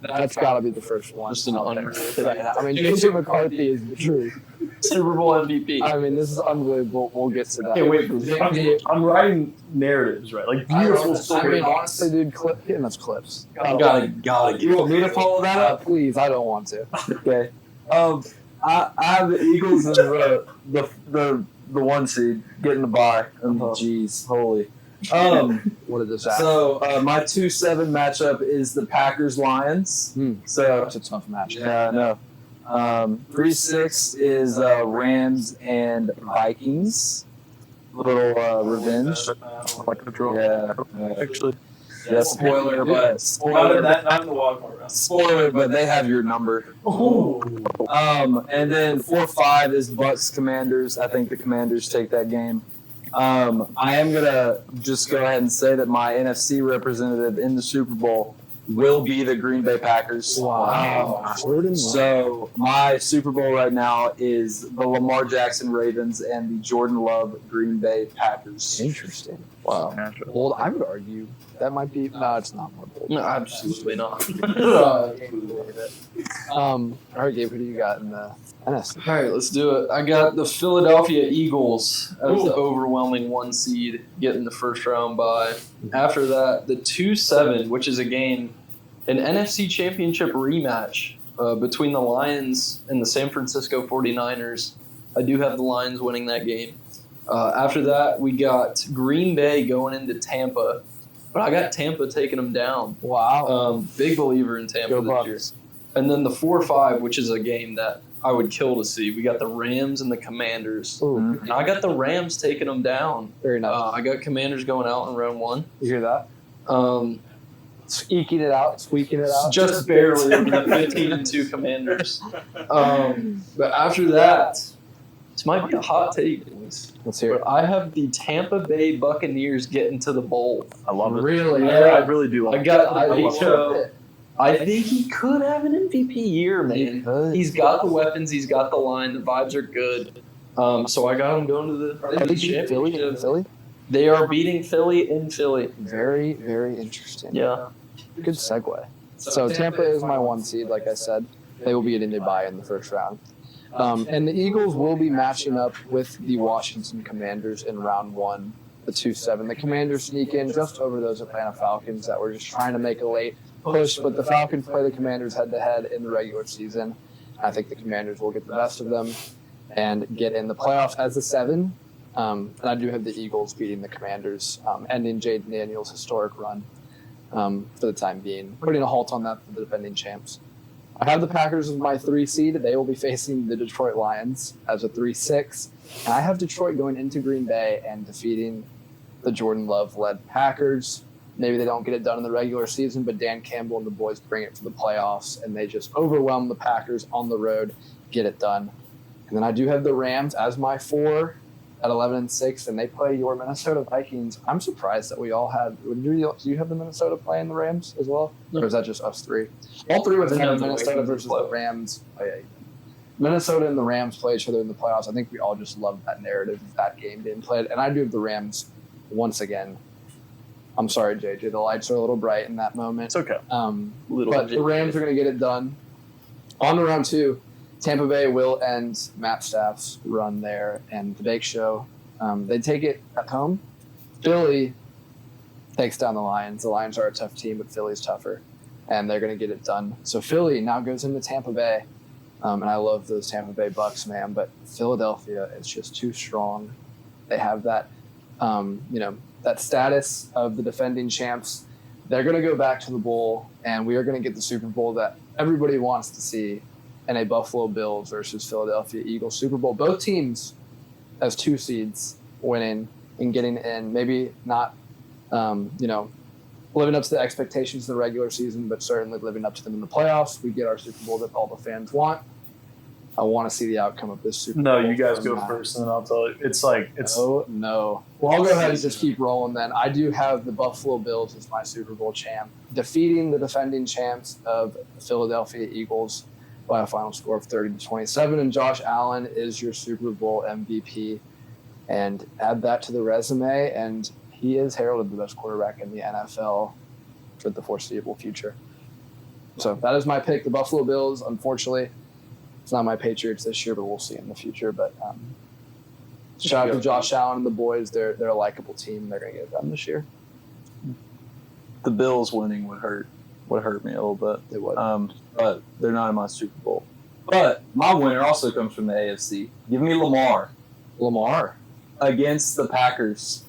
That's got to be the first one. Just an honor. I mean, J.J. McCarthy is the truth. Super Bowl MVP. I mean, this is unbelievable. We'll get to that. Okay, wait. I'm writing narratives, right? Like beautiful I stories. mean, honestly, dude, getting us clips. Gotta get. You want me to follow that up? Please, I don't want to. Okay. I have the Eagles as the 1 seed getting the bye. Jeez, holy. What did this happen? So my 2-7 matchup is the Packers Lions. So That's a tough match. yeah, no. 3-6 is Rams and Vikings. Little revenge. Yeah. Actually, Yeah, spoiler, but spoiler, but they have your number. And then 4-5 is Bucks Commanders. I think the Commanders take that game. I am gonna just go ahead and say that my NFC representative in the Super Bowl will be the Green Bay Packers. Wow. So my Super Bowl right now is the Lamar Jackson Ravens and the Jordan Love Green Bay Packers. Interesting. Wow. matchup. Bold. I would argue that might be. No, it's not more bold. No, absolutely not. All right, Gabe. Who do you got in the NFC? All right, let's do it. I got the Philadelphia Eagles as the overwhelming 1 seed, getting the first round bye. After that, the 2-7, which is a game, an NFC Championship rematch between the Lions and the San Francisco 49ers. I do have the Lions winning that game. After that, we got Green Bay going into Tampa, but I got Tampa taking them down. Wow. Big believer in Tampa Go this Bucs. year. And then the 4-5, which is a game that I would kill to see. We got the Rams and the Commanders. Ooh, And I got the Rams taking them down. very nice. I got Commanders going out in round 1. You hear that? Um, Squeaking it out. just barely over the 15-2 Commanders. But after that, this might be a hot take, boys. Let's hear it. But I have the Tampa Bay Buccaneers getting to the bowl. I love it. Really? Yeah. I really do I like got I the Big love Show. I think he could have an MVP year, man. Could. He's got the weapons. He's got the line. The vibes are good. So I got him going to the Are they beating Philly in championship. Philly? They are beating Philly in Philly. Very, very interesting. Yeah. Good segue. So Tampa is my 1 seed, like I said. They will be getting a bye in the first round. And the Eagles will be matching up with the Washington Commanders in round 1, the 2-7. The Commanders sneak in just over those Atlanta Falcons that were just trying to make a late push, but the Falcons play the Commanders head-to-head in the regular season. I think the Commanders will get the best of them and get in the playoffs as a 7. And I do have the Eagles beating the Commanders, ending Jaden Daniels' historic run for the time being, putting a halt on that for the defending champs. I have the Packers as my 3 seed. They will be facing the Detroit Lions as a 3-6. And I have Detroit going into Green Bay and defeating the Jordan Love-led Packers. Maybe they don't get it done in the regular season, but Dan Campbell and the boys bring it to the playoffs, and they just overwhelm the Packers on the road, get it done. And then I do have the Rams as my 4 at 11-6, and they play your Minnesota Vikings. I'm surprised that we all had. Do you have the Minnesota playing the Rams as well, or is that just us 3? All 3 of us have Minnesota versus the Rams. Oh, yeah. Minnesota and the Rams play each other in the playoffs. I think we all just love that narrative of that game being played, and I do have the Rams once again. I'm sorry, JJ. The lights are a little bright in that moment. It's okay. But the Rams are going to get it done. On to round 2. Tampa Bay will end Matt Staff's run there and the Bake Show. They take it at home. Philly takes down the Lions. The Lions are a tough team, but Philly's tougher, and they're going to get it done. So Philly now goes into Tampa Bay, and I love those Tampa Bay Bucks, man, but Philadelphia is just too strong. They have that, that status of the defending champs. They're going to go back to the bowl, and we are going to get the Super Bowl that everybody wants to see, and a Buffalo Bills versus Philadelphia Eagles Super Bowl. Both teams as 2 seeds winning and getting in. Maybe not, living up to the expectations of the regular season, but certainly living up to them in the playoffs. We get our Super Bowl that all the fans want. I want to see the outcome of this Super Bowl. No, you guys go first, and then I'll tell you. It's Oh, no. Well, I'll go ahead and just keep rolling then. I do have the Buffalo Bills as my Super Bowl champ, defeating the defending champs of the Philadelphia Eagles by a final score of 30-27. And Josh Allen is your Super Bowl MVP. And add that to the resume, and he is heralded the best quarterback in the NFL for the foreseeable future. So that is my pick, the Buffalo Bills. Unfortunately, it's not my Patriots this year, but we'll see in the future. But shout out to Josh Allen and the boys. They're a likable team. They're going to get it done this year. The Bills winning would hurt me a little bit. They would. But they're not in my Super Bowl. But my winner also comes from the AFC. Give me Lamar against the Packers.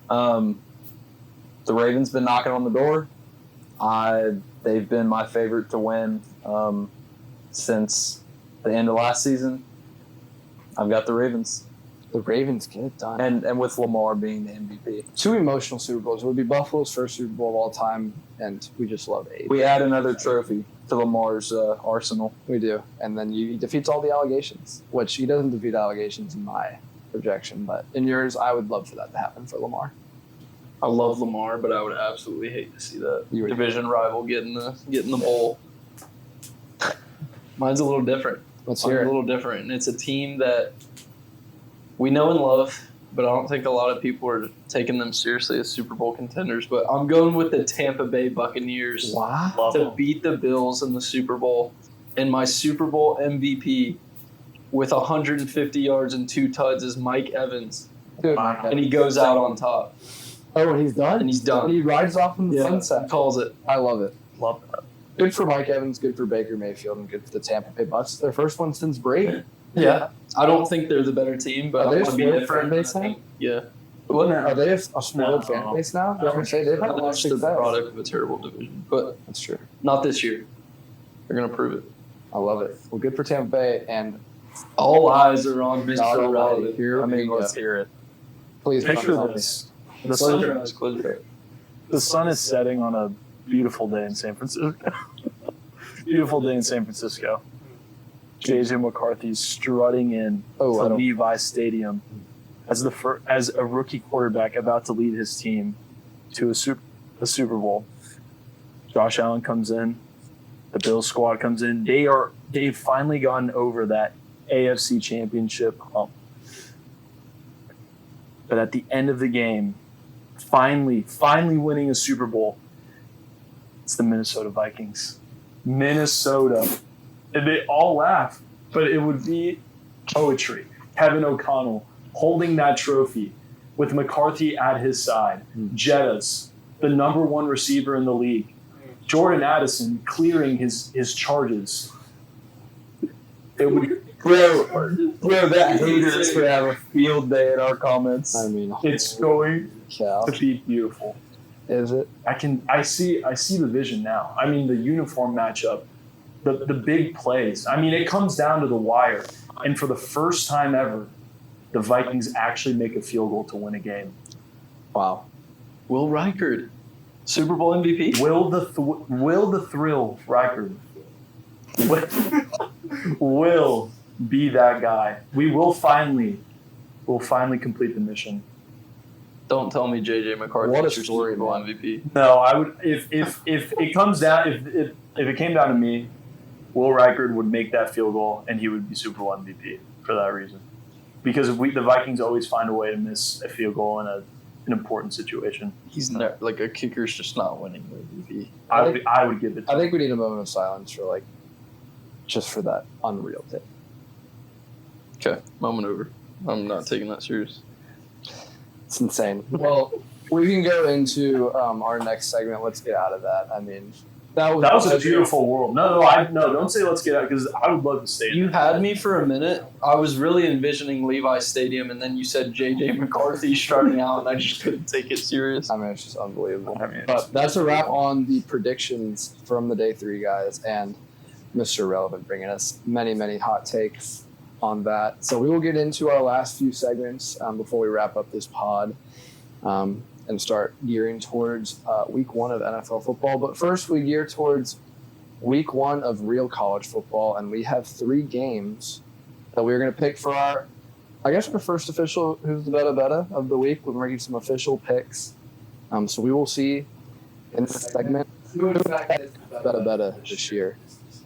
The Ravens been knocking on the door. They've been my favorite to win since the end of last season. I've got the Ravens. The Ravens get it done. And with Lamar being the MVP. 2 emotional Super Bowls. It would be Buffalo's first Super Bowl of all time, and we just love it. We add another trophy to Lamar's arsenal. We do. And then he defeats all the allegations, which he doesn't defeat allegations in my projection, but in yours, I would love for that to happen for Lamar. I love Lamar, but I would absolutely hate to see that You would. division rival get in the bowl. Mine's a little different. Let's Mine's hear a it. little different, and it's a team that we know and love. but I don't think a lot of people are taking them seriously as Super Bowl contenders. But I'm going with the Tampa Bay Buccaneers to beat the Bills in the Super Bowl. And my Super Bowl MVP with 150 yards and 2 tuds is Mike Evans. Dude, And he goes out on top. Oh, and he's done? And he's done. He rides off in the sunset. Calls it. I love it. Love that. Good for Mike Evans, good for Baker Mayfield, and good for the Tampa Bay Bucs. Their first one since Brady. Yeah. I don't think they're the better team, but Are they I a want to be spoiled different. fan base now? Yeah. Are they a spoiled fan base now? I was going to say, they've had a lot of That's the success. product of a terrible division. But That's true. not this year. They're going to prove it. I love it. Well, good for Tampa Bay, and All eyes are on Mr. All right, Relevant. here we go. Let's hear it. Please Picture tell me. this. Close your eyes, close your eyes. The sun is setting on a beautiful day in San Francisco. Beautiful day in San Francisco. JJ McCarthy's strutting in to Levi Stadium as a rookie quarterback about to lead his team to a Super Bowl. Josh Allen comes in. The Bills squad comes in. They've finally gotten over that AFC Championship hump. But at the end of the game, finally winning a Super Bowl, it's the Minnesota Vikings. Minnesota. And they all laugh, but it would be poetry. Kevin O'Connell holding that trophy with McCarthy at his side. Jettas, the number 1 receiver in the league. Jordan Addison clearing his charges. It would, Bro, that haters would have a field day at our comments. I mean, it's going cow. to be beautiful. Is it? I see the vision now. I mean, the uniform matchup, the big plays. I mean, it comes down to the wire. And for the first time ever, the Vikings actually make a field goal to win a game. Wow. Will Reichard, Super Bowl MVP? Will the thrill Reichard will be that guy? We'll finally complete the mission. Don't tell me JJ McCarthy What a is your story, Super Bowl man. MVP. No, I would if it comes down if it came down to me, Will Reichard would make that field goal and he would be Super Bowl MVP for that reason. Because the Vikings always find a way to miss a field goal in an important situation. He's not like a kicker's just not winning the MVP. I would give it to I him. think we need a moment of silence for just for that unreal thing. Okay, moment over. I'm not taking that serious. It's insane. Well, we can go into our next segment. Let's get out of that. I mean, that was a beautiful world. No, don't say let's get out because I would love to stay. You had me for a minute. I was really envisioning Levi Stadium, and then you said JJ McCarthy starting out, and I just couldn't take it serious. I mean, it's just unbelievable. I mean, But that's a wrap on the predictions from the Day 3 guys and Mr. Relevant bringing us many, many hot takes on that. So we will get into our last few segments before we wrap up this pod and start gearing towards week 1 of NFL football. But first, we gear towards week 1 of real college football, and we have 3 games that we're going to pick for our first official Who's the Betta of the week. We're making some official picks. So we will see in this segment who in fact is Betta this year.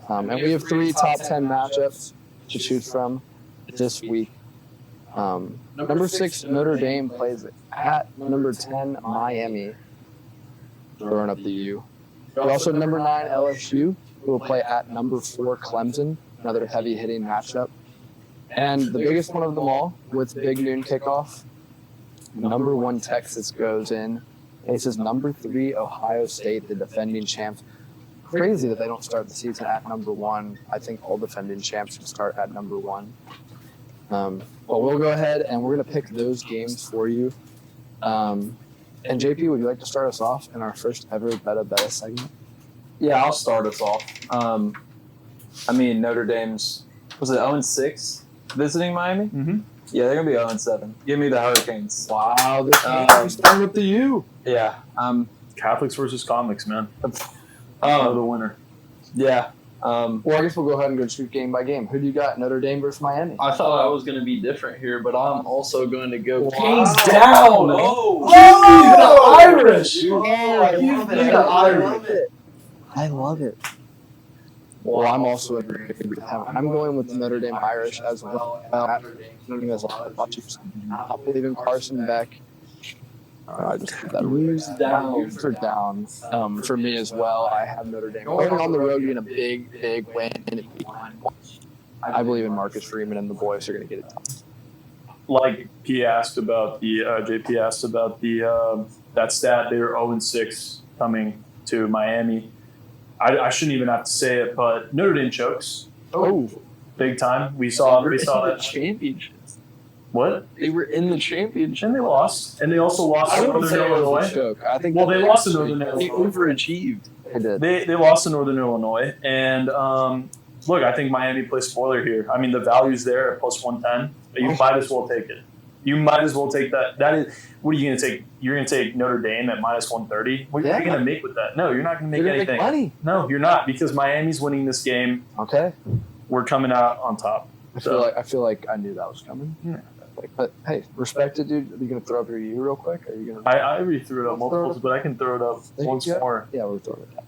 And we have 3 top 10 matchups to choose from this week. Number 6, Notre Dame plays at number 10, Miami. Throwing up the U. Also, number 9, LSU, who will play at number 4, Clemson. Another heavy-hitting matchup. And the biggest one of them all, with big noon kickoff, number 1, Texas goes in. Faces number 3, Ohio State, the defending champs. Crazy that they don't start the season at number 1. I think all defending champs should start at number 1. But we'll go ahead and we're going to pick those games for you. And JP, would you like to start us off in our first ever Betta segment? Yeah, I'll start us off. I mean, Notre Dame's, was it 0-6 visiting Miami? Mm-hmm. Yeah, they're going to be 0-7. Give me the Hurricanes. Wow, this is starting with the U. Yeah. Catholics versus comics, man. The winner. Yeah. Well, I guess we'll go ahead and go shoot game by game. Who do you got, Notre Dame versus Miami? I thought I was going to be different here, but I'm also going to go Wow. Kings down. Oh, the Irish. I love it. Well, I'm also agreeing with him. I'm going with the Notre Dame Irish as well. Notre Dame has a lot of watchers who do not believe in Carson Beck. I just did that. Who's down? For me as well. I have Notre Dame going on the road, getting a big win. I believe in Marcus Freeman, and the boys are going to get it done. Like JP asked about that stat. They were 0-6 coming to Miami. I shouldn't even have to say it, but Notre Dame chokes. Oh, big time. We saw that. Championships. What? They were in the championship. And they lost. And they also lost to Northern Illinois. I think. Well, they lost to Northern They Illinois. overachieved. They did. They lost to Northern Illinois. And look, I think Miami plays spoiler here. I mean, the value's there at plus 110. But you might as well take it. You might as well take that. That is, what are you going to take? You're going to take Notre Dame at minus 130? What are you going to make with that? No, you're not going to make anything. Make money. No, you're not, because Miami's winning this game. Okay. We're coming out on top. I feel like I knew that was coming. Yeah. But hey, respect it, dude. Are you gonna throw up your U real quick? Are you gonna? I already threw it up multiples, but I can throw it up once more. Yeah, we're throwing it down.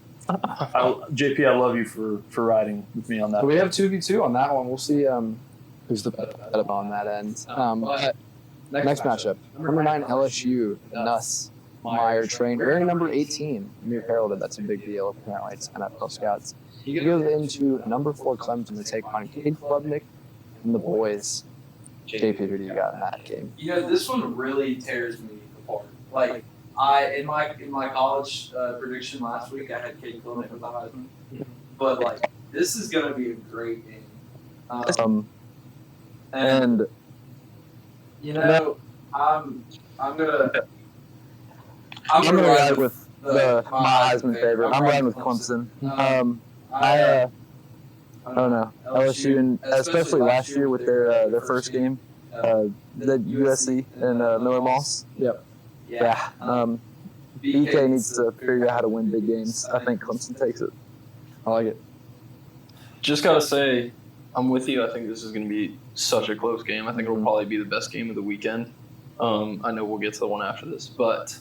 JP, I love you for riding with me on that. So we have 2v2 on that one. We'll see who's the better on that end. But next matchup, number 9 LSU, Nuss, Meyer trained. Wearing number 18, Amir heralded. That's a big deal. Apparently, it's NFL scouts. He goes into number 4 Clemson to take on Cade Klubnik and the boys. JP, who do you got in that game? You know, this one really tears me apart. Like, in my college prediction last week, I had Cade Klubnik with the Heisman. But like, this is gonna be a great game. And you know, I'm gonna ride with my Heisman favorite. I'm riding with Clemson. I don't know. LSU, and especially last year with their first game, the USC and Miller Moss. Yep. Yeah. BK needs to figure out how to win big games. I think Clemson takes it. I like it. Just gotta say, I'm with you. I think this is gonna be such a close game. I think it'll probably be the best game of the weekend. I know we'll get to the one after this, but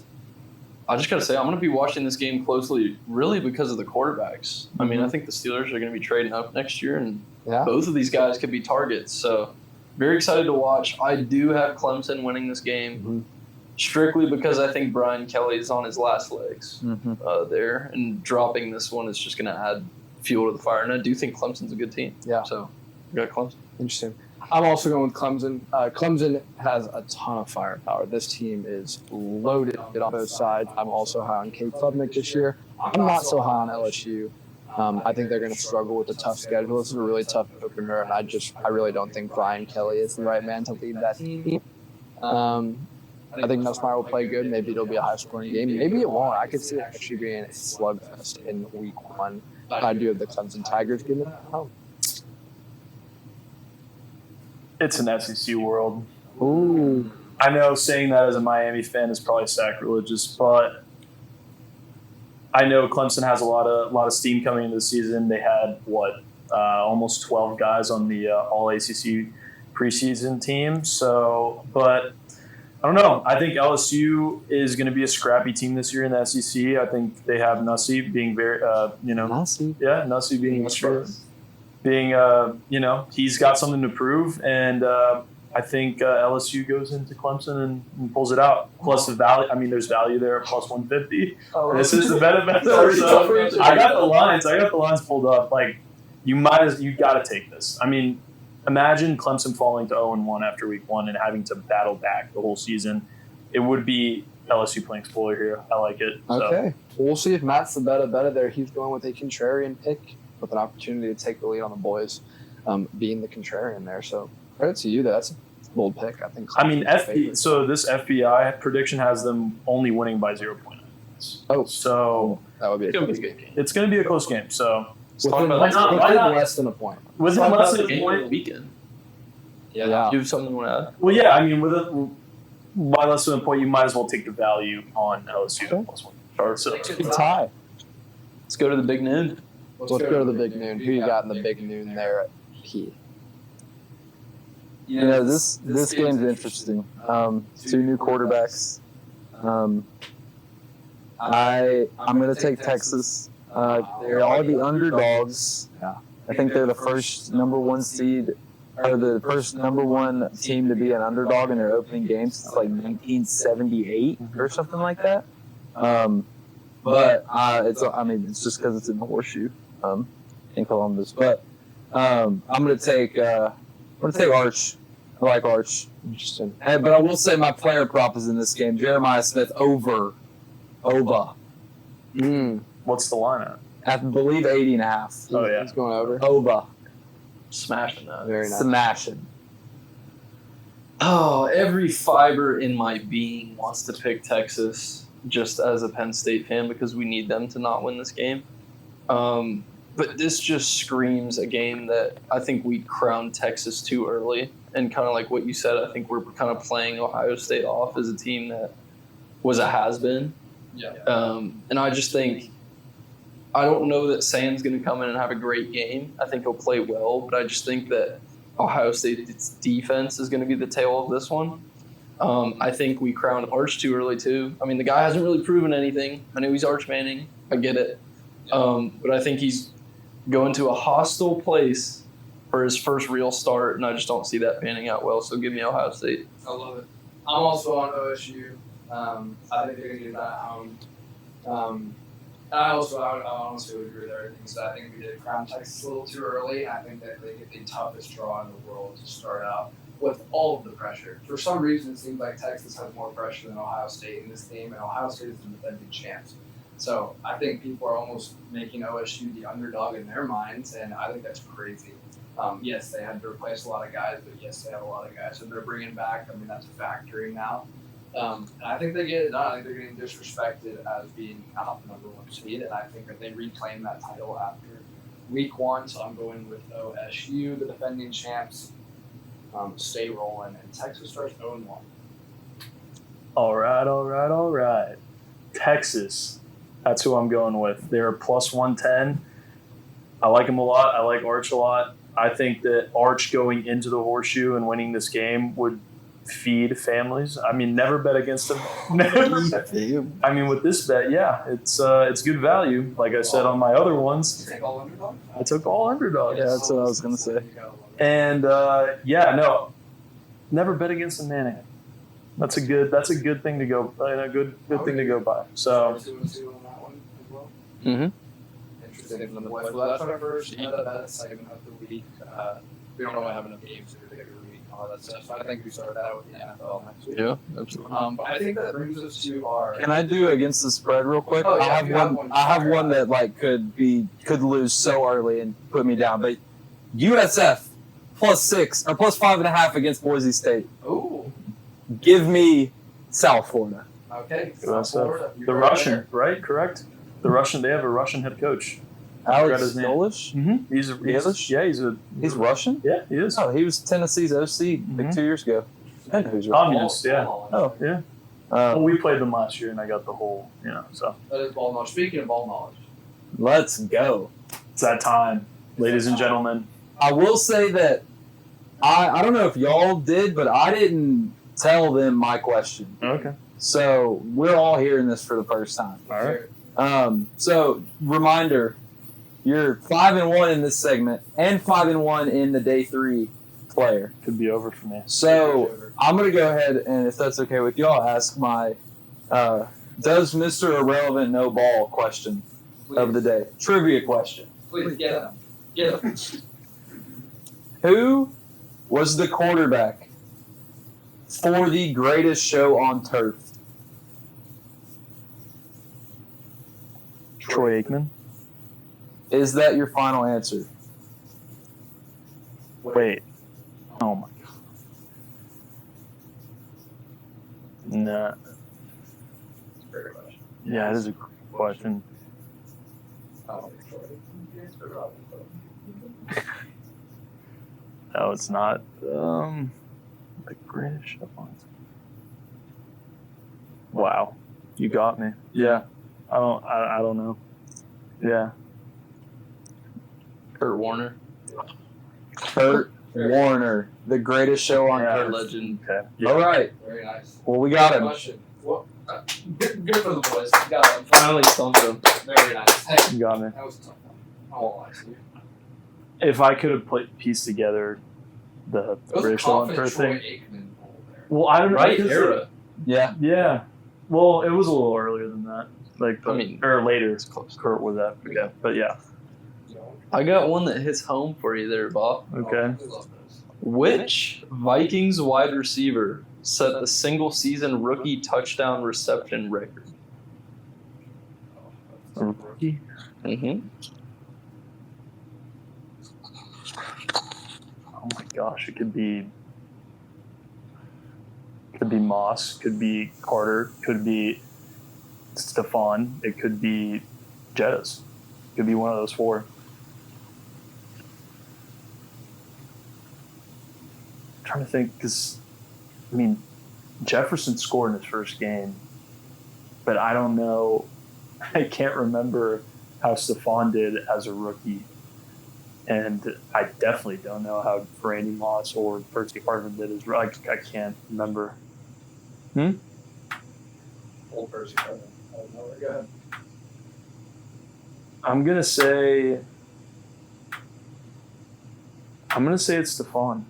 I just gotta say I'm gonna be watching this game closely, really because of the quarterbacks. I mean, I think the Steelers are gonna be trading up next year, and both of these guys could be targets. So, very excited to watch. I do have Clemson winning this game, strictly because I think Brian Kelly is on his last legs there, and dropping this one is just gonna add fuel to the fire. And I do think Clemson's a good team. Yeah. So, we got Clemson. Interesting. I'm also going with Clemson. Clemson has a ton of firepower. This team is loaded on both sides. I'm also high on Cade Klubnik this year. I'm not so high on LSU. I think they're going to struggle with a tough schedule. This is a really tough opener, and I really don't think Brian Kelly is the right man to lead that team. I think Nussmeier will play good. Maybe it'll be a high-scoring game. Maybe it won't. I could see it actually being a slugfest in week 1. I do have the Clemson Tigers getting it home. It's an SEC world. Ooh. I know saying that as a Miami fan is probably sacrilegious, but I know Clemson has a lot of steam coming into the season. They had almost 12 guys on the All ACC preseason team. So, but I don't know. I think LSU is going to be a scrappy team this year in the SEC. I think they have Nussie being very, Nussie? Yeah, Nussie being he's got something to prove, and I think LSU goes into Clemson and pulls it out. Plus the value. I mean, there's value there at plus 150. This is the benefit. So I got the lines pulled up. Like you got to take this. I mean, imagine Clemson falling to 0-1 after week 1 and having to battle back the whole season. It would be LSU playing spoiler here. I like it. Okay, we'll see if Matt's the Betta there. He's going with a contrarian pick, with an opportunity to take the lead on the boys, being the contrarian there. So credit to you. That's a bold pick, I think. I mean, so this FBI prediction has them only winning by 0 points. Oh, so that would be a close game. It's going to be a close game. So within less than a point. Within less than a point. Weekend. Yeah. Do you have something you want to add? Well, yeah. I mean, by less than a point, you might as well take the value on LSU plus 1. So tie. Let's go to the big noon. Let's go to the big noon. Who you got in the big noon there, P? You know, this game's interesting. 2 new quarterbacks. I'm going to take Texas. They are the underdogs. I think they're the first number one seed, or the first number one team to be an underdog in their opening game since like 1978 or something like that. But it's just because it's in the horseshoe in Columbus. But I'm gonna take Arch. I like Arch. Interesting. But I will say my player prop is in this game. Jeremiah Smith over Oba. What's the line at? I believe 80.5. Oh, yeah. He's going over. Oba. Smashing that. Very nice. Smashing. Oh, every fiber in my being wants to pick Texas just as a Penn State fan because we need them to not win this game. But this just screams a game that I think we crowned Texas too early. And kind of like what you said, I think we're kind of playing Ohio State off as a team that was a has-been. Yeah. And I just think, I don't know that Sam's going to come in and have a great game. I think he'll play well, but I just think that Ohio State's defense is going to be the tail of this one. I think we crowned Arch too early too. I mean, the guy hasn't really proven anything. I know he's Arch Manning. I get it. But I think he's going to a hostile place for his first real start, and I just don't see that panning out well. So give me Ohio State. I love it. I'm also on OSU. I think they're going to get that at home. I honestly would agree with everything. So I think we did crown Texas a little too early. I think that they get the toughest draw in the world to start out with all of the pressure. For some reason, it seems like Texas has more pressure than Ohio State in this game, and Ohio State is the defending champs. So I think people are almost making OSU the underdog in their minds, and I think that's crazy. Yes, they had to replace a lot of guys, but yes, they have a lot of guys that they're bringing back. I mean, that's a factory now. And I think they get it done. I think they're getting disrespected as being not the number one seed, and I think that they reclaim that title after week one. So I'm going with OSU, the defending champs. Stay rolling, and Texas starts 0-1. All right. Texas. That's who I'm going with. They're plus 110. I like them a lot. I like Arch a lot. I think that Arch going into the horseshoe and winning this game would feed families. I mean, never bet against them. I mean, with this bet, yeah, it's good value. Like I said on my other ones, You take all underdog? I took all underdogs. Yeah, that's what I was going to say. And never bet against a Manningham. That's a good thing to go. A good thing to go by. So. 2-2 on that one as well. Mm-hmm. Interesting. Well, that's our first Betta segment of the week. We don't really have enough games to do every week and all that stuff. So I think we start out with the NFL next week. Yeah, absolutely. But I think that brings us to our. Can I do against the spread real quick? Oh, yeah, I have one that like could lose so early and put me down. But USF +6 or +5.5 against Boise State. Ooh. Give me South Florida. Okay. The Russian, right? Correct. The Russian. They have a Russian head coach. Alex his name. Stolish? Mm-hmm. He's Russian? Yeah, he is. Oh, he was Tennessee's OC like 2 years ago. I know who's Communist, yeah. Oh, Yeah. Well, we played them last year, and I got the whole, so. That is ball knowledge. Speaking of ball knowledge. let's go. It's that time, ladies and gentlemen. I will say that I don't know if y'all did, but I didn't tell them my question. Okay. So we're all hearing this for the first time. All right. So reminder, you're 5-1 in this segment and 5-1 in the day 3 player. Could be over for me. So I'm gonna go ahead and, if that's okay with y'all, ask my does Mr. Irrelevant know ball question of the day? Trivia question. Please get him. Get him. Who was the quarterback for the greatest show on turf? Troy Aikman. Is that your final answer? Wait. Oh my god. Nah. Yeah, it is a question. No, it's not. The greatest show on turf. Wow, you got me. Yeah, I don't know. Yeah. Kurt Warner. Kurt Warner, the greatest show on Yeah, turf. legend. Okay. All right. Very nice. Well, we got him. Question. Well, Good for the boys. Got him. Finally something. Very nice. Hey, You got me. that was a tough one. I won't lie to you. If I could have pieced together the It was a racial confident unfair Troy thing. Aikman goal there. Well, I don't know. Right because- era. Yeah. Yeah. Well, it was a little earlier than that. Like, I mean, or later. It's close. Kurt was that. Yeah. But yeah. You know? I got one that hits home for you there, Bob. Okay. We love those. Which Vikings wide receiver set the single season rookie touchdown reception record? A rookie. Mm-hmm. Oh my gosh! It could be Moss. Could be Carter. Could be Stefan. It could be Jettas. Could be one of those four. I'm trying to think because, I mean, Jefferson scored in his first game, but I don't know. I can't remember how Stefan did as a rookie. And I definitely don't know how Randy Moss or Percy Harvin did as I can't remember. Old Percy Harvin. I don't know where to go. I'm gonna say it's Stefan.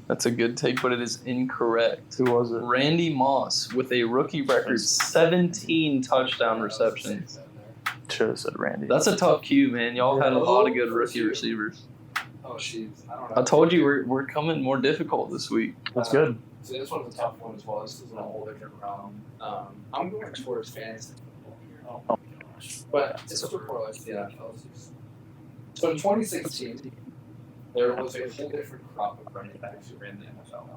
That's a good take, but it is incorrect. Who was it? Randy Moss with a rookie record 17 touchdown receptions. Should have said Randy. That's a tough cue, man. Y'all had a lot of good rookie receivers. Oh, jeez. I don't know. I told you we're coming more difficult this week. That's good. So this one's a tough one as well. This is in a whole different realm. I'm going towards fantasy football here. Oh my gosh. But it's super correlates to the NFL season. So in 2016, there was a whole different crop of running backs who ran the NFL.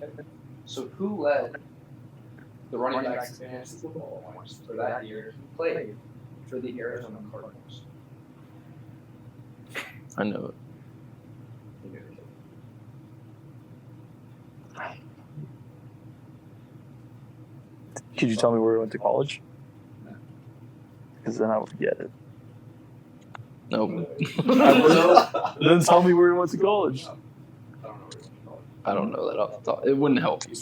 Okay. So who led the running backs in fantasy football points for that year? Who played for the Arizona Cardinals? I know it. Could you tell me where he went to college? No. Because then I would get it. Nope. Then tell me where he went to college. I don't know where he went to college. I don't know that off the top. It wouldn't help you.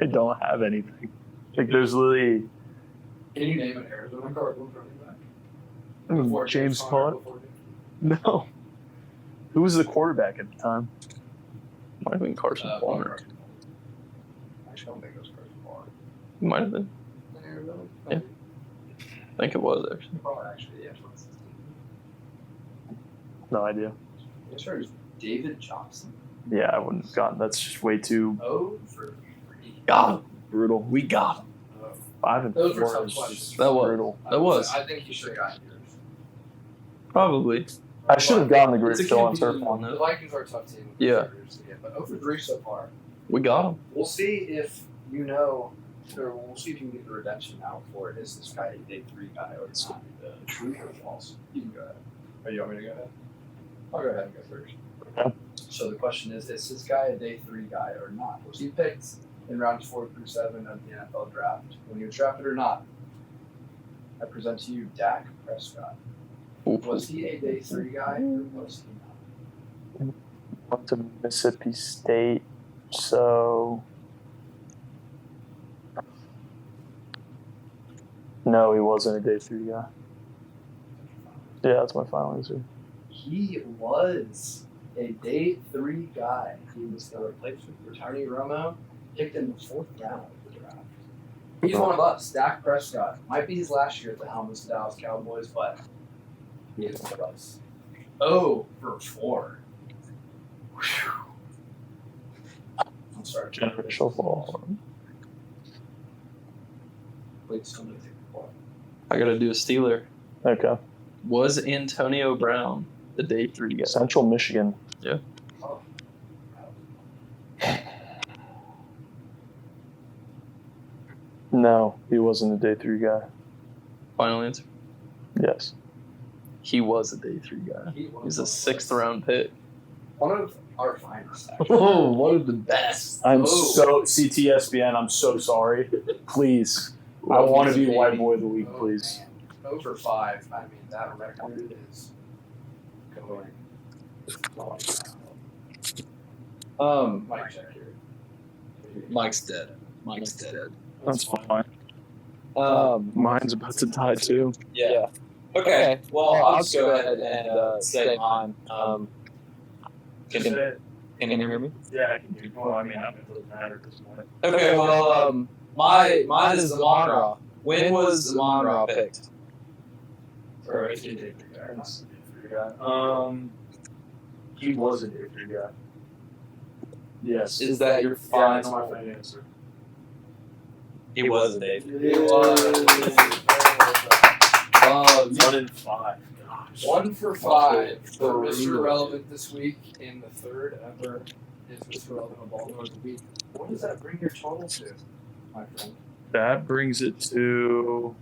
I don't have anything. Like there's literally Can you name an Arizona Cardinals running back? I mean, Before James Conner, Conner. before James- No. Who was the quarterback at the time? Might have been Carson Palmer. Carson Palmer. Actually, I don't think it was Carson Palmer. Might have been. In Arizona? Yeah. I think it was actually. Probably actually, yeah, 2016. No idea. Yes, sir. It's David Johnson. Yeah, I wouldn't have gotten. That's just way too Oh, for 3. Got him. brutal. We got him. 5 and Those were 4 tough is questions. just That was. brutal. That was. I think you should have gotten yours. Probably. I should have gotten the It's great a show on confusing turf one, one. The Vikings are a tough team. Yeah. But 0 for 3 so far. We got him. We'll see if you know, or we'll see if you can get the redemption out for it. Is this guy a day 3 guy or not? True or false? You can go ahead. Or you want me to go ahead? I'll go ahead and go first. Okay. So the question is this guy a day 3 guy or not? Was he picked in rounds 4 through 7 of the NFL draft? When he was drafted or not? I present to you Dak Prescott. Was he a day 3 guy or was he not? Went to Mississippi State, so no, he wasn't a day 3 guy. Yeah, that's my final answer. He was a day 3 guy. He was the replacement for Tony Romo, picked in the 4th round of the draft. He's one of us, Dak Prescott. Might be his last year at the helm of the Dallas Cowboys, but he is one of us. Oh, for 4. Whew. I'm sorry. Generational fall. Wait, somebody take the ball. I gotta do a Steeler. Okay. Was Antonio Brown the day 3 guy? Central Michigan. Oh. No, he wasn't a day 3 guy. Final answer. Yes. He was a day 3 guy. He's a 6th round pick. One of our finest, actually. Oh, one of the best. I'm Oh. so CTSBN. I'm so sorry. Please, I want to be white boy of the week, please. Man. Over 5. I mean, that record is going. Mike check here. Mike's dead. Mike's dead. That's fine. Mine's about to die too. Yeah. Okay. Well, I'll just go ahead and say mine. Can you hear me? Yeah, I can do. Well, I mean, it doesn't matter at this point. Okay. Well, mine is Amon-Ra. When was Amon-Ra picked? Or if you did regardless. He was a day 3 guy. Yes. Is that your Yeah, final? that's my final answer. He was a day 3. It was. 1 in 5. Gosh. 1 for 5 for Mr. Relevant this week in the third ever is Mr. Relevant of Baltimore of the week. What does that bring your total to, my friend? That brings it to.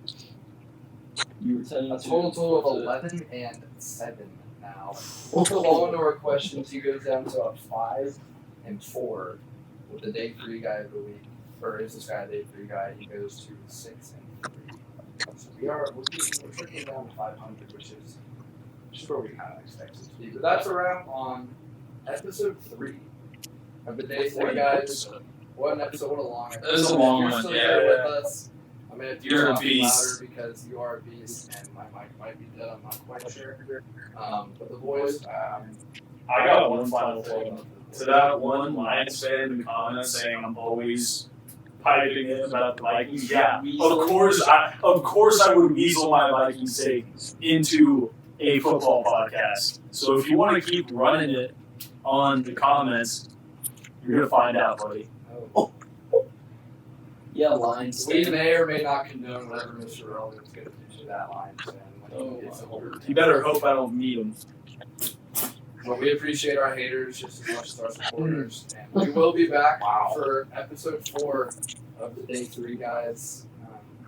A total of 11 and 7 now. With the low and or questions, he goes down to a 5 and 4 with the day 3 guy of the week. Or is this guy a day 3 guy? He goes to 6 and 3. So we're trickling down to 500, which is where we kind of expected to be. But that's a wrap on episode 3 of the day 3 guys. What an episode! What a long episode! It was a long If you're one, still yeah. here with us, I mean, if You're you're a talking beast. louder because you are a beast, and my mic might be dead. I'm not quite sure. But the boys, I got one final thing. To that one Lions fan in the comments saying I'm always piping in about the Vikings. Yeah, of course I would weasel my Vikings take into a football podcast. So if you want to keep running it on the comments, you're gonna find out, buddy. Yeah, Lions. we may or may not condone whatever Mr. Relevant's going to do to that line. When he gets older. You better hope I don't meet him. But we appreciate our haters just as much as our supporters. And we will be back for episode 4 of the day 3 guys.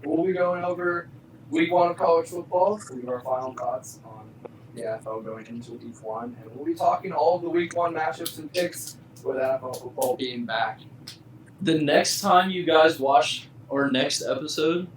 We'll be going over week 1 of college football. We'll give our final thoughts on the NFL going into week 1. And we'll be talking all of the week 1 matchups and picks with NFL football being back. The next time you guys watch our next episode,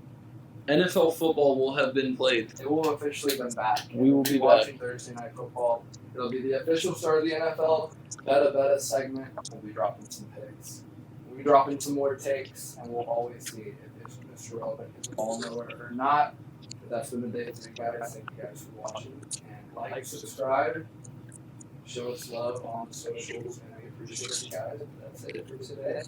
NFL football will have been played. It will have officially been back. We will be watching Thursday Night Football. It'll be the official start of the NFL. Betta segment. We'll be dropping some picks. We'll be dropping some more takes, and we'll always see if Mr. Relevant is a ball knower or not. But that's been the day 3 guys. Thank you guys for watching. And like, subscribe, show us love on the socials, and we appreciate you guys. That's it for today.